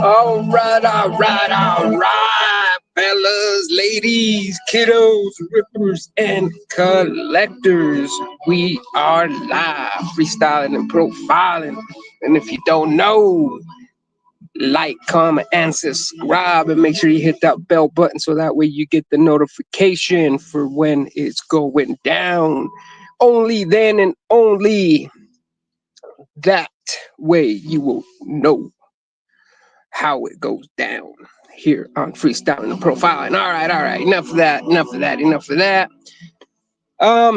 All right, fellas, ladies, kiddos, rippers, and collectors. We are live, freestyling and profiling. And if you don't know, like, comment, and subscribe, and make sure you hit that bell button so that way you get the notification for when it's going down. Only then and only that way you will know how it goes down here on Freestyling and Profiling. All right. Enough of that.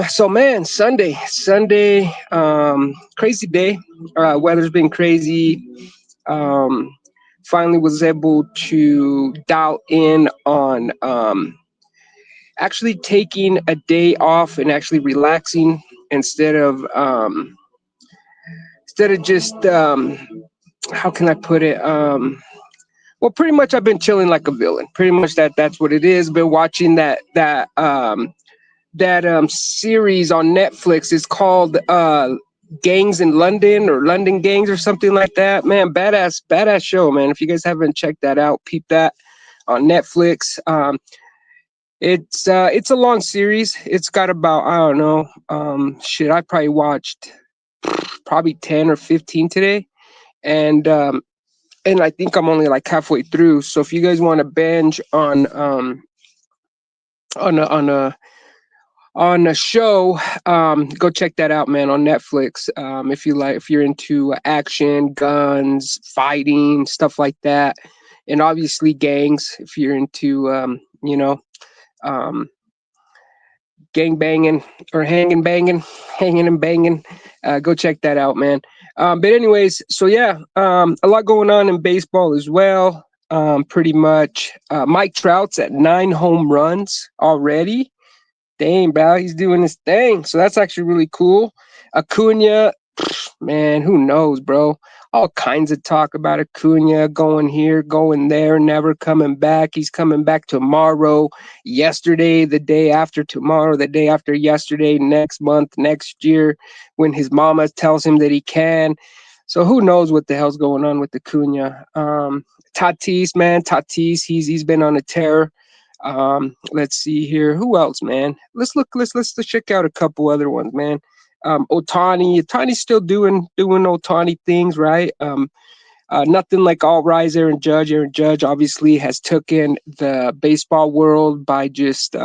So man, Sunday, crazy day. Weather's been crazy. Finally was able to dial in on actually taking a day off and actually relaxing instead of just how can I put it? Well, pretty much I've been chilling like a villain. Pretty much that's what it is. Been watching that series on Netflix. It's called Gangs in London or London Gangs or something like that. Man, badass show, man. If you guys haven't checked that out, peep that on Netflix. It's a long series. It's got about, I don't know, I probably watched probably 10 or 15 today. And I think I'm only like halfway through. So if you guys want to binge on a show, go check that out, man, on Netflix. If you're into action, guns, fighting, stuff like that, and obviously gangs. If you're into gang banging or hanging and banging, go check that out, man. But anyways, so yeah, a lot going on in baseball as well. Pretty much, Mike Trout's at 9 home runs already. Dang, bro, he's doing his thing. So that's actually really cool. Acuna, man, who knows, bro? All kinds of talk about Acuna going here, going there, never coming back. He's coming back tomorrow, yesterday, the day after tomorrow, the day after yesterday, next month, next year, when his mama tells him that he can. So who knows what the hell's going on with Acuna? Tatis, he's been on a tear. Let's see here. Who else, man? Let's check out a couple other ones, man. Otani's still doing Otani things, right? Nothing like all rise Aaron Judge. Aaron Judge obviously has taken the baseball world by just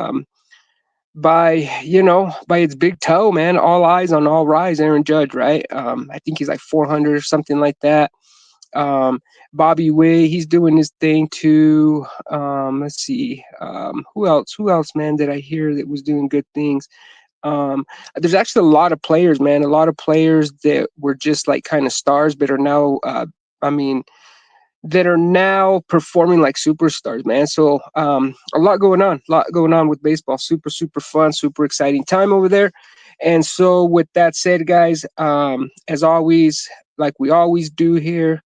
by its big toe, man. All eyes on all rise Aaron Judge, right? I think he's like 400 or something like that. Bobby Way, he's doing his thing too. Let's see. Who else, man, did I hear that was doing good things? There's actually a lot of players, man. A lot of players that were just like kind of stars, but are now, that are now performing like superstars, man. So a lot going on with baseball. Super fun, super exciting time over there. And so with that said, guys, as always, like we always do here,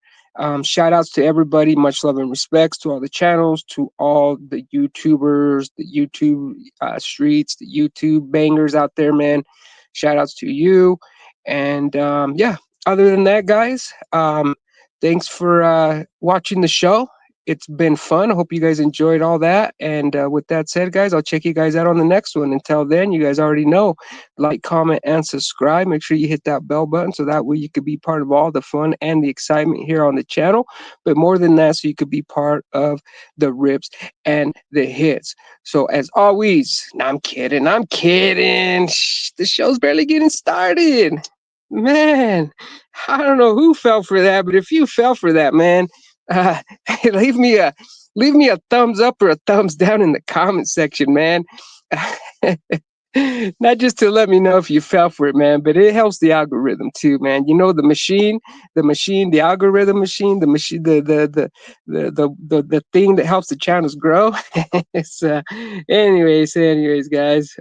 shout outs to everybody. Much love and respects to all the channels, to all the YouTubers, the YouTube streets, the YouTube bangers out there, man. Shout outs to you. And yeah, other than that, guys, thanks for watching the show. It's been fun. I hope you guys enjoyed all that. And with that said, guys, I'll check you guys out on the next one. Until then, you guys already know, like, comment, and subscribe. Make sure you hit that bell button so that way you could be part of all the fun and the excitement here on the channel. But more than that, so you could be part of the rips and the hits. So as always, no, I'm kidding. The show's barely getting started. Man, I don't know who fell for that, but if you fell for that, man, leave me a thumbs up or a thumbs down in the comment section, man. Not just to let me know if you fell for it, man, but it helps the algorithm too, man. You know, the algorithm machine, the machine, the thing that helps the channels grow. It's anyways, guys.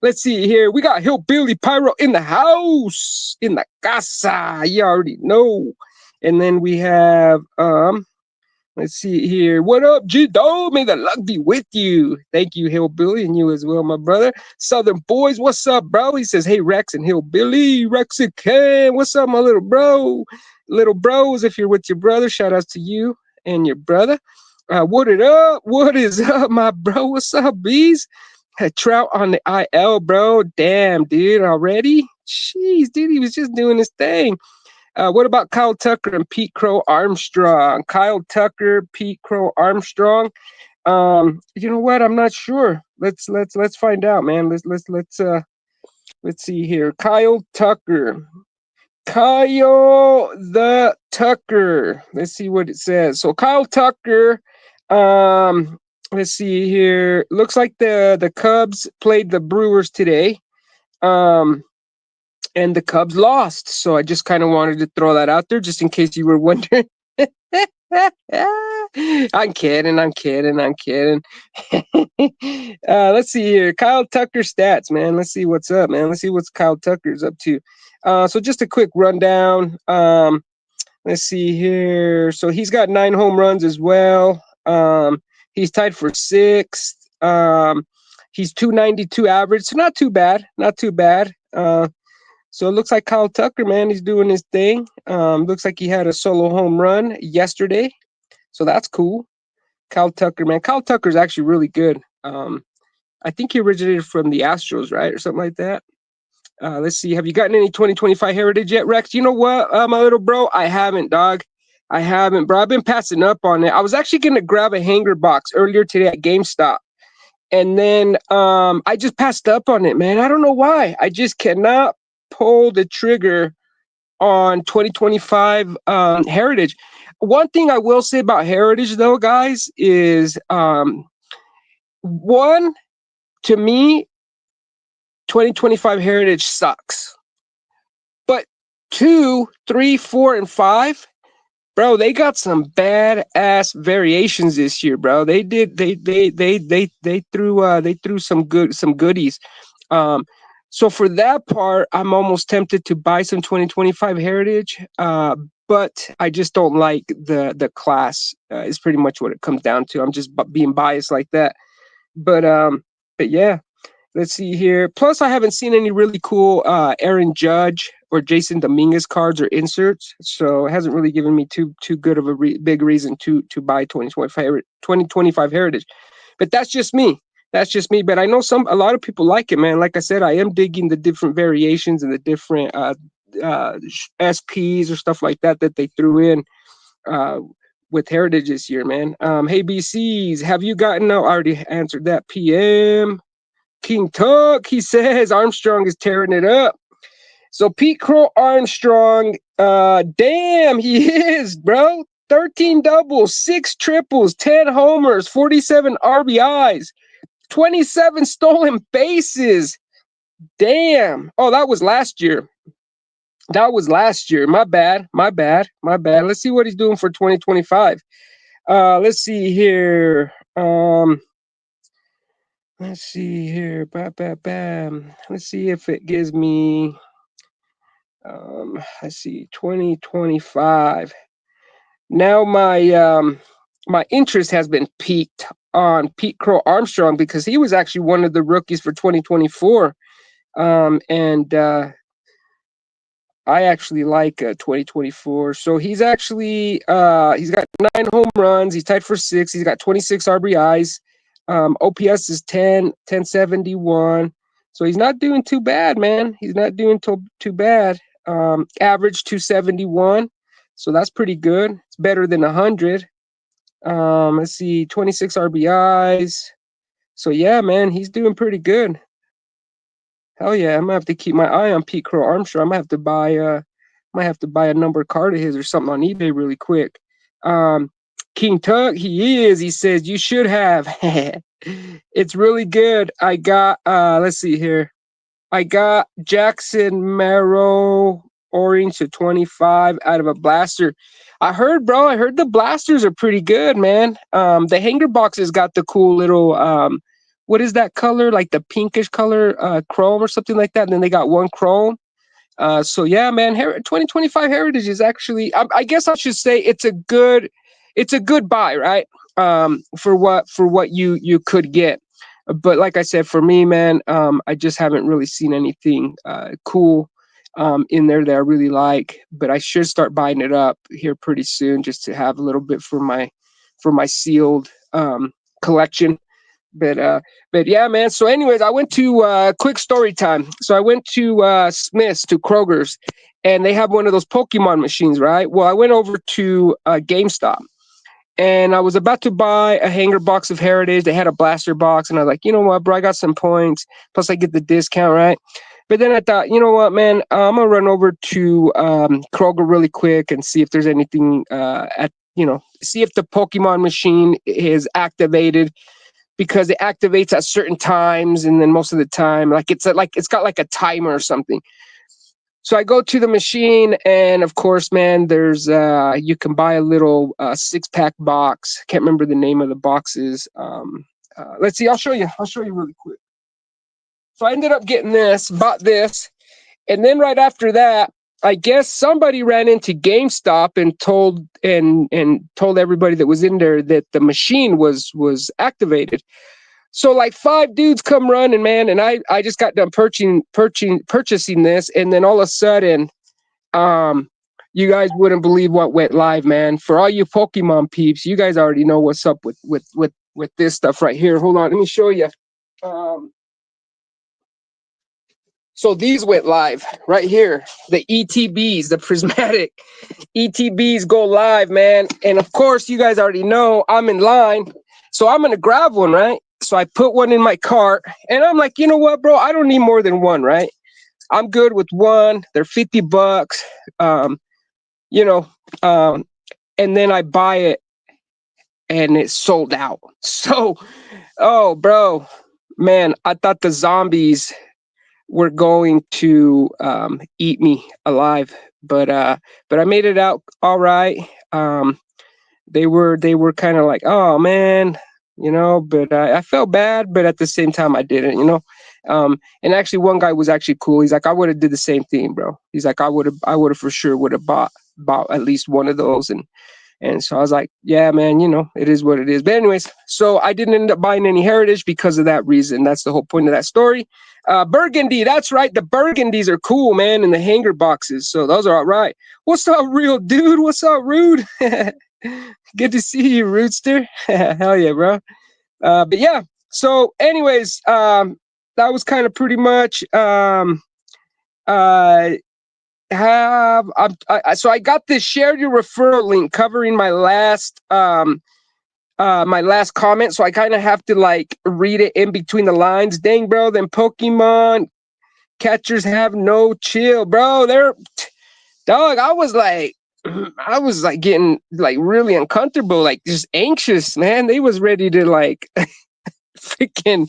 Let's see here. We got Hillbilly Pyro in the house, in the casa. You already know. And then we have let's see here. What up, G-Dog? May the luck be with you. Thank you, Hillbilly, and you as well, my brother. Southern Boys, what's up, bro? He says, hey, Rex and Hillbilly. Rex and Ken, what's up, my little bro? Little bros, if you're with your brother, shout outs to you and your brother. What it up? What is up, my bro? What's up, bees? Trout on the IL, bro. Damn, dude, already? Jeez, dude, he was just doing his thing. What about Kyle Tucker and Pete Crow Armstrong? Kyle Tucker, Pete Crow Armstrong. You know what? I'm not sure. Let's find out, man. Let's see here. Kyle Tucker. Kyle the Tucker. Let's see what it says. So Kyle Tucker. Let's see here. Looks like the Cubs played the Brewers today. And the Cubs lost. So I just kind of wanted to throw that out there just in case you were wondering. I'm kidding. Let's see here. Kyle Tucker stats, man. Let's see what's up, man. Let's see what Kyle Tucker's up to. So just a quick rundown. Let's see here. So he's got 9 home runs as well. He's tied for 6th. He's 292 average. So not too bad. So it looks like Kyle Tucker, man, he's doing his thing. Looks like he had a solo home run yesterday. So that's cool. Kyle Tucker, man. Kyle Tucker's actually really good. I think he originated from the Astros, right? Or something like that. Let's see. Have you gotten any 2025 Heritage yet, Rex? You know what, my little bro? I haven't, dog. I haven't, bro. I've been passing up on it. I was actually going to grab a hanger box earlier today at GameStop. And then I just passed up on it, man. I don't know why. I just cannot pull the trigger on 2025 Heritage. One thing I will say about Heritage, though, guys, is one, to me, 2025 Heritage sucks. But 2, 3, 4, and 5, bro, they got some badass variations this year, bro. They threw some goodies. So for that part, I'm almost tempted to buy some 2025 Heritage, but I just don't like the class. Is pretty much what it comes down to. I'm just being biased like that. But yeah, let's see here. Plus, I haven't seen any really cool Aaron Judge or Jason Dominguez cards or inserts, so it hasn't really given me too good of a big reason to buy 2025 Heritage. But that's just me. But I know a lot of people like it, man. Like I said, I am digging the different variations and the different SPs or stuff like that they threw in with Heritage this year, man. Hey, BCs, have you gotten? No, I already answered that. PM King Tuck, he says Armstrong is tearing it up. So Pete Crow Armstrong, damn, he is, bro. 13 doubles, 6 triples, 10 homers, 47 RBIs. 27 stolen bases. Damn. Oh, that was last year. My bad. Let's see what he's doing for 2025. Let's see here. Let's see here. Let's see if it gives me. Let's see. 2025. Now my interest has been piqued on Pete Crow Armstrong because he was actually one of the rookies for 2024. And I actually like 2024. So he's actually he's got 9 home runs. He's tied for 6. He's got 26 RBIs. OPS is 1071. So he's not doing too bad, man. He's not doing too bad. Average 271. So that's pretty good. It's better than 100. Let's see, 26 RBIs. So yeah, man, he's doing pretty good. Hell yeah, I'm gonna have to keep my eye on Pete Crow Armstrong. I might have to buy a number card of his or something on eBay really quick. King Tug, he says you should have It's really good. I got let's see here. I got Jackson Marrow Orange to 25 out of a blaster. I heard, bro, I heard the blasters are pretty good, man. The hanger boxes got the cool little what is that color? Like the pinkish color, chrome or something like that. And then they got one chrome. So yeah, man, 2025 Heritage is actually, I guess I should say it's a good buy, right? For what you could get. But like I said, for me, man, I just haven't really seen anything cool in there that I really like. But I should start buying it up here pretty soon, just to have a little bit for my sealed collection. But yeah, man. So, anyways, I went to quick story time. So I went to Smith's, to Kroger's, and they have one of those Pokemon machines, right? Well, I went over to GameStop, and I was about to buy a hanger box of Heritage. They had a blaster box, and I was like, you know what, bro, I got some points. Plus, I get the discount, right? But then I thought, you know what, man, I'm gonna run over to Kroger really quick and see if there's anything see if the Pokemon machine is activated, because it activates at certain times, and then most of the time, like it's got like a timer or something. So I go to the machine, and of course, man, there's you can buy a little 6-pack box. Can't remember the name of the boxes. Let's see. I'll show you. I'll show you really quick. So I ended up getting this, bought this, and then right after that, I guess somebody ran into GameStop and told everybody that was in there that the machine was activated. So like 5 dudes come running, man, and I just got done purchasing this, and then all of a sudden, you guys wouldn't believe what went live, man. For all you Pokemon peeps, you guys already know what's up with this stuff right here. Hold on, let me show you. So these went live right here. The ETBs, the prismatic ETBs go live, man. And of course, you guys already know I'm in line. So I'm going to grab one, right? So I put one in my cart, and I'm like, you know what, bro? I don't need more than one, right? I'm good with one. They're $50. Um, you know, um, and then I buy it, and it's sold out. So, oh, bro, man, I thought the zombies were going to eat me alive, but I made it out all right. They were kind of like, oh man, but I felt bad, but at the same time I didn't. And actually one guy was actually cool. He's like, I would have did the same thing, bro. He's like, I would have for sure would have bought at least one of those. And so I was like, yeah, man, it is what it is. But anyways, so I didn't end up buying any Heritage because of that reason. That's the whole point of that story. Burgundy, that's right. The Burgundies are cool, man, and the hanger boxes. So those are all right. What's up, real dude? What's up, Rude? Good to see you, Rootster. Hell yeah, bro. But yeah, so anyways, that was kind of pretty much so I got this share your referral link covering my last comment, so I kind of have to like read it in between the lines. Dang, bro, them Pokemon catchers have no chill, bro. They're dog. I was like getting like really uncomfortable, like just anxious, man. They was ready to like freaking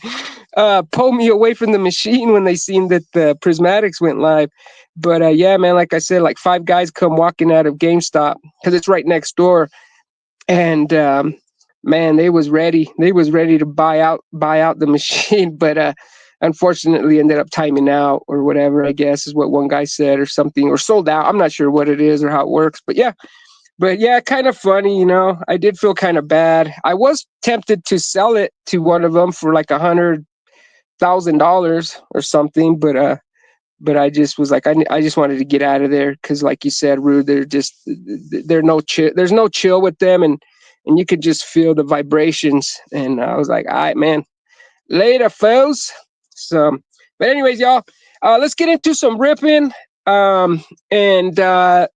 pull me away from the machine when they seen that the prismatics went live. But yeah, man, like I said, like 5 guys come walking out of GameStop because it's right next door, and man, they was ready. They was ready to buy out the machine, but unfortunately ended up timing out or whatever. I guess is what one guy said or something, or sold out. I'm not sure what it is or how it works, but yeah, kind of funny, I did feel kind of bad. I was tempted to sell it to one of them for like $100,000 or something, but I just was like, I just wanted to get out of there because, like you said, Rude, they're no chill. There's no chill with them, and you could just feel the vibrations. And I was like, all right, man, later, fellas. So, but anyways, y'all, let's get into some ripping, and have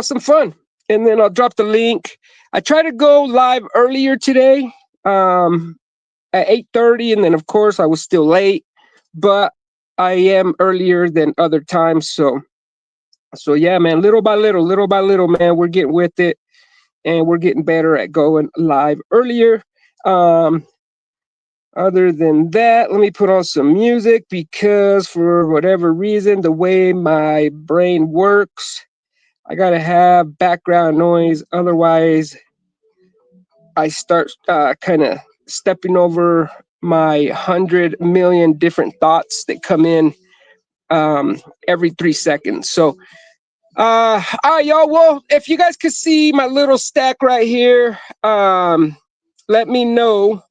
some fun. And then I'll drop the link. I try to go live earlier today, at 8:30, and then of course I was still late, but I am earlier than other times. So yeah, man, little by little, man, we're getting with it, and we're getting better at going live earlier. Other than that, let me put on some music because for whatever reason, the way my brain works, I gotta have background noise. Otherwise, I start kind of stepping over my 100 million different thoughts that come in every 3 seconds. So, all right, y'all. Well, if you guys could see my little stack right here, let me know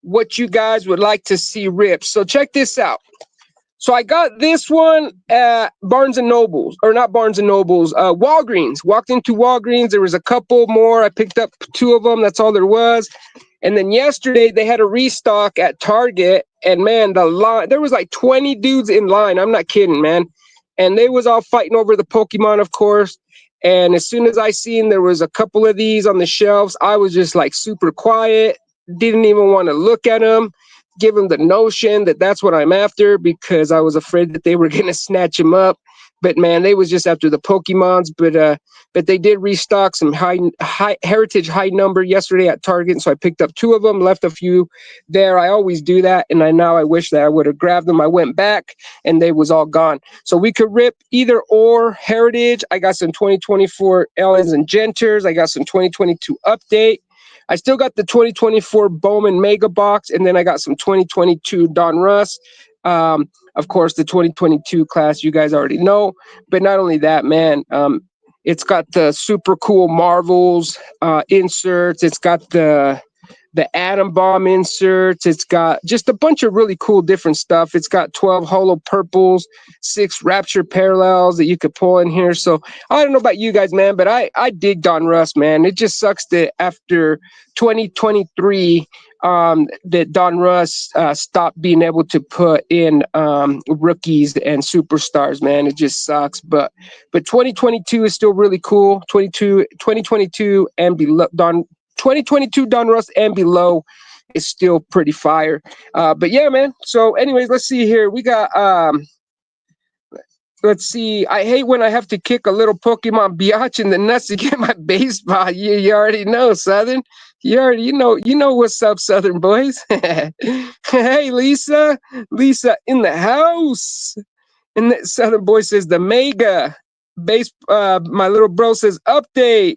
what you guys would like to see ripped. So check this out. So I got this one at Barnes and Nobles, or not Barnes and Nobles, Walgreens. Walked into Walgreens. There was a couple more. I picked up 2 of them. That's all there was. And then yesterday they had a restock at Target, and man, the line, there was like 20 dudes in line. I'm not kidding, man. And they was all fighting over the Pokemon, of course. And as soon as I seen there was a couple of these on the shelves, I was just like super quiet. Didn't even want to look at them, give them the notion that that's what I'm after, because I was afraid that they were gonna snatch them up. But man, they was just after the Pokemons. But they did restock some high heritage high number yesterday at Target, and so I picked up 2 of them, left a few there. I always do that, and I wish that I would have grabbed them. I went back, and they was all gone. So we could rip either or heritage. I got some 2024 Ellens and Genters. I got some 2022 update. I still got the 2024 Bowman Mega Box, and then I got some 2022 Don Russ. Of course, the 2022 class you guys already know. But not only that, man, it's got the super cool Marvels inserts. It's got the Atom Bomb inserts. It's got just a bunch of really cool different stuff. It's got 12 Holo Purples, 6 Rapture Parallels that you could pull in here. So I don't know about you guys, man, but I dig Don Russ, man. It just sucks that after 2023, that Don Russ stopped being able to put in rookies and superstars, man. It just sucks. But 2022 is still really cool. 2022 and below 2022 Don Russ and below is still pretty fire. But yeah, man. So anyways, let's see here. We got let's see. I hate when I have to kick a little Pokemon biatch in the nuts to get my baseball. You already know, Southern. You know what's up, Southern boys. Hey, Lisa in the house. And the Southern boy says the mega base. My little bro says update.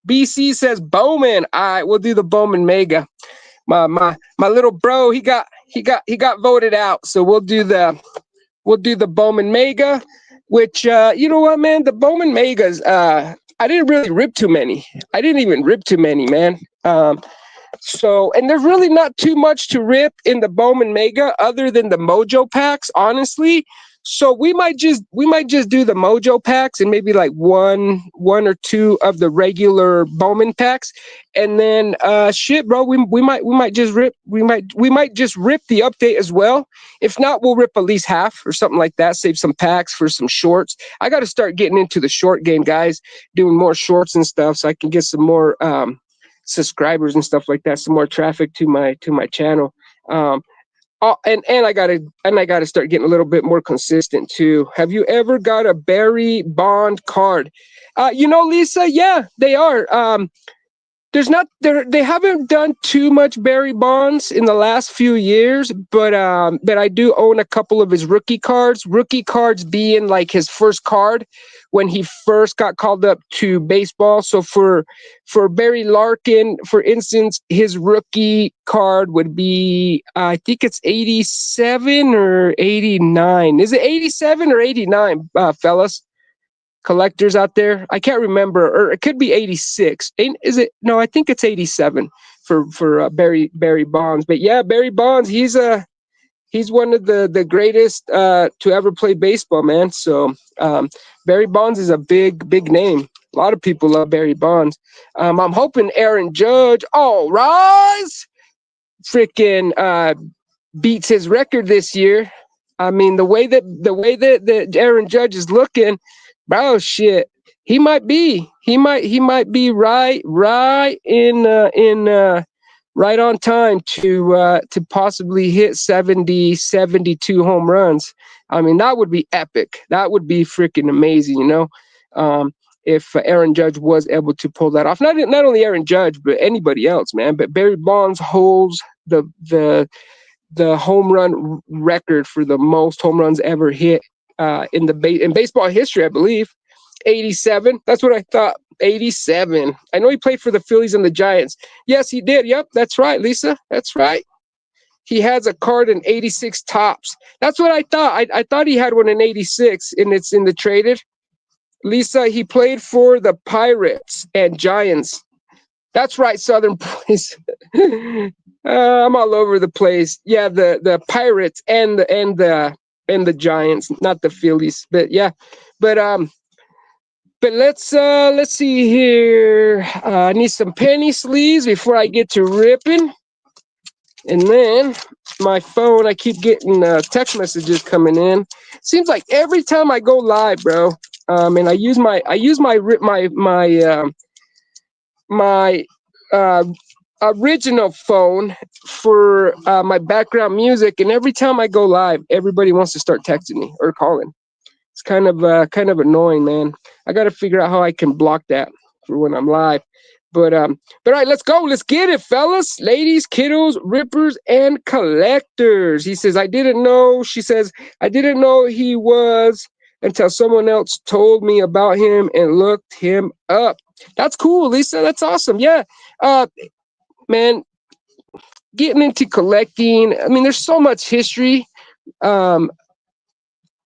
BC says Bowman. All right, we'll do the Bowman Mega. My little bro, he got voted out, so we'll do the Bowman Mega. Which you know what, man, the Bowman Megas. I didn't really rip too many. I didn't even rip too many, man. So, and there's really not too much to rip in the Bowman Mega other than the Mojo packs, honestly. So we might just do the Mojo packs and maybe like one or two of the regular Bowman packs, and then shit, bro, we might just rip we might just rip the update as well. If not, we'll rip at least half or something like that. Save some packs for some shorts. I got to start getting into the short game, guys, doing more shorts and stuff, so I can get some more subscribers and stuff like that, some more traffic to my channel. And I gotta start getting a little bit more consistent too. Have you ever got a Barry Bond card? Lisa, yeah, they are. They haven't done too much Barry Bonds in the last few years, but I do own a couple of his rookie cards. Rookie cards being like his first card when he first got called up to baseball. So for Barry Larkin, for instance, his rookie card would be I think it's 87 or 89. Is it 87 or 89, fellas? Collectors out there. I can't remember, or it could be 86. Is it? No, I think it's 87 for Barry Bonds. But yeah, Barry Bonds, he's one of the greatest to ever play baseball, man. So Barry Bonds is a big name. A lot of people love Barry Bonds. I'm hoping Aaron Judge, all rise, freaking beats his record this year. I mean, the way that Aaron Judge is looking, bro, shit, he might be right right on time to possibly hit 72 home runs. I mean, that would be epic. That would be freaking amazing, if Aaron Judge was able to pull that off. Not only Aaron Judge, but anybody else, man. But Barry Bonds holds the the home run record for the most home runs ever hit in baseball history, I believe. 87. That's what I thought. 87. I know he played for the Phillies and the Giants. Yes, he did. Yep, that's right, Lisa. That's right. He has a card in 86 tops. That's what I thought. I thought he had one in 86, and it's in the traded. Lisa, he played for the Pirates and Giants. That's right, Southern Boys. I'm all over the place. Yeah, the Pirates and the Giants, not the Phillies. But yeah, but let's see here. I need some penny sleeves before I get to ripping. And then my phone, I keep getting text messages coming in. Seems like every time I go live, bro, and I use my original phone for my background music, and every time I go live, everybody wants to start texting me or calling. It's kind of annoying, man. I got to figure out how I can block that for when I'm live. But all right, let's go. Let's get it, fellas, ladies, kiddos, rippers, and collectors. He says, I didn't know. She says, I didn't know he was until someone else told me about him and looked him up. That's cool, Lisa. That's awesome. Yeah. Man, getting into collecting. I mean, there's so much history.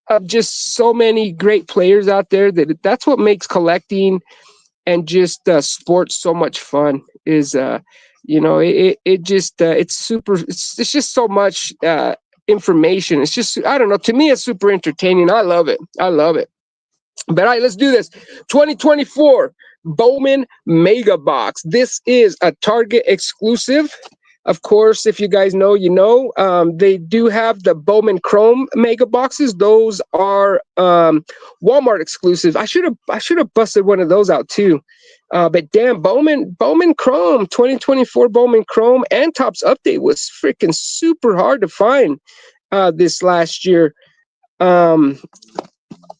Of just so many great players out there that's what makes collecting and just sports so much fun is it just it's super it's just so much information. It's just, I don't know, to me it's super entertaining. I love it. But all right, let's do this. 2024 Bowman Mega Box. This is a Target exclusive. Of course, if you guys know, you know. They do have the Bowman Chrome Mega Boxes. Those are Walmart exclusives. I should have busted one of those out too. But damn, Bowman Chrome 2024 Bowman Chrome and Topps Update was freaking super hard to find this last year.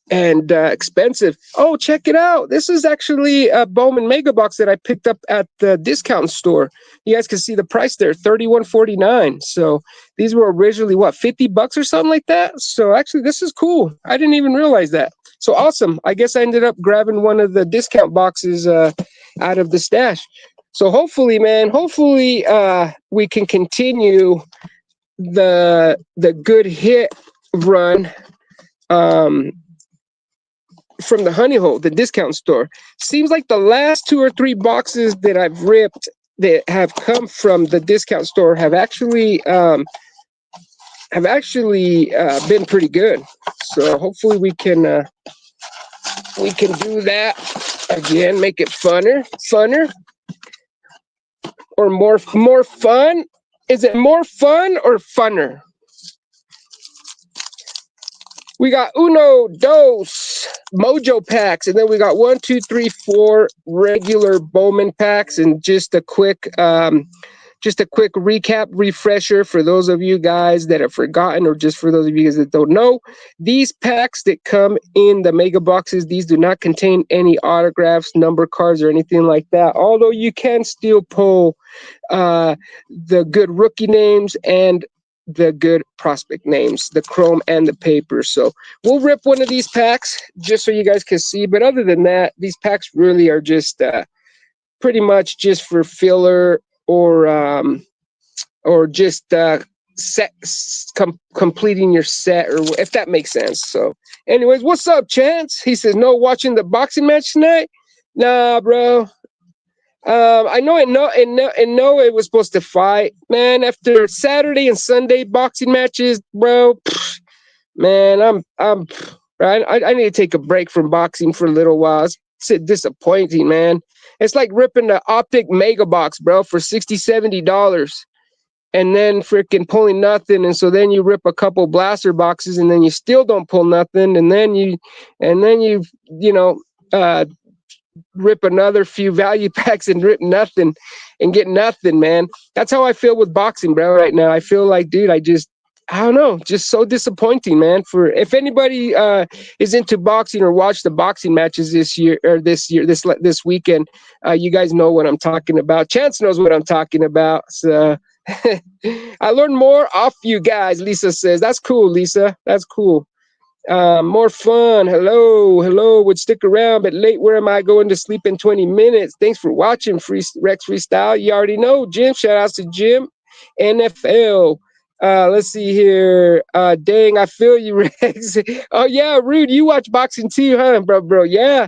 And expensive. Oh, check it out. This is actually a Bowman Mega Box that I picked up at the discount store. You guys can see the price there, $31.49. So these were originally, what, $50 or something like that? So actually, this is cool. I didn't even realize that. So awesome. I guess I ended up grabbing one of the discount boxes out of the stash. So hopefully, man, we can continue the good hit run from the Honey Hole, the discount store. Seems like the last 2 or 3 boxes that I've ripped that have come from the discount store have actually been pretty good. So hopefully we can do that again, make it funner, or more fun. Is it more fun or funner? We got uno, dos, mojo packs, and then we got 1, 2, 3, 4 regular Bowman packs, and just a quick recap, refresher for those of you guys that have forgotten, or just for those of you guys that don't know. These packs that come in the mega boxes, these do not contain any autographs, number cards, or anything like that. Although you can still pull the good rookie names and the good prospect names, the chrome and the paper. So we'll rip one of these packs just so you guys can see. But other than that, these packs really are just pretty much just for filler, or just completing your set, or if that makes sense. So anyways, what's up, Chance? He says, no watching the boxing match tonight? Nah, bro. I know it was supposed to fight, man. After Saturday and Sunday boxing matches, bro, man, I need to take a break from boxing for a little while. It's disappointing, man. It's like ripping the Optic Mega Box, bro, for $60-$70, and then freaking pulling nothing. And so then you rip a couple blaster boxes, and then you still don't pull nothing, and then you rip another few value packs and rip nothing and get nothing, man. That's how I feel with boxing, bro, right now. I feel like, dude, I don't know, just so disappointing, man. For if anybody is into boxing or watched the boxing matches this weekend, you guys know what I'm talking about. Chance knows what I'm talking about. So I learned more off you guys, Lisa says. That's cool, Lisa. That's cool. More fun. Hello. Would stick around, but late. Where am I going to sleep in 20 minutes? Thanks for watching, Rex Freestyle. You already know, Jim. Shout outs to Jim. NFL. Let's see here. Dang, I feel you, Rex. Oh yeah, Rude. You watch boxing too, huh, bro? Yeah.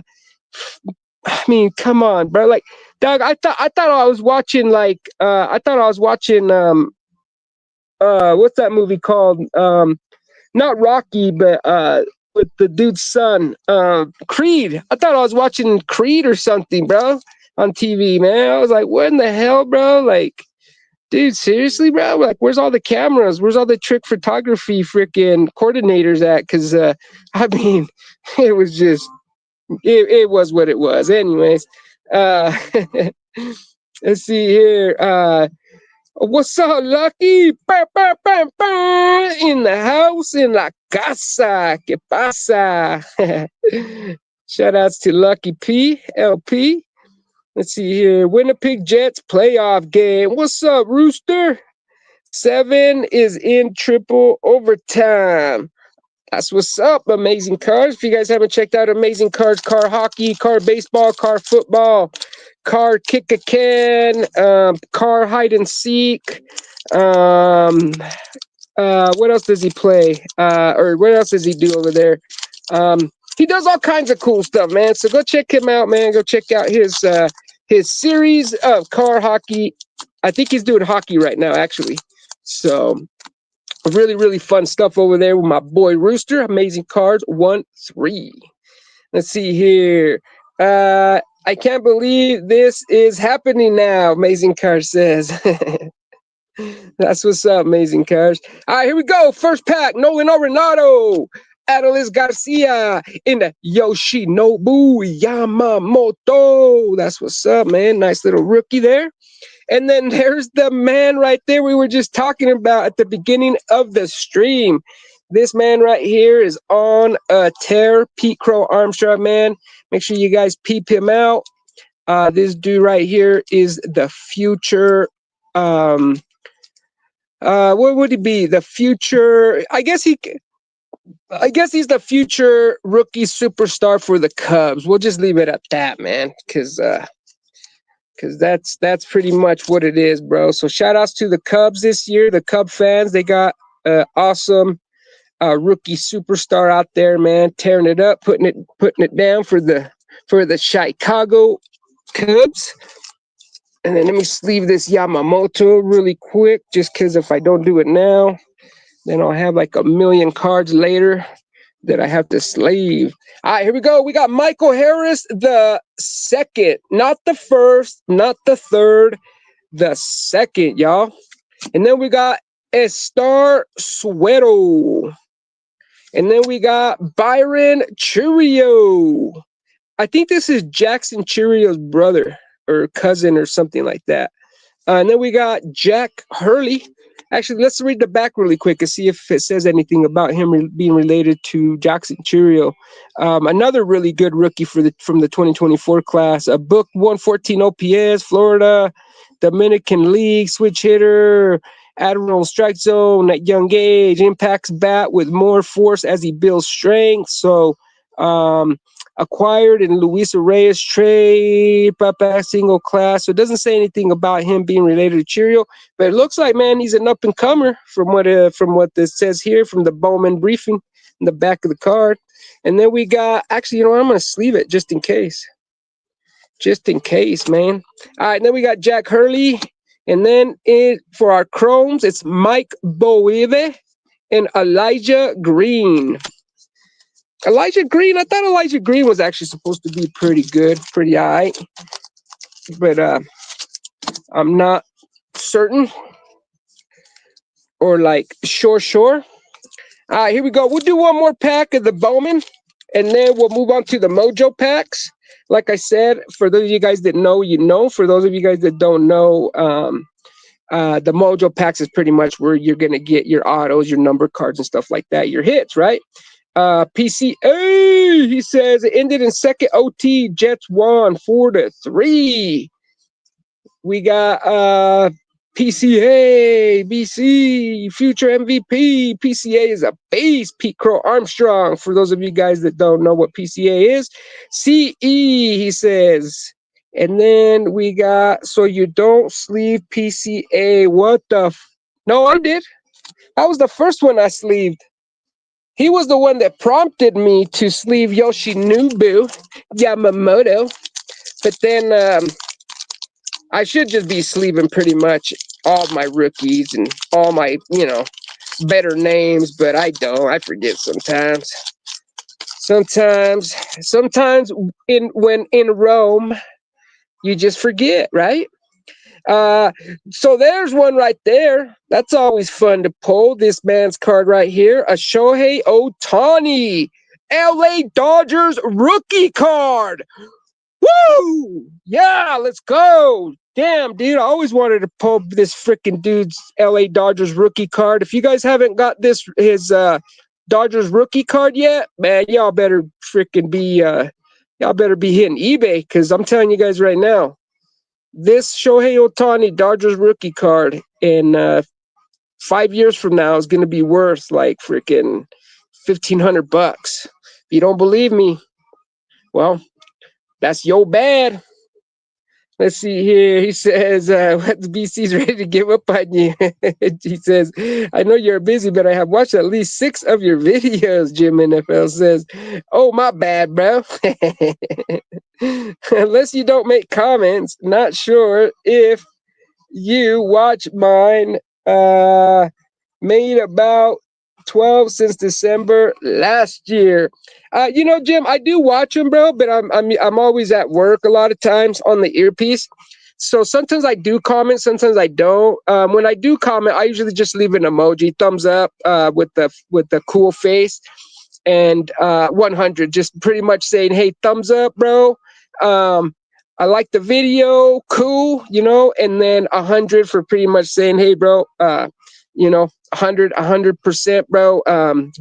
I mean, come on, bro. Like, dog. I thought I was watching what's that movie called? Not Rocky, but with the dude's son, Creed. I thought I was watching Creed or something, bro, on TV, man. I was like, what in the hell, bro? Like, dude, seriously, bro? Like, where's all the cameras? Where's all the trick photography freaking coordinators at? Because, I mean, it was just, it was what it was. Anyways, uh, let's see here. What's up, Lucky? Bah, bah, bah, bah. In the house, in la casa. ¿Qué pasa? Shout outs to Lucky P, LP. Let's see here. Winnipeg Jets playoff game. What's up, Rooster? 7 is in triple overtime. That's what's up, Amazing Cars. If you guys haven't checked out Amazing Cars, car hockey, car baseball, car football, car kick a can, car hide and seek. Um, what else does he play? Or what else does he do over there? He does all kinds of cool stuff, man. So go check him out, man. Go check out his series of car hockey. I think he's doing hockey right now, actually. So really fun stuff over there with my boy Rooster. Amazing Cars 1-3. Let's see here. I can't believe this is happening now, Amazing Cars says. That's what's up, Amazing Cars. All right, here we go. First pack, Nolan Arenado, Adolis Garcia, in the Yoshinobu Yamamoto. That's what's up, man. Nice little rookie there. And then there's the man right there we were just talking about at the beginning of the stream. This man right here is on a tear. Pete Crow Armstrong, man. Make sure you guys peep him out. This dude right here is the future. What would he be? The future. I guess he's the future rookie superstar for the Cubs. We'll just leave it at that, man, because that's pretty much what it is, bro. So shout outs to the Cubs this year, the Cub fans. They got awesome rookie superstar out there, man, tearing it up, putting it down for the Chicago Cubs. And then let me sleeve this Yamamoto really quick, just because if I don't do it now, then I'll have like a million cards later that I have to sleeve. All right, here we go. We got Michael Harris, the second, not the first, not the third, the second, y'all. And then we got Estar Suero. And then we got Byron Churio. I think this is Jackson Churio's brother or cousin or something like that. And then we got Jack Hurley. Actually, let's read the back really quick and see if it says anything about him being related to Jackson Churio. Another really good rookie from the 2024 class. A book 114 OPS, Florida, Dominican League, switch hitter, Admiral strike zone at young age, impacts bat with more force as he builds strength. So, acquired in Luis Reyes trade, single class. So it doesn't say anything about him being related to Churio, but it looks like, man, he's an up and comer from what this says here from the Bowman briefing in the back of the card. And then we got, actually, you know what? I'm going to sleeve it just in case. Just in case, man. All right, then we got Jack Hurley. And then for our Chromes, it's Mike Boeve and Elijah Green. Elijah Green, I thought Elijah Green was actually supposed to be pretty good, pretty all right. But I'm not certain or like sure. All right, here we go. We'll do one more pack of the Bowman, and then we'll move on to the Mojo packs. Like I said, for those of you guys that know, you know. For those of you guys that don't know, the Mojo packs is pretty much where you're going to get your autos, your number cards, and stuff like that, your hits, right? PCA, he says it ended in second OT. Jets won 4-3. We got PCA, BC, future MVP. PCA is a beast. Pete Crow Armstrong. For those of you guys that don't know what PCA is, CE, he says. And then we got, so you don't sleeve PCA. What the? No, I did. That was the first one I sleeved. He was the one that prompted me to sleeve Yoshinobu Yamamoto. But then I should just be sleeving pretty much all my rookies and all my, better names, but I don't. I forget sometimes. Sometimes when in Rome, you just forget, right? So there's one right there. That's always fun to pull. This man's card right here, a Shohei Ohtani, LA Dodgers rookie card. Woo! Yeah, let's go. Damn, dude, I always wanted to pull this freaking dude's LA Dodgers rookie card. If you guys haven't got his Dodgers rookie card yet, man, y'all better freaking be hitting eBay, because I'm telling you guys right now, this Shohei Ohtani Dodgers rookie card in 5 years from now is going to be worth like freaking $1,500. If you don't believe me, well, that's your bad. Let's see here. He says, what BC's ready to give up on you. He says, I know you're busy, but I have watched at least 6 of your videos, Jim NFL says. Oh, my bad, bro. Unless you don't make comments, not sure if you watch mine. Made about 12 since December last year. Jim, I do watch them, bro, but I'm always at work a lot of times on the earpiece. So sometimes I do comment, sometimes I don't. When I do comment, I usually just leave an emoji, thumbs up, with the cool face, and 100, just pretty much saying, hey, thumbs up, bro. I like the video, cool, and then 100 for pretty much saying, hey, bro, 100%, bro.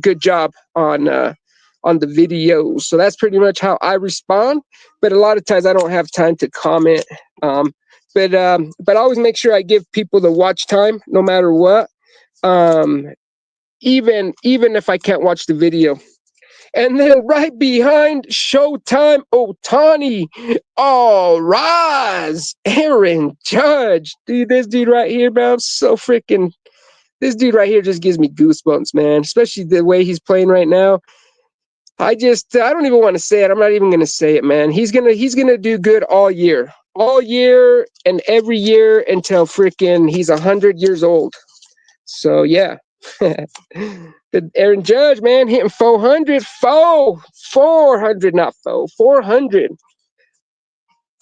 Good job on the videos. So that's pretty much how I respond. But a lot of times I don't have time to comment. But I always make sure I give people the watch time, no matter what. Even if I can't watch the video. And then right behind Showtime Ohtani, all rise, Aaron Judge. Dude, this dude right here, bro, so freaking. This dude right here just gives me goosebumps, man. Especially the way he's playing right now. I don't even want to say it. I'm not even gonna say it, man. He's gonna do good all year, and every year until freaking he's 100 years old. So yeah. Aaron Judge, man, hitting 400, 400, not 400.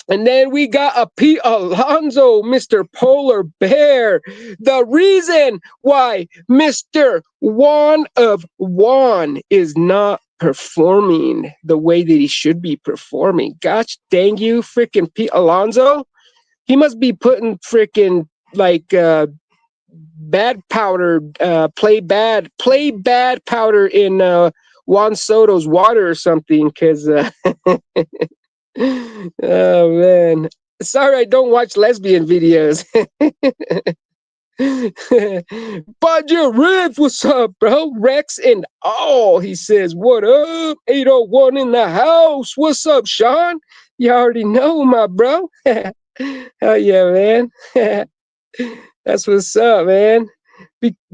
And then we got a Pete Alonso, Mr. Polar Bear. The reason why Mr. Juan of Juan is not performing the way that he should be performing. Gosh dang you, freaking Pete Alonso. He must be putting freaking like bad powder, play bad powder in Juan Soto's water or something, because oh man, sorry I don't watch lesbian videos. Budget Riff, what's up, bro? Rex and all, he says, what up? 801 in the house. What's up, Sean? You already know, my bro. Hell yeah, man. That's what's up, man.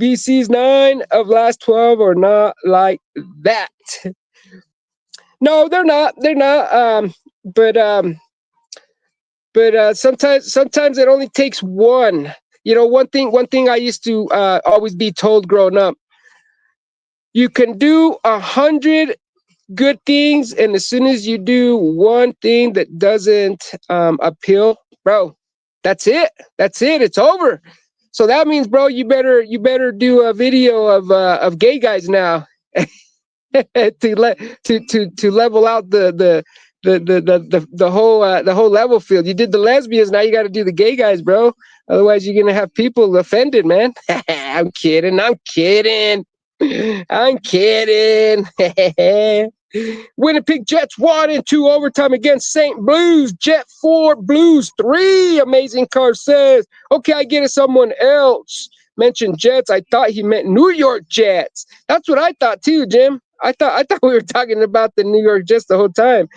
BC's 9 of last 12 are not like that. No, they're not. They're not. But sometimes it only takes one. One thing I used to always be told growing up. You can do 100 good things, and as soon as you do one thing that doesn't appeal, bro, that's it. It's over. So that means, bro, you better do a video of gay guys now to level out the whole level field. You did the lesbians, now you got to do the gay guys, bro. Otherwise, you're gonna have people offended, man. I'm kidding. Winnipeg Jets won in 2 overtime against St. Blues. Jet 4, Blues 3. Amazing car says. Okay, I get it. Someone else mentioned Jets. I thought he meant New York Jets. That's what I thought too, Jim. I thought we were talking about the New York Jets the whole time.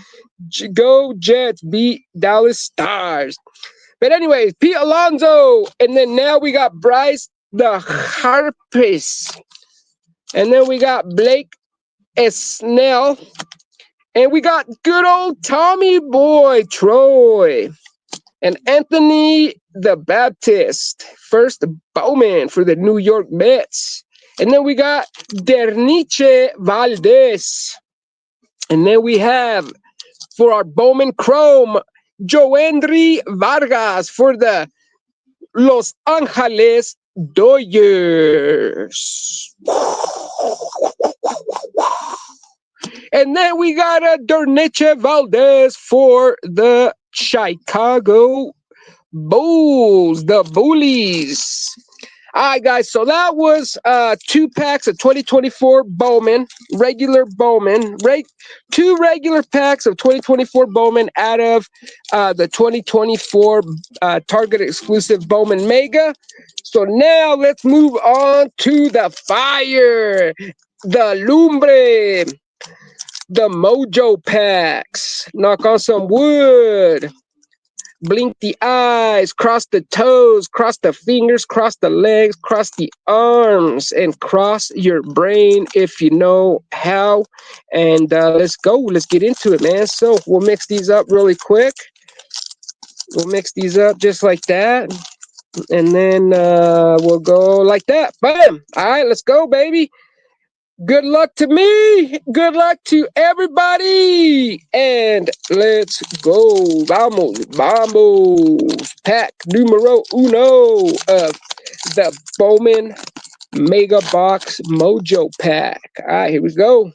Go Jets, beat Dallas Stars. But anyways, Pete Alonso, and then now we got Bryce the Harpist, and then we got Blake Snell, and we got good old Tommy Boy Troy, and Anthony the Baptist, first Bowman for the New York Mets. And then we got Derniche Valdez. And then we have, for our Bowman Chrome, Joendry Vargas for the Los Angeles Dodgers. And then we got a Derniche Valdez for the Chicago Bulls, the Bullies. All right, guys, so that was 2 packs of 2024 Bowman, regular Bowman, right? 2 regular packs of 2024 Bowman out of the 2024 Target exclusive Bowman Mega. So now let's move on to the fire, the Lumbre, the Mojo packs. Knock on some wood. Blink the eyes, cross the toes, cross the fingers, cross the legs, cross the arms, and cross your brain if you know how. And let's go. Let's get into it, man. So we'll mix these up really quick. We'll mix these up just like that. And then we'll go like that. Bam. All right, let's go, baby. Good luck to me. Good luck to everybody. And let's go. Vamos, vamos. Pack numero uno of the Bowman Mega Box Mojo Pack. All right, here we go.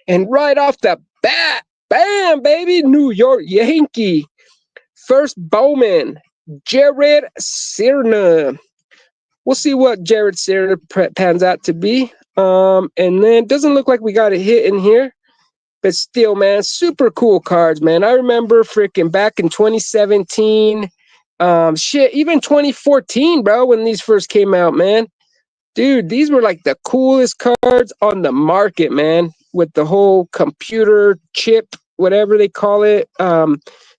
And right off the bat, bam, baby, New York Yankee. First Bowman, Jared Serna. We'll see what Jared Serna pans out to be. And then doesn't look like we got a hit in here, but still, man, super cool cards, man. I remember freaking back in 2017, even 2014, bro, when these first came out, man. Dude, these were like the coolest cards on the market, man, with the whole computer chip, whatever they call it,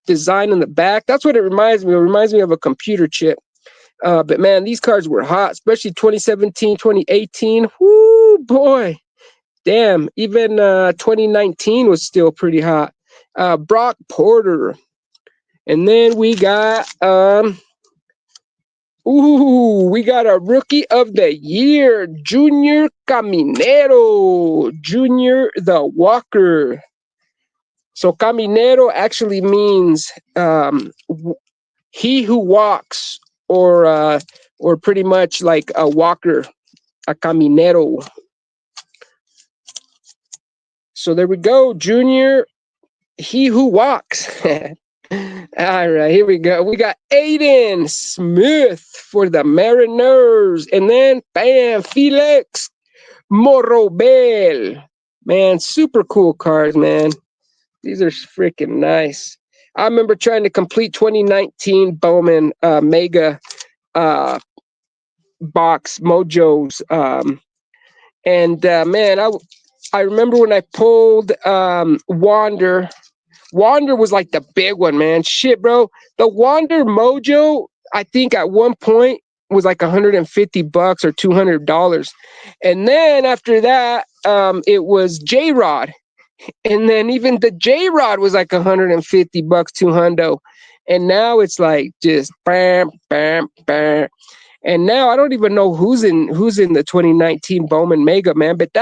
design in the back. That's what it reminds me of. It reminds me of a computer chip. But man, these cards were hot, especially 2017, 2018. Whoo, boy. Damn, even 2019 was still pretty hot. Brock Porter. And then we got we got a Rookie of the Year, Junior Caminero, Junior the Walker. So Caminero actually means he who walks, or pretty much like a walker, a caminero. So there we go, Junior, he who walks. All right, here we go. We got Aiden Smith for the Mariners. And then, bam, Felix Morrobel. Man, super cool cards, man. These are freaking nice. I remember trying to complete 2019 Bowman Mega box mojos. Man, I remember when I pulled Wander. Wander was like the big one, man. Shit, bro. The Wander Mojo, I think at one point was like $150 or $200. And then after that, it was J-Rod. And then even the J-Rod was like $150, $200. And now it's like just bam, bam, bam. And now I don't even know who's in the 2019 Bowman Mega, man. But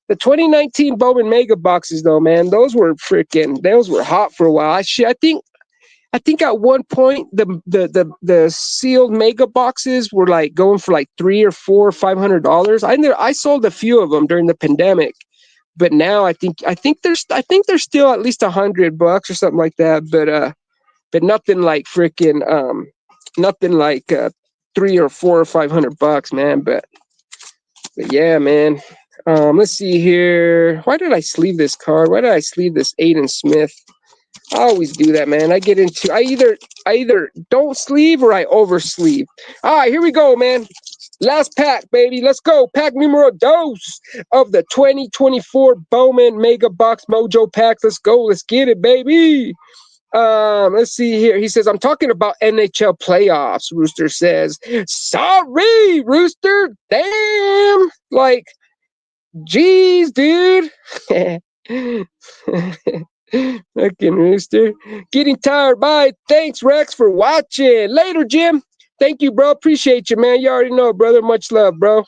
the 2019 Bowman Mega boxes, though, man, those were hot for a while. I think at one point the sealed Mega boxes were like going for like $300 or $400 or $500. I sold a few of them during the pandemic, but now I think there's still at least $100 or something like that. But nothing like freaking nothing like $300 or $400 or $500, man. But yeah, man. Let's see here. Why did I sleeve this card? Why did I sleeve this Aiden Smith? I always do that, man. I either don't sleeve or I oversleeve. All right, here we go, man. Last pack, baby. Let's go. Pack numero dos of the 2024 Bowman Mega Box Mojo packs. Let's go. Let's get it, baby. Let's see here. He says, I'm talking about NHL playoffs, Rooster says. Sorry, Rooster. Damn. Like, jeez, dude. Fucking Rooster. Getting tired. Bye. Thanks, Rex, for watching. Later, Jim. Thank you, bro. Appreciate you, man. You already know, brother. Much love, bro.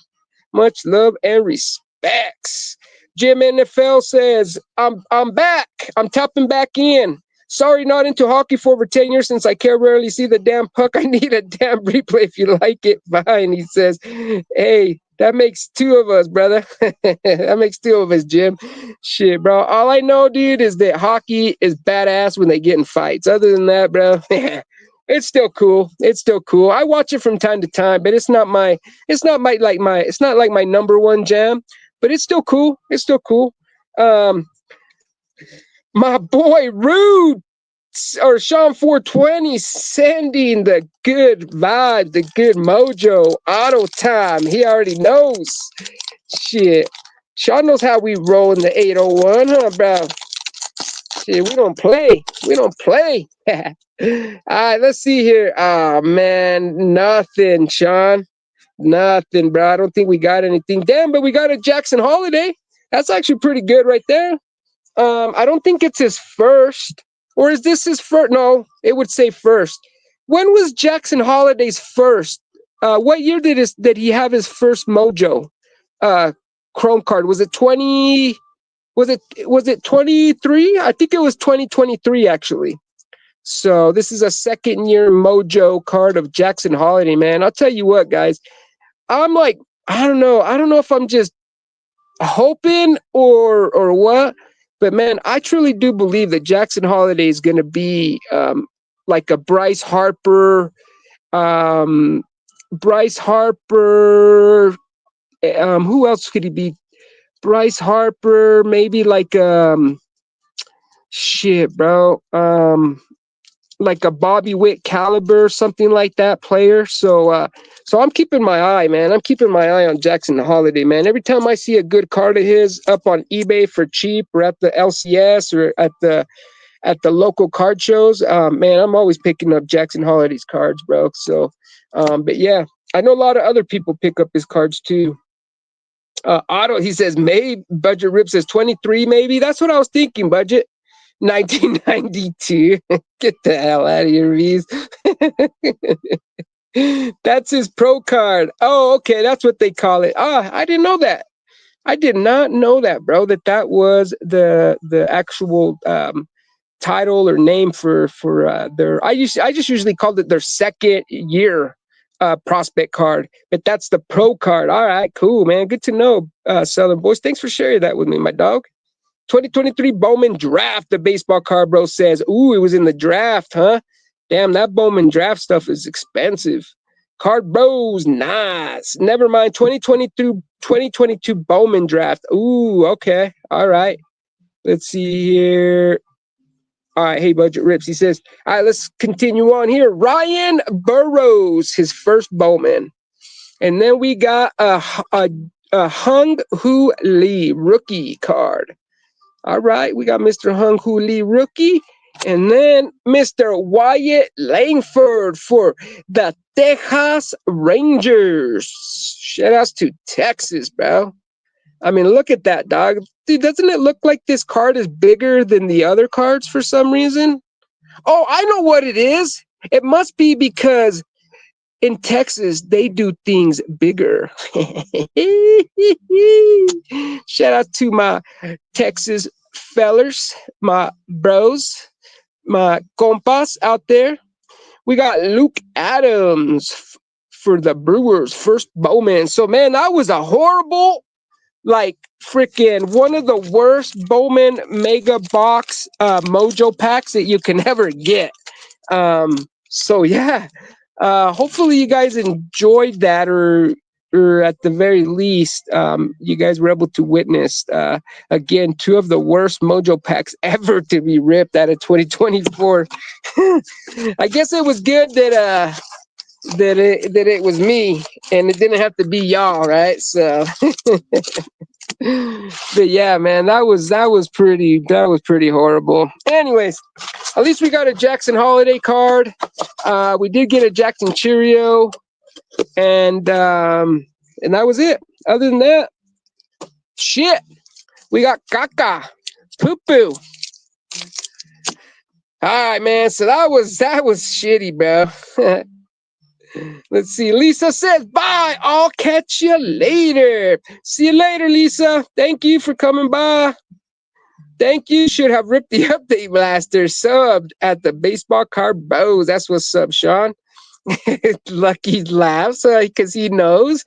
Much love and respects. Jim NFL says, I'm back. I'm tapping back in. Sorry, not into hockey for over 10 years since I can rarely see the damn puck. I need a damn replay if you like it. Fine. He says, hey, that makes two of us, brother. That makes two of us, Jim. Shit, bro. All I know, dude, is that hockey is badass when they get in fights. Other than that, bro, it's still cool. It's still cool. I watch it from time to time, but it's not like my number one jam. But it's still cool. It's still cool. My boy Rude or Sean 420 sending the good vibe, the good mojo, auto time. He already knows. Shit. Sean knows how we roll in the 801, huh, bro? Shit, we don't play. We don't play. All right, let's see here. Oh, man, nothing, Sean. Nothing, bro. I don't think we got anything. Damn, but we got a Jackson Holiday. That's actually pretty good right there. I don't think it's his first. Or is this his first? No, it would say first. When was Jackson Holiday's first? What year did he have his first Mojo Chrome card? Was it 20? Was it 23? I think it was 2023 actually. So this is a second year Mojo card of Jackson Holiday, man. I'll tell you what, guys. I'm like, I don't know. I don't know if I'm just hoping or what. But man, I truly do believe that Jackson Holiday is going to be like a Bryce Harper. Bryce Harper. Who else could he be? Bryce Harper, maybe like shit, bro. Like a Bobby Witt caliber, something like that player. So I'm keeping my eye, man. I'm keeping my eye on Jackson Holiday, man. Every time I see a good card of his up on eBay for cheap, or at the LCS, or at the local card shows, man, I'm always picking up Jackson Holiday's cards, bro. So, but yeah, I know a lot of other people pick up his cards too. Otto, he says, maybe. Budget Rip says 23, maybe. That's what I was thinking, Budget. 1992. Get the hell out of here, Reese. That's his pro card. Oh, okay. That's what they call it. I didn't know that. I did not know that, bro, that was the actual title or name for their. I just usually called it their second year prospect card, but that's the pro card. All right, cool, man. Good to know, Southern Boys. Thanks for sharing that with me, my dog. 2023 Bowman draft, the baseball card bro says. Ooh, it was in the draft, huh? Damn, that Bowman draft stuff is expensive. Card bros, nice. Never mind. 2022 Bowman draft. Ooh, okay. All right. Let's see here. All right, hey, Budget Rips. He says, all right, let's continue on here. Ryan Burroughs, his first Bowman. And then we got a Hung Hoo Lee rookie card. All right, we got Mr. Hung Hoo Lee rookie. And then Mr. Wyatt Langford for the Texas Rangers. Shout outs to Texas, bro. I mean, look at that, dog. Dude, doesn't it look like this card is bigger than the other cards for some reason? Oh, I know what it is. It must be because in Texas, they do things bigger. Shout out to my Texas fellers, my bros, my compas out there. We got Luke Adams for the Brewers, first Bowman. So, man, that was a horrible, like, freaking one of the worst Bowman Mega Box Mojo packs that you can ever get. So, yeah. Hopefully you guys enjoyed that, or or at the very least, you guys were able to witness, again, two of the worst mojo packs ever to be ripped out of 2024. I guess it was good that it was me and it didn't have to be y'all, right? So, but yeah, man, that was pretty horrible. Anyways, at least we got a Jackson Holiday card. We did get a Jackson Cheerio, and that was it. Other than that, shit, we got caca, poo poo. All right, man. So that was shitty, bro. Let's see. Lisa says, bye. I'll catch you later. See you later, Lisa. Thank you for coming by. Thank you. Should have ripped the update blaster. Subbed at the baseball card bows. That's what's up, Sean. Lucky laughs because he knows.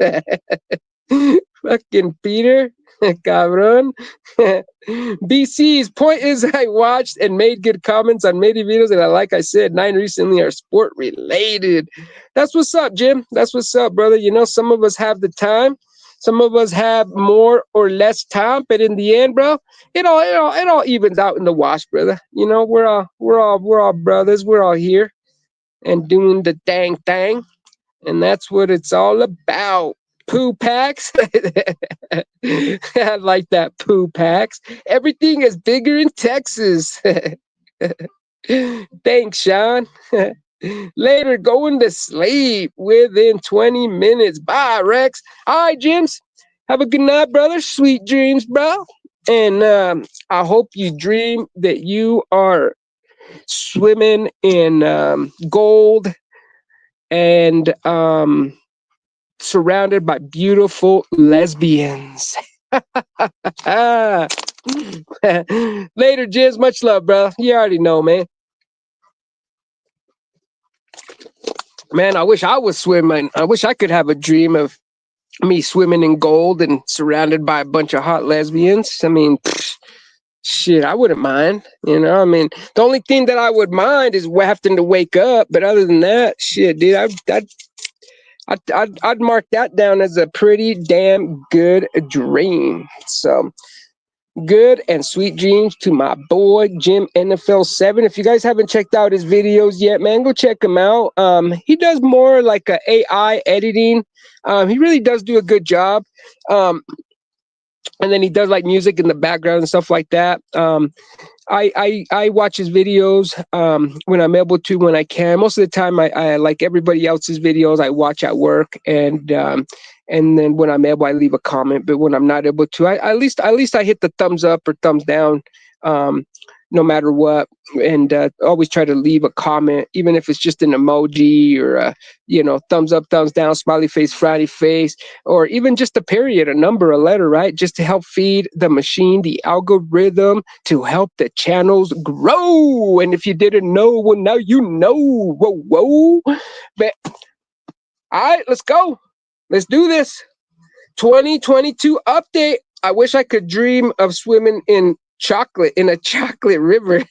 Fucking Peter. Cabron. BC's point is I watched and made good comments on many videos, and like I said, 9 recently are sport related. That's what's up, Jim. That's what's up, brother. You know, some of us have the time, some of us have more or less time, but in the end, bro, it all evens out in the wash, brother. You know, we're all brothers. We're all here and doing the dang thing, and that's what it's all about. Poo packs. I like that, poo packs. Everything is bigger in Texas. Thanks, Sean. Later, going to sleep within 20 minutes. Bye, Rex. All right, Jims. Have a good night, brother. Sweet dreams, bro. And I hope you dream that you are swimming in gold and surrounded by beautiful lesbians. Later, Jiz. Much love, bro. You already know, man. Man, I wish I was swimming. I wish I could have a dream of me swimming in gold and surrounded by a bunch of hot lesbians. I mean, shit, I wouldn't mind. You know, I mean, the only thing that I would mind is having to wake up. But other than that, shit, dude, I'd mark that down as a pretty damn good dream. So good and sweet dreams to my boy Jim NFL7. If you guys haven't checked out his videos yet, man, go check him out. He does more like a AI editing. He really does do a good job. And then he does like music in the background and stuff like that. I watch his videos when I'm able to, when I can. Most of the time, I like everybody else's videos. I watch at work, and then when I'm able, I leave a comment. But when I'm not able to, at least I hit the thumbs up or thumbs down, no matter what. And always try to leave a comment, even if it's just an emoji or a, thumbs up, thumbs down, smiley face, frowny face, or even just a period, a number, a letter, right? Just to help feed the machine, the algorithm, to help the channels grow. And if you didn't know, well, now you know. Whoa. But all right, let's go. Let's do this. 2022 update. I wish I could dream of swimming in a chocolate river.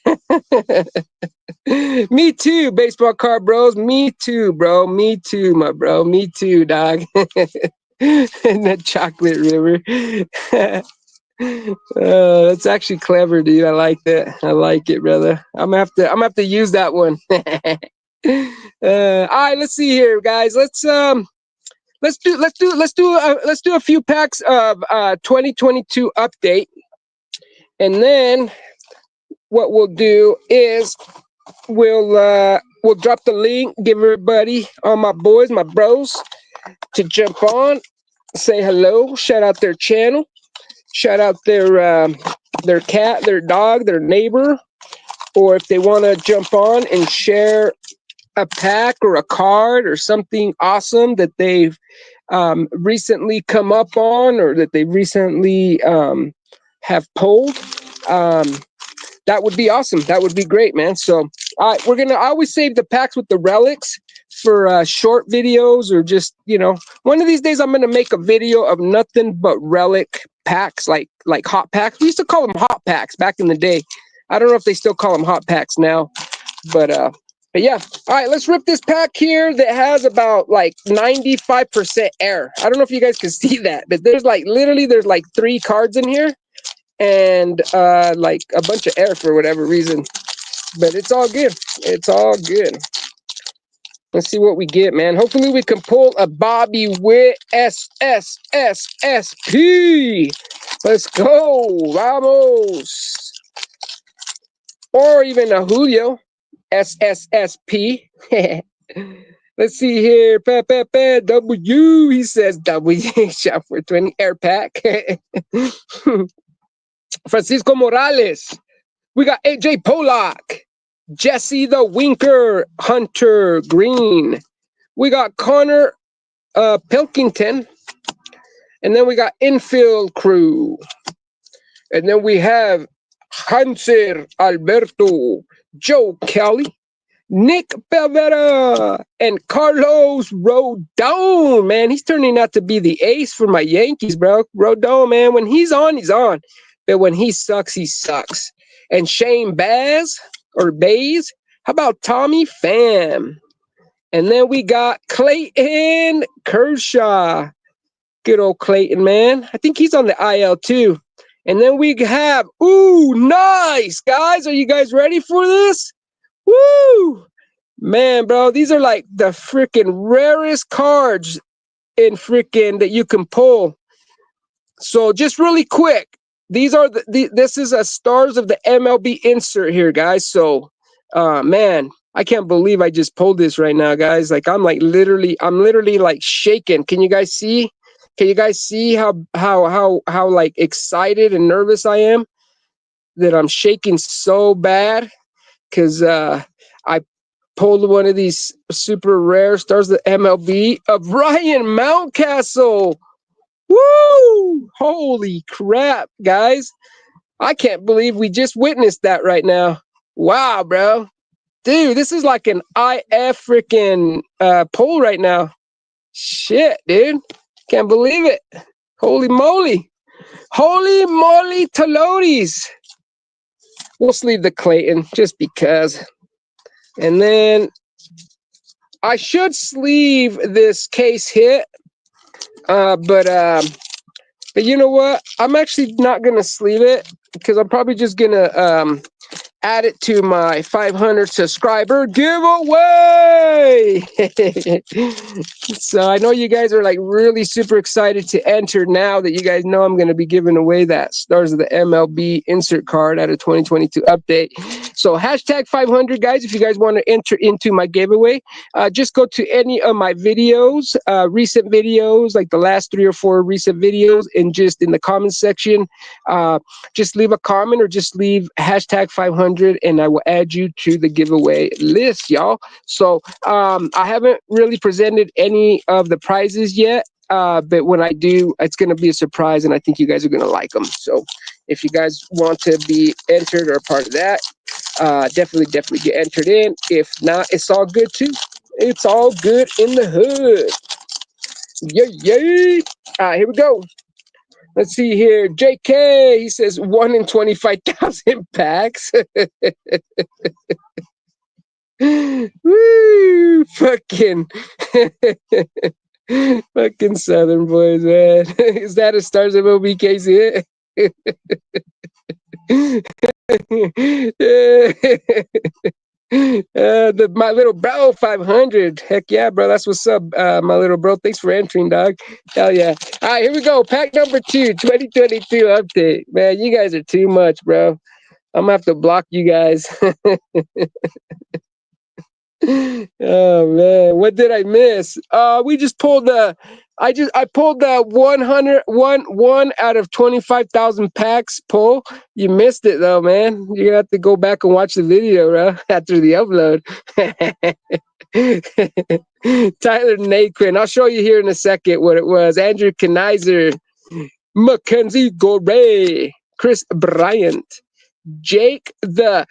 Me too, baseball card bros. Me too, bro. Me too, my bro. Me too, dog. In the chocolate river. That's actually clever, dude. I like that. I like it, brother. I'm gonna have to use that one. All right, let's see here, guys. Let's do a few packs of 2022 update. And then what we'll do is we'll drop the link, give everybody, all my boys, my bros, to jump on, say hello, shout out their channel, shout out their cat, their dog, their neighbor, or if they want to jump on and share a pack or a card or something awesome that they've recently come up on or that they recently have pulled. That would be awesome. That would be great, man. So I always save the packs with the relics for short videos, or just, one of these days I'm gonna make a video of nothing but relic packs, like hot packs. We used to call them hot packs back in the day. I don't know if they still call them hot packs now, but But yeah, all right, let's rip this pack here that has about like 95% air. I don't know if you guys can see that, but there's like literally there's like 3 cards in here and like a bunch of air for whatever reason. But it's all good. It's all good. Let's see what we get, man. Hopefully we can pull a Bobby Witt SSSSP. Let's go. Vamos. Or even a Julio SSSP. Let's see here. W. He says W. Shot for 20 air pack. Francisco Morales. We got AJ Pollock. Jesse the Winker. Hunter Green. We got Connor Pilkington. And then we got Infield Crew. And then we have Hanser Alberto. Joe Kelly. Nick Belvera and Carlos Rodon, man. He's turning out to be the ace for my Yankees, bro. Rodon, man, when he's on, he's on. But when he sucks, he sucks. And Shane Bays. How about Tommy Pham? And then we got Clayton Kershaw. Good old Clayton, man. I think he's on the IL too. And then we have, ooh, nice, guys. Are you guys ready for this? Woo! Man, bro, these are like the freaking rarest cards in freaking that you can pull. So just really quick, these are this is a Stars of the MLB insert here, guys. So, man, I can't believe I just pulled this right now, guys. Like I'm literally like shaking. Can you guys see? Can you guys see how like excited and nervous I am? That I'm shaking so bad because I pulled one of these super rare Stars of the MLB of Ryan Mountcastle. Woo! Holy crap, guys. I can't believe we just witnessed that right now. Wow, bro. Dude, this is like an IF freaking poll right now. Shit, dude. Can't believe it. Holy moly. Holy moly Tolotes. We'll sleeve the Clayton just because. And then I should sleeve this case hit. But you know what? I'm actually not gonna sleeve it because I'm probably just gonna add it to my 500 subscriber giveaway. So I know you guys are like really super excited to enter now that you guys know I'm going to be giving away that Stars of the MLB insert card at a 2022 update. So hashtag 500, guys, if you guys want to enter into my giveaway, just go to any of my videos, recent videos, like the last 3 or 4 recent videos, and just in the comment section, just leave a comment or just leave hashtag 500 and I will add you to the giveaway list, y'all. So I haven't really presented any of the prizes yet, but when I do, it's going to be a surprise, and I think you guys are going to like them. So if you guys want to be entered or a part of that, definitely get entered in. If not, it's all good too. It's all good in the hood. Yay! Here we go. Let's see here. JK, he says 1 in 25,000 packs. Woo! Fucking Southern boys, man. Is that a Stars of OBK's hit? My little bro 500. Heck yeah, bro. That's what's up, my little bro. Thanks for entering, dog. Hell yeah. All right, here we go. Pack number 2, 2022 update. Man, you guys are too much, bro. I'm gonna have to block you guys. Oh man, what did I miss? We just pulled I pulled the 1 out of 25,000 packs pull. You missed it though, man. You're gonna have to go back and watch the video, bro, after the upload. Tyler Naquin. I'll show you here in a second what it was. Andrew Kenizer, Mackenzie Gore, Chris Bryant, Jake the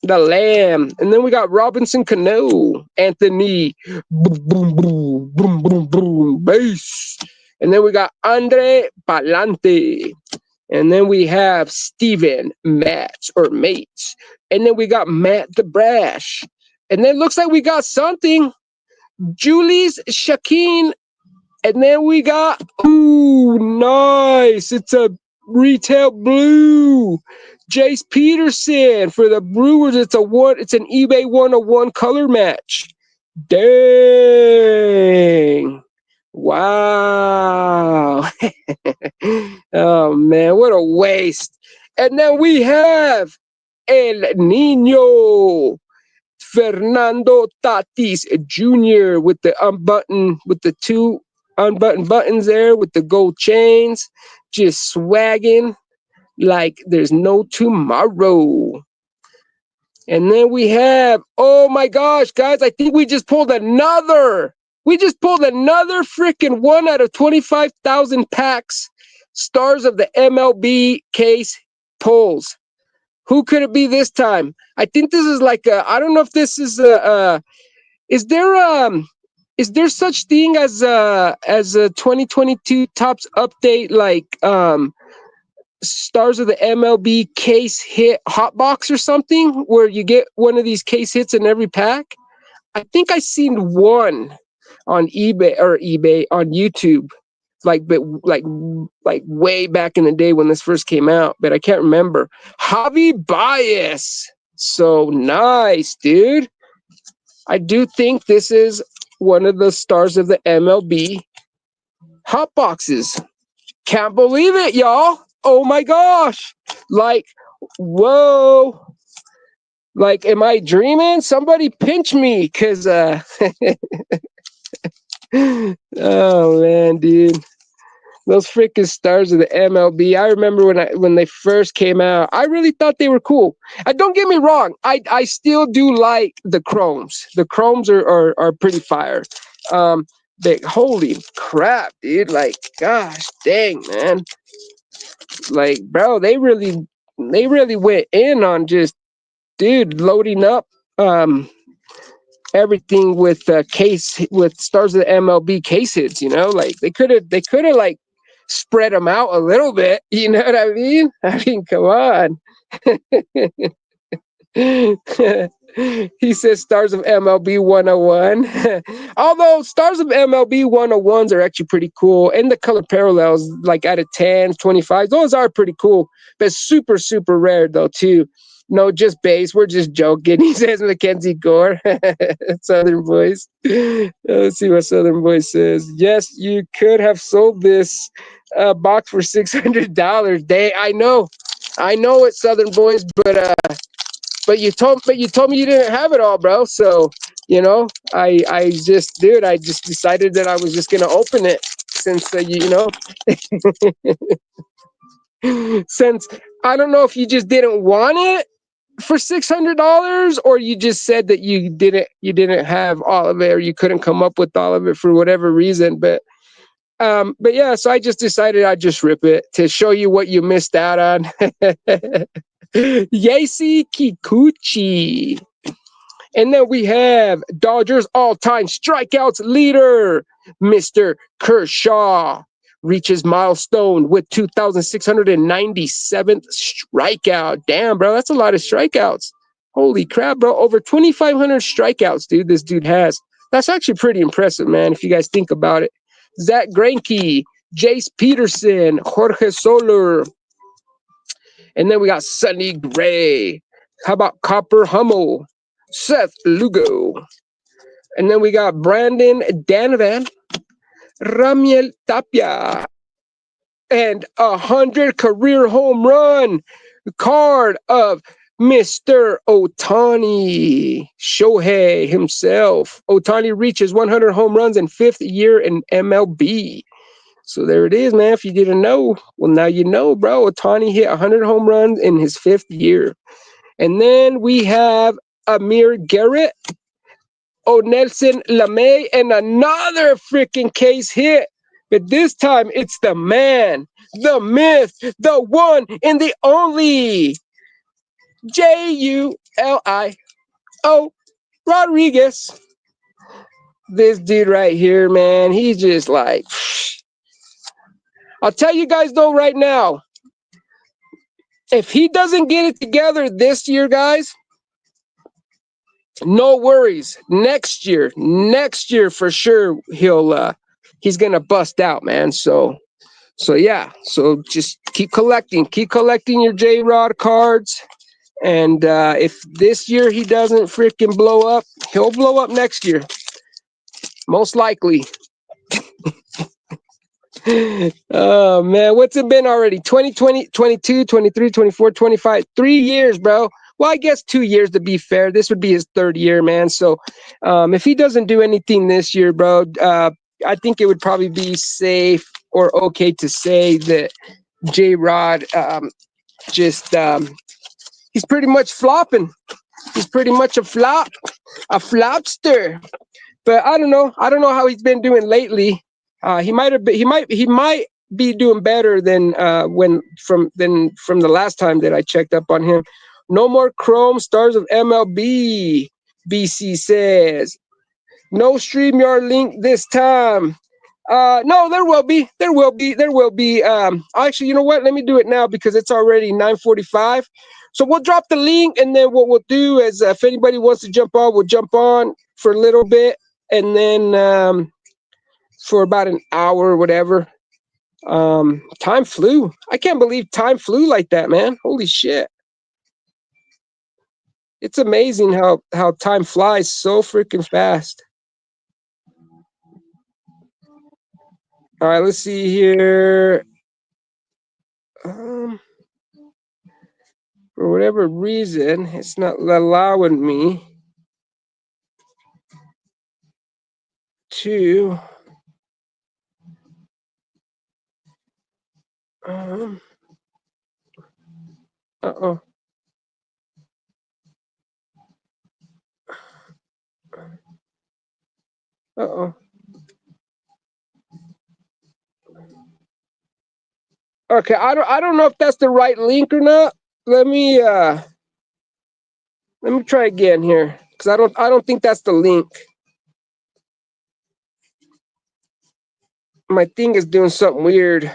Lamb. And then we got Robinson Cano, Anthony boom, bass. And then we got Andre Palante, And then we have Steven Match or Mates. And then we got Matt the Brash. And then looks like we got something. Julie's Shakeen. And then we got, ooh, nice. It's a retail blue. Jace Peterson for the Brewers. It's an eBay 101 color match. Dang. Wow. Oh man, what a waste. And then we have El Nino Fernando Tatis Jr. with the two unbuttoned buttons there with the gold chains, just swagging like there's no tomorrow. And then we have, oh my gosh, guys, I think we just pulled another freaking 1 out of 25,000 packs. Stars of the MLB case pulls. Who could it be this time? I think this is like I don't know if this is is there such thing as a 2022 Topps update like Stars of the MLB case hit hot box or something where you get one of these case hits in every pack? I think I seen one on eBay on YouTube, like way back in the day when this first came out, but I can't remember. Javi Baez, so nice, dude. I do think this is one of the Stars of the MLB hot boxes. Can't believe it, y'all. Oh my gosh. Like, whoa. Like, am I dreaming? Somebody pinch me, cause oh man, dude. Those freaking Stars of the MLB. I remember when they first came out, I really thought they were cool. Don't get me wrong, I still do like the chromes. The chromes are pretty fire. Holy crap, dude. Like, gosh dang, man. Like, bro, they really went in on just, dude, loading up everything with Stars of the MLB case hits, you know? Like they could have like spread them out a little bit, you know what I mean? I mean, come on. He says Stars of MLB 101. Although Stars of MLB 101s are actually pretty cool. And the color parallels, like out of 10s, 25s, those are pretty cool. But super, super rare, though, too. No, just base. We're just joking. He says Mackenzie Gore. Southern Voice. Let's see what Southern Voice says. Yes, you could have sold this box for $600. I know it, Southern Boys, but you told me you didn't have it all, bro. So, you know, I just decided that I was just gonna open it since since I don't know if you just didn't want it for $600 or you just said that you didn't have all of it or you couldn't come up with all of it for whatever reason. But yeah, so I just decided I'd just rip it to show you what you missed out on. Yasi Kikuchi. And then we have Dodgers all-time strikeouts leader, Mr. Kershaw, reaches milestone with 2,697th strikeout. Damn, bro, that's a lot of strikeouts. Holy crap, bro. Over 2,500 strikeouts, dude, this dude has. That's actually pretty impressive, man, if you guys think about it. Zach Greinke, Jace Peterson, Jorge Soler. And then we got Sonny Gray. How about Copper Hummel? Seth Lugo. And then we got Brandon Donovan, Ramiel Tapia, and 100 career home run card of Mr. Ohtani, Shohei himself. Ohtani reaches 100 home runs in 5th year in MLB. So there it is, man. If you didn't know, well, now you know, bro. Ohtani hit 100 home runs in his 5th year. And then we have Amir Garrett, Nelson Lamay, and another freaking case hit. But this time, it's the man, the myth, the one, and the only Julio Rodriguez. This dude right here, man, he's just like... I'll tell you guys, though, right now, if he doesn't get it together this year, guys, no worries. Next year for sure, he's gonna bust out, man. So yeah, so just keep collecting your J-Rod cards. And if this year he doesn't freaking blow up, he'll blow up next year. Most likely. Oh, man. What's it been already? 2020, 22, 23, 24, 25. 3 years, bro. Well, I guess 2 years to be fair. This would be his third year, man. So if he doesn't do anything this year, bro, I think it would probably be safe or okay to say that J-Rod just he's pretty much flopping. He's pretty much a flopster. But I don't know. I don't know how he's been doing lately. He might be doing better than from the last time that I checked up on him. No more Chrome Stars of MLB. BC says no StreamYard link this time. No, there will be. Actually, you know what? Let me do it now because it's already 9:45. So we'll drop the link, and then what we'll do is, if anybody wants to jump on, we'll jump on for a little bit, and then for about an hour or whatever. Time flew. I can't believe time flew like that, man. Holy shit! It's amazing how time flies so freaking fast. All right, let's see here. For whatever reason, it's not allowing me to uh-oh. Uh-oh. Okay, I don't know if that's the right link or not. Let me try again here, because I don't think that's the link. My thing is doing something weird.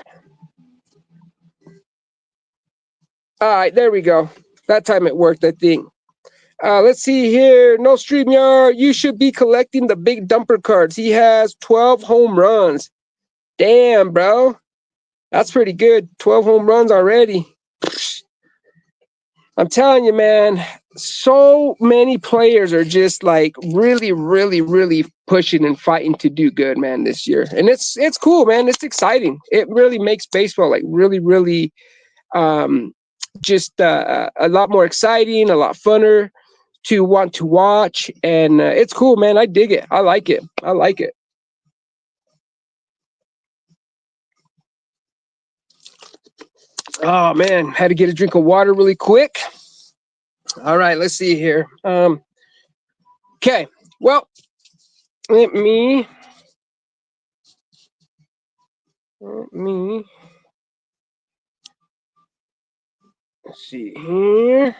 All right, there we go. That time it worked, I think. Let's see here. No StreamYard. You should be collecting the big dumper cards. He has 12 home runs. Damn, bro. That's pretty good. 12 home runs already. I'm telling you, man, so many players are just like really, really, really pushing and fighting to do good, man, this year. And it's cool, man. It's exciting. It really makes baseball like really, really just a lot more exciting, a lot funner to want to watch. And it's cool, man. I dig it. I like it. Oh, man. Had to get a drink of water really quick. All right, let's see here. Okay, well, let me see here.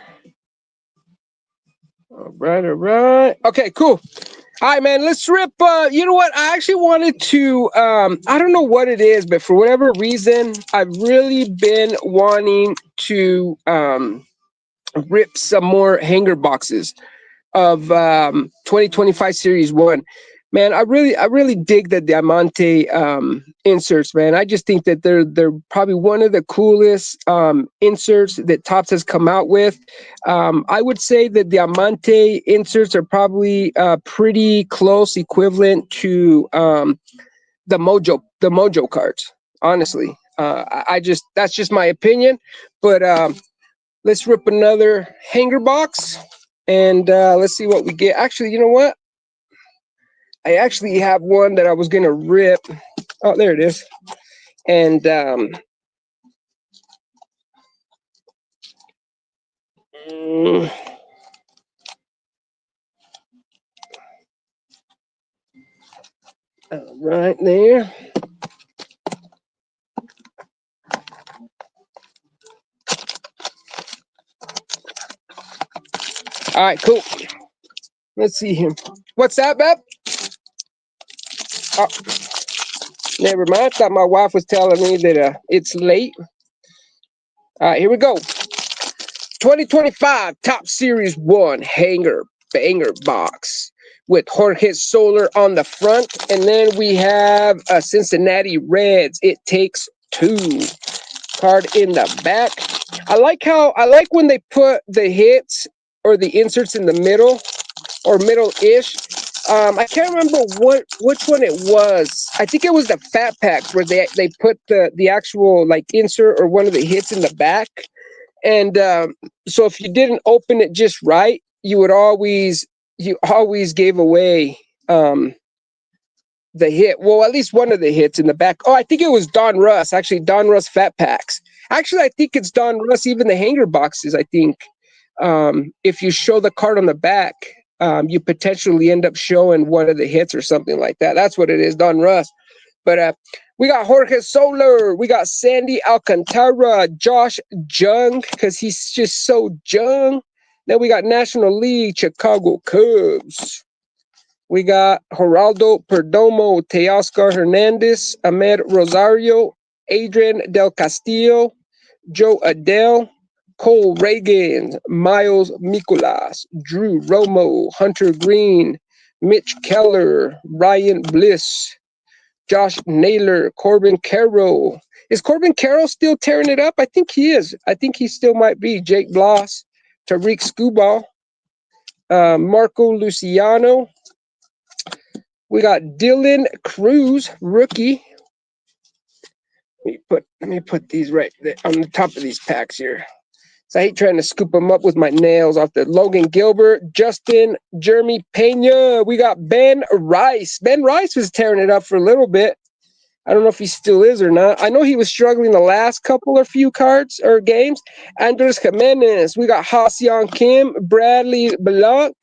All right. Okay, cool. All right, man, let's rip. You know what? I actually wanted to, I don't know what it is, but for whatever reason, I've really been wanting to rip some more hanger boxes of 2025 Series 1. Man, I really dig the Diamante inserts, man. I just think that they're probably one of the coolest inserts that Topps has come out with. I would say that Diamante inserts are probably pretty close equivalent to the Mojo cards. Honestly, I just that's just my opinion. But let's rip another hanger box and let's see what we get. Actually, you know what? I actually have one that I was gonna rip. Oh, there it is. And right there. All right, cool. Let's see here. What's that, Beb? Oh, never mind. I thought my wife was telling me that it's late. All right, here we go. 2025 Top Series 1 Hanger Banger Box with Jorge Soler on the front. And then we have a Cincinnati Reds. It takes two card in the back. I like when they put the hits or the inserts in the middle or middle-ish. I can't remember which one it was. I think it was the Fat Packs where they put the actual like insert or one of the hits in the back. And so if you didn't open it just right, you always gave away the hit. Well, at least one of the hits in the back. Oh, I think it was Don Russ. Actually, Don Russ Fat Packs. Actually, I think it's Don Russ. Even the hanger boxes. I think if you show the card on the back, you potentially end up showing one of the hits or something like that. That's what it is, Don Russ. But we got Jorge Soler, we got Sandy Alcantara, Josh Jung, because he's just so young. Then we got National League, Chicago Cubs. We got Geraldo Perdomo, Teoscar Hernandez, Ahmed Rosario, Adrian Del Castillo, Joe Adele, Cole Reagan, Miles Mikolas, Drew Romo, Hunter Green, Mitch Keller, Ryan Bliss, Josh Naylor, Corbin Carroll. Is Corbin Carroll still tearing it up? I think he is. I think he still might be. Jake Bloss, Tariq Skubal, Marco Luciano. We got Dylan Cruz, rookie. Let me put these right there on the top of these packs here. So I hate trying to scoop them up with my nails off the Logan Gilbert, Justin, Jeremy Pena. We got Ben Rice. Ben Rice was tearing it up for a little bit. I don't know if he still is or not. I know he was struggling the last couple or few cards or games. Andres Jimenez. We got Ha-Seong Kim, Bradley Blanc,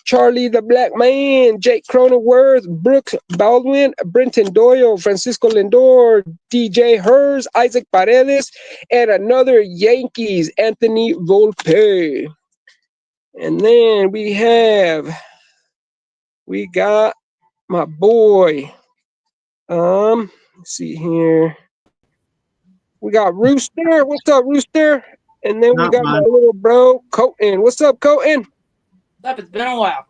Charlie the Black Man, Jake Cronenworth, Brooks Baldwin, Brenton Doyle, Francisco Lindor, DJ Hers, Isaac Paredes, and another Yankees, Anthony Volpe. And then we got my boy. Let's see here. We got Rooster. What's up, Rooster? And then we got my little bro, Colton. What's up, Colton? What's up? It's been a while.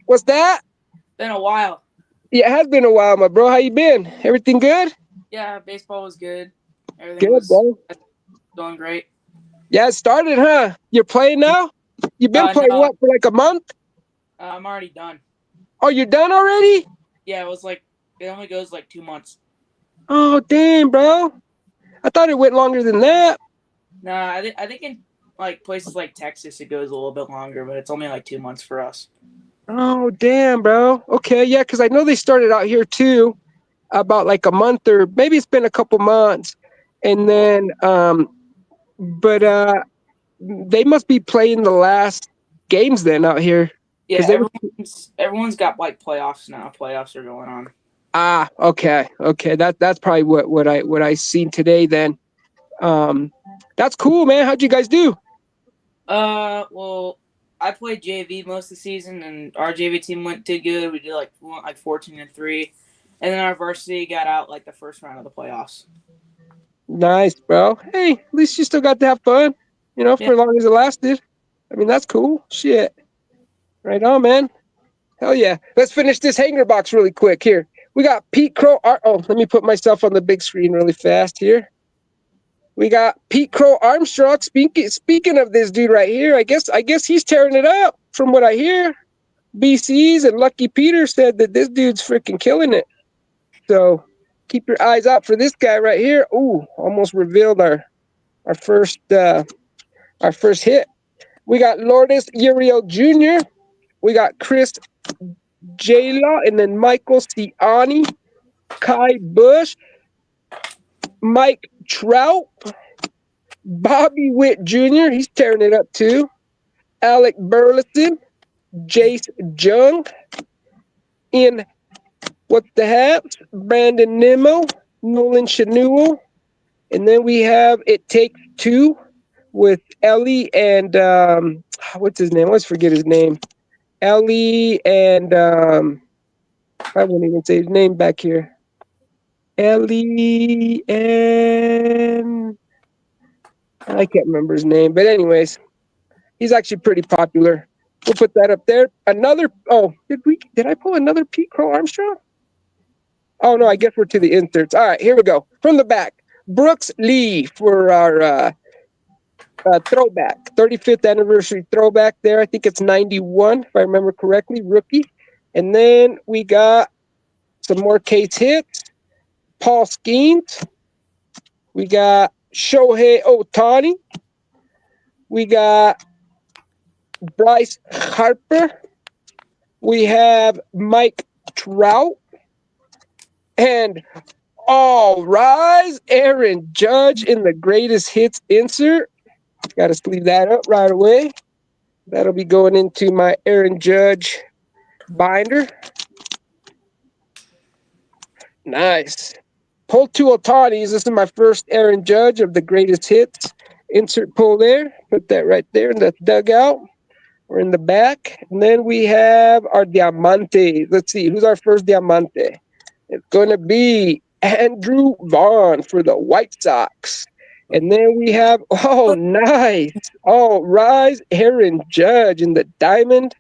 What's that? Been a while. Yeah, it has been a while, my bro. How you been? Everything good? Yeah, baseball was good. Everything Good, bro. Going great. Yeah, it started, huh? You're playing now? You've been playing no. what, for like a month? I'm already done. Oh, you're done already? Yeah, it only goes like 2 months. Oh, damn, bro. I thought it went longer than that. Nah, I think in like places like Texas it goes a little bit longer, but it's only like 2 months for us. Oh, damn, bro. Okay, yeah, because I know they started out here too about like a month or maybe it's been a couple months. And then, but they must be playing the last games then out here. Yeah, everyone's got like playoffs now. Playoffs are going on. Ah, okay. That's probably what I seen today then. That's cool, man. How'd you guys do? Well, I played JV most of the season, and our JV team did good. We did like 14-3, and then our varsity got out like the first round of the playoffs. Nice, bro. Hey, at least you still got to have fun, for as long as it lasted. I mean, that's cool. Shit. Right on, man. Hell yeah. Let's finish this hanger box really quick here. We got Pete Crow. Oh, let me put myself on the big screen really fast here. We got Pete Crow Armstrong. Speaking of this dude right here, I guess he's tearing it up from what I hear. BC's and Lucky Peter said that this dude's freaking killing it. So keep your eyes out for this guy right here. Ooh, almost revealed our first hit. We got Lourdes Uriel Jr. We got Chris Jayla and then Michael Ciani, Kai Bush, Mike Trout, Bobby Witt Jr. He's tearing it up too. Alec Burleson, Jace Jung, in What the Haps, Brandon Nimmo, Nolan Shanuel, and then we have It Takes Two with Ellie and what's his name? Let's forget his name. Ellie and I won't even say his name back here. Ellie and I can't remember his name, but anyways, he's actually pretty popular. We'll put that up there. Another. Oh, did I pull another Pete Crow Armstrong? Oh no, I guess we're to the inserts. All right, here we go from the back. Brooks Lee for our throwback, 35th anniversary throwback. There, I think it's 91 if I remember correctly, rookie. And then we got some more case hits. Paul Skeens. We got Shohei Ohtani. We got Bryce Harper. We have Mike Trout. And all rise, Aaron Judge in the greatest hits insert. Got to sleeve that up right away. That'll be going into my Aaron Judge binder. Nice. Pull two Otanis. This is my first Aaron Judge of the greatest hits. Insert pull there. Put that right there in the dugout or in the back. And then we have our Diamante. Let's see. Who's our first Diamante? It's going to be Andrew Vaughn for the White Sox. And then we have, oh, nice. Oh, rise, Aaron Judge in the diamond,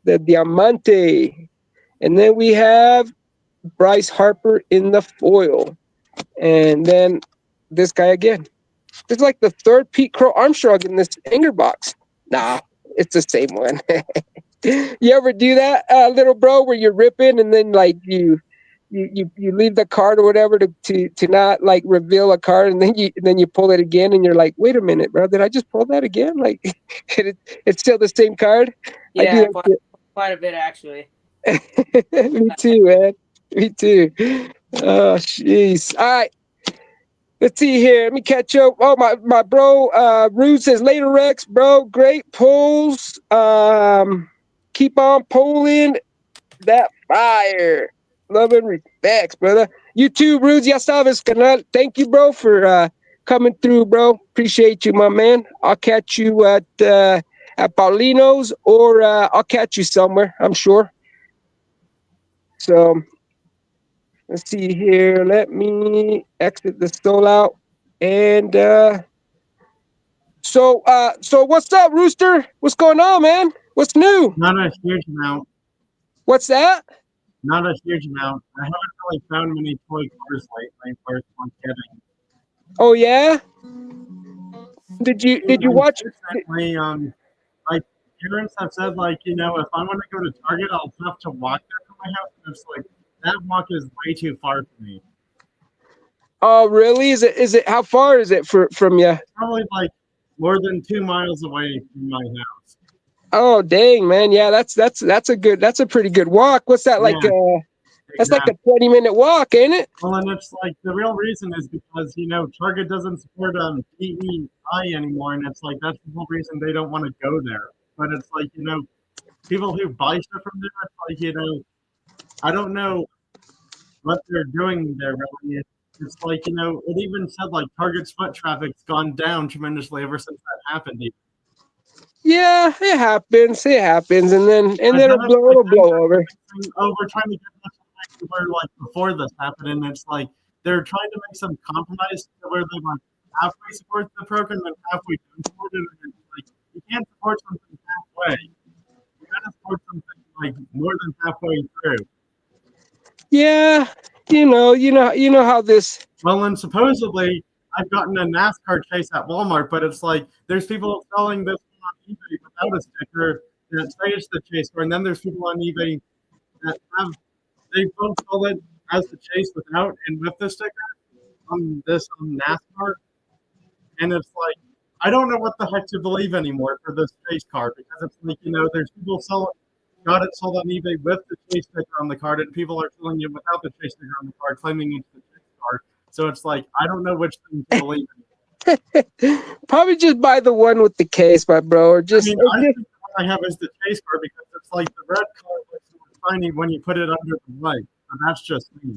the Diamante. And then we have Bryce Harper in the foil. And then this guy again. It's like the third Pete Crow Armstrong in this hanger box. Nah, it's the same one. You ever do that, little bro, where you're ripping and then like you leave the card or whatever to not like reveal a card, and then you pull it again and you're like, wait a minute, bro, did I just pull that again? Like it's still the same card. I do Yeah, that quite a bit actually. Me too, man. Me too. Oh, jeez. All right. Let's see here. Let me catch up. Oh, my bro, Rude says later, Rex, bro. Great pulls. Keep on pulling that fire. Love and respects, brother. You too, Rudes. Ya sabes, canal. Thank you, bro, for coming through, bro. Appreciate you, my man. I'll catch you at Paulino's, or I'll catch you somewhere, I'm sure. So let's see here. Let me exit the stall out. And so what's up, Rooster? What's going on, man? What's new? Not a huge amount. What's that? Not a huge amount. I haven't really found many toy cars lately worth getting. Oh yeah. Did you watch? Unfortunately, like parents have said, like, if I want to go to Target, I'll have to walk there from my house. And it's like that walk is way too far for me. Oh really? Is it? How far is it from you? Probably like more than 2 miles away from my house. Oh dang, man. Yeah, that's a pretty good walk. What's that like? Yeah, That's like exactly. a 20-minute walk, ain't it? Well, and it's like the real reason is because Target doesn't support PEI anymore, and it's like that's the whole reason they don't want to go there. But it's like people who buy stuff from there, it's like I don't know what they're doing there really. It's like it even said like Target's foot traffic's gone down tremendously ever since that happened. Yeah, it happens. It happens, and then But then it'll it's like blow over. oh, we're trying to get this to where like before this happened, and it's like they're trying to make some compromise to where they like halfway support the program and halfway don't support it. And it's like you can't support something halfway. You gotta support something like more than halfway through. Yeah, you know how this. Well, and supposedly I've gotten a NASCAR chase at Walmart, but it's like there's people selling this on eBay without a sticker that says the chase car, and then there's people on eBay that have they both sell it as the chase without and with the sticker on this NASCAR, and it's like I don't know what the heck to believe anymore for this chase card because it's like there's people got it sold on eBay with the chase sticker on the card, and people are selling it without the chase sticker on the card, claiming it's the chase card. So it's like I don't know which thing to believe in. Probably just buy the one with the case, my bro. Or just. I think the one I have is the chase card because it's like the red color looks more shiny when you put it under the light. So that's just me.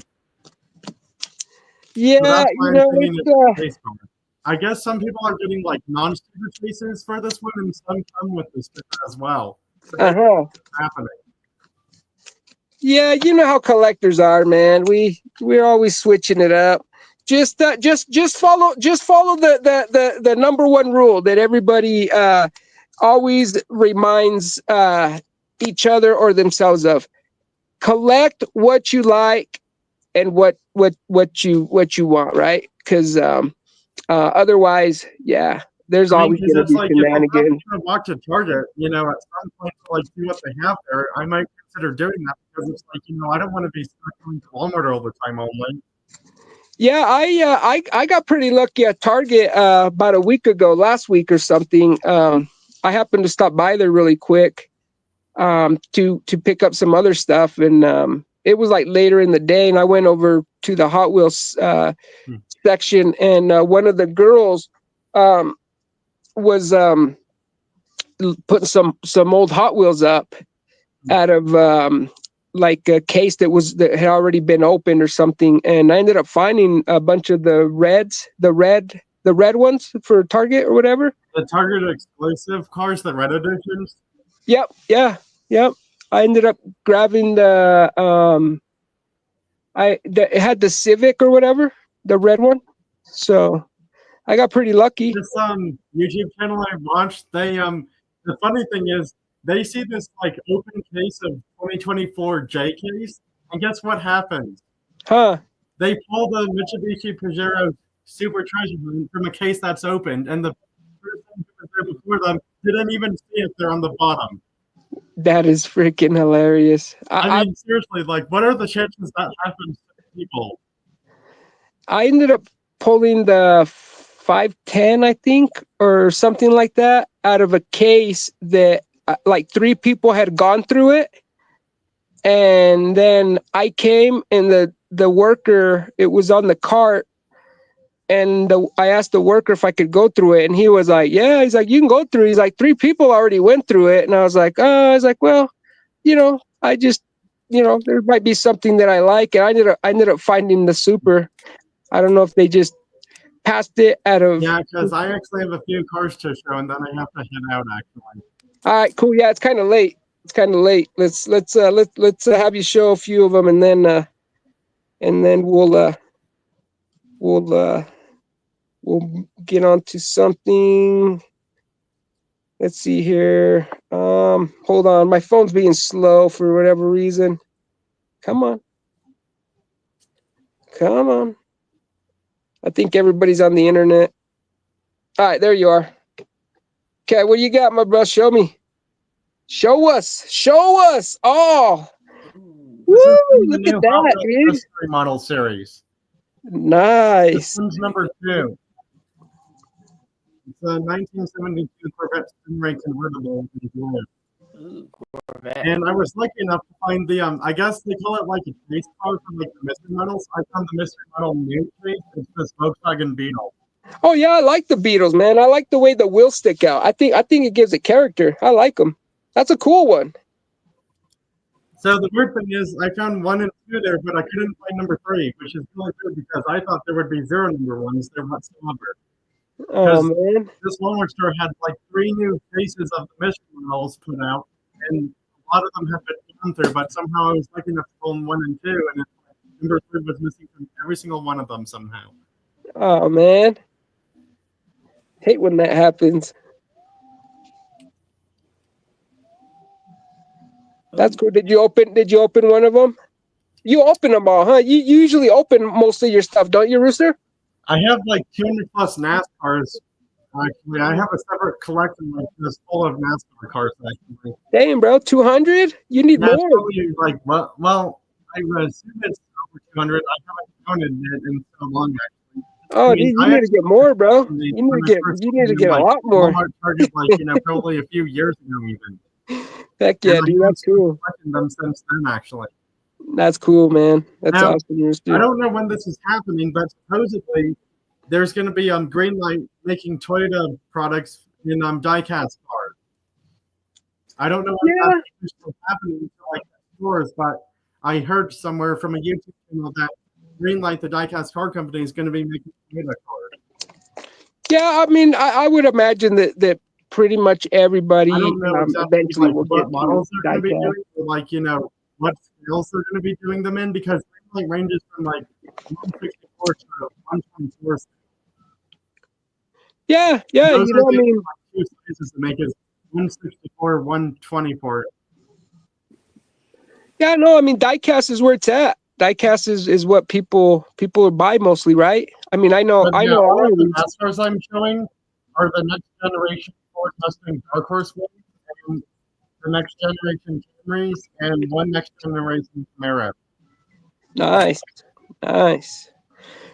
Yeah, so that's why I'm thinking it's the chase card. I guess some people are getting like non-sticker chases for this one, and some come with the sticker as well. So what's happening? Yeah, you know how collectors are, man. We're always switching it up. just follow the number one rule that everybody always reminds each other or themselves of. Collect what you like and what you want, right? Because otherwise, yeah, there's I mean, always because going to it's be like if I'm shenanigans. going to walk to Target, you know, at some point to like see what they have there, I might consider doing that because it's like, you know, I don't want to be stuck going to Walmart all the time only. Yeah, I got pretty lucky at Target about a week ago, last week or something. I happened to stop by there really quick to pick up some other stuff, and it was like later in the day, and I went over to the Hot Wheels section, and one of the girls was putting some old Hot Wheels up out of like a case that had already been opened or something, and I ended up finding a bunch of the red ones for Target or whatever. The Target exclusive cars, the red editions. Yep, yeah, yep. I ended up grabbing it had the Civic or whatever, the red one. So I got pretty lucky. This YouTube channel I watched, they the funny thing is they see this like open case of 2024 J case, and guess what happens? Huh. They pull the Mitsubishi Pajero Super Treasure Hunt from a case that's opened, and the person who was there before them didn't even see it there on the bottom. That is freaking hilarious. I mean, seriously, like, what are the chances that happens to people? I ended up pulling the 510, I think, or something like that, out of a case that like 3 people had gone through it, and then I came, and the worker, it was on the cart, and I asked the worker if I could go through it, and he was like, yeah, he's like, you can go through. He's like, 3 people already went through it, and I was like, well, you know, I just, you know, there might be something that I like, and I ended up finding the Super. I don't know if they just passed it out of. Yeah, because I actually have a few cars to show, and then I have to head out. Actually. All right, cool. Yeah, it's kind of late. Let's have you show a few of them, and then we'll get on to something. Let's see here. Hold on. My phone's being slow for whatever reason. Come on. I think everybody's on the internet. All right, there you are. Okay, what do you got, my bro? Show me. Show us. Oh. Woo, look at that, dude. Mystery model series. Nice. This one's number 2. It's a 1972 Corvette Stingray convertible in blue. Ooh, Corvette. And I was lucky enough to find the I guess they call it like a chase car from like the mystery models. I found the mystery model new chase. It's this Volkswagen Beetle. Oh yeah, I like the Beetles, man. I like the way the wheels stick out. I think it gives it character. I like them. That's a cool one. So the weird thing is, I found 1 and 2 there, but I couldn't find number 3, which is really good because I thought there would be 0 number 1s there whatsoever. Oh man, this Walmart store had like 3 new faces of the mystery models put out, and a lot of them have been gone through, but somehow I was lucky enough to pull 1 and 2, and number 3 was missing from every single one of them somehow. Oh man, hate when that happens. That's cool. Did you open one of them? You open them all, huh? You usually open most of your stuff, don't you, Rooster? I have like 200 plus NASCARs. Actually, I have a separate collection like this full of NASCAR cars. Actually, damn, bro, 200? You need more. Like, well, I assume it's over 200. I haven't counted it in so long. Actually. Oh, I mean, you need to get more, bro. You need to get a lot more. Walmart Target, like probably a few years ago, even. Heck yeah, dude, that's cool. Them since then, actually. That's cool, man. That's now, awesome. I don't know when this is happening, but supposedly there's going to be Greenlight making Toyota products in die-cast cars. I don't know when that's happening to like stores, but I heard somewhere from a YouTube channel that Greenlight, the die-cast car company, is going to be making Toyota cars. Yeah, I mean, I would imagine that pretty much everybody eventually will what get models they're going to be doing, or what scales they're going to be doing them in, because it ranges from like 164 to 124. Yeah, And those you are know, I the mean, two sizes to make it 164, 124. yeah, no, I mean, diecast is where it's at. Diecast is what people buy mostly, right? I mean, I know, But yeah, I all of the release. NASCARs I'm showing are the next generation Ford Mustang Dark Horse ones, and the next generation Camrys, and one next generation Camaro. Nice, nice.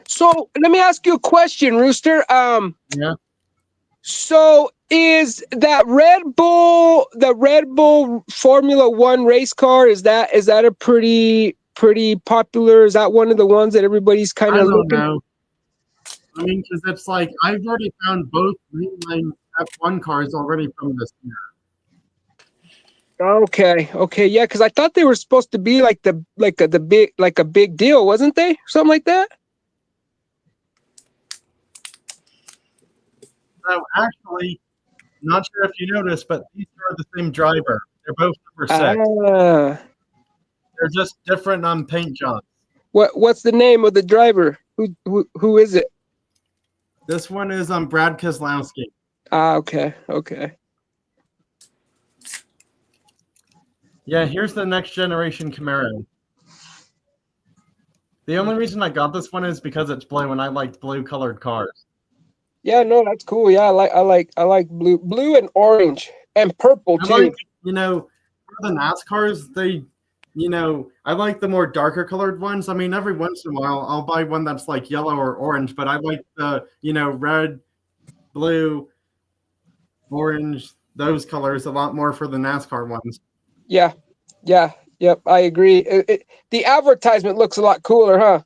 So let me ask you a question, Rooster. Yeah. So is that the Red Bull Formula One race car? Is that a pretty popular? Is that one of the ones that everybody's kind I of don't looking? know. I mean, because it's like I've already found both mainline F1 cars already from this year. Okay, yeah, because I thought they were supposed to be like a big deal, wasn't they? Something like that. So actually, not sure if you noticed, but these are the same driver. They're both number 6. Ah, They're just different on paint jobs. what's the name of the driver? Who is it? This one is Brad Keselowski. Ah, okay. Yeah, here's the next generation Camaro. The only reason I got this one is because it's blue, and I like blue colored cars. Yeah, no, that's cool. Yeah, I like blue and orange and purple I too. like, for the NASCARs, I like the more darker colored ones. I mean, every once in a while, I'll buy one that's like yellow or orange, but I like the, red, blue, orange, those colors a lot more for the NASCAR ones. Yeah, yep, I agree. The advertisement looks a lot cooler, huh?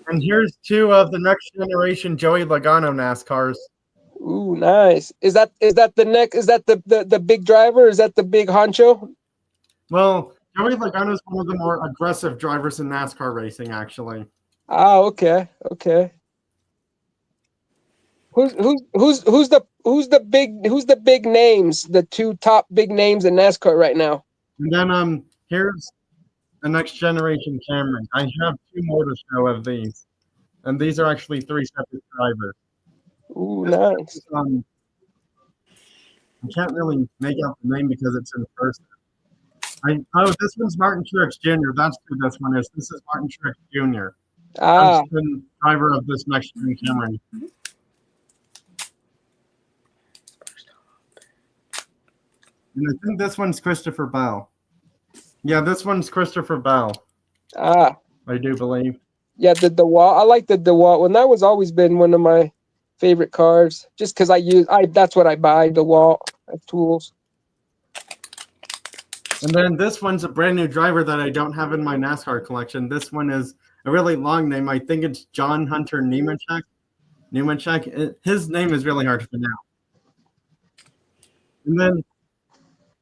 And here's two of the next generation Joey Logano NASCARs. Ooh, nice. Is that the next? Is that the big driver? Is that the big honcho? Well, Joey Logano is one of the more aggressive drivers in NASCAR racing, actually. Ah, okay. Who's the big names? The two top big names in NASCAR right now. And then here's the next generation Camry. I have two more to show of these, and these are actually 3 separate drivers. Ooh, This nice. is, I can't really make out the name because it's in person. This one's Martin Truex Jr. That's who this one is. This is Martin Truex Jr. Ah, That's the driver of this next gen Camry. And I think this one's Christopher Bell. Yeah, this one's Christopher Bell, ah. I do believe. Yeah, the DeWalt. I like the DeWalt one. That was always been one of my favorite cars. Just because that's what I buy. DeWalt tools. And then this one's a brand new driver that I don't have in my NASCAR collection. This one is a really long name. I think it's John Hunter Nemechek. His name is really hard to pronounce. And then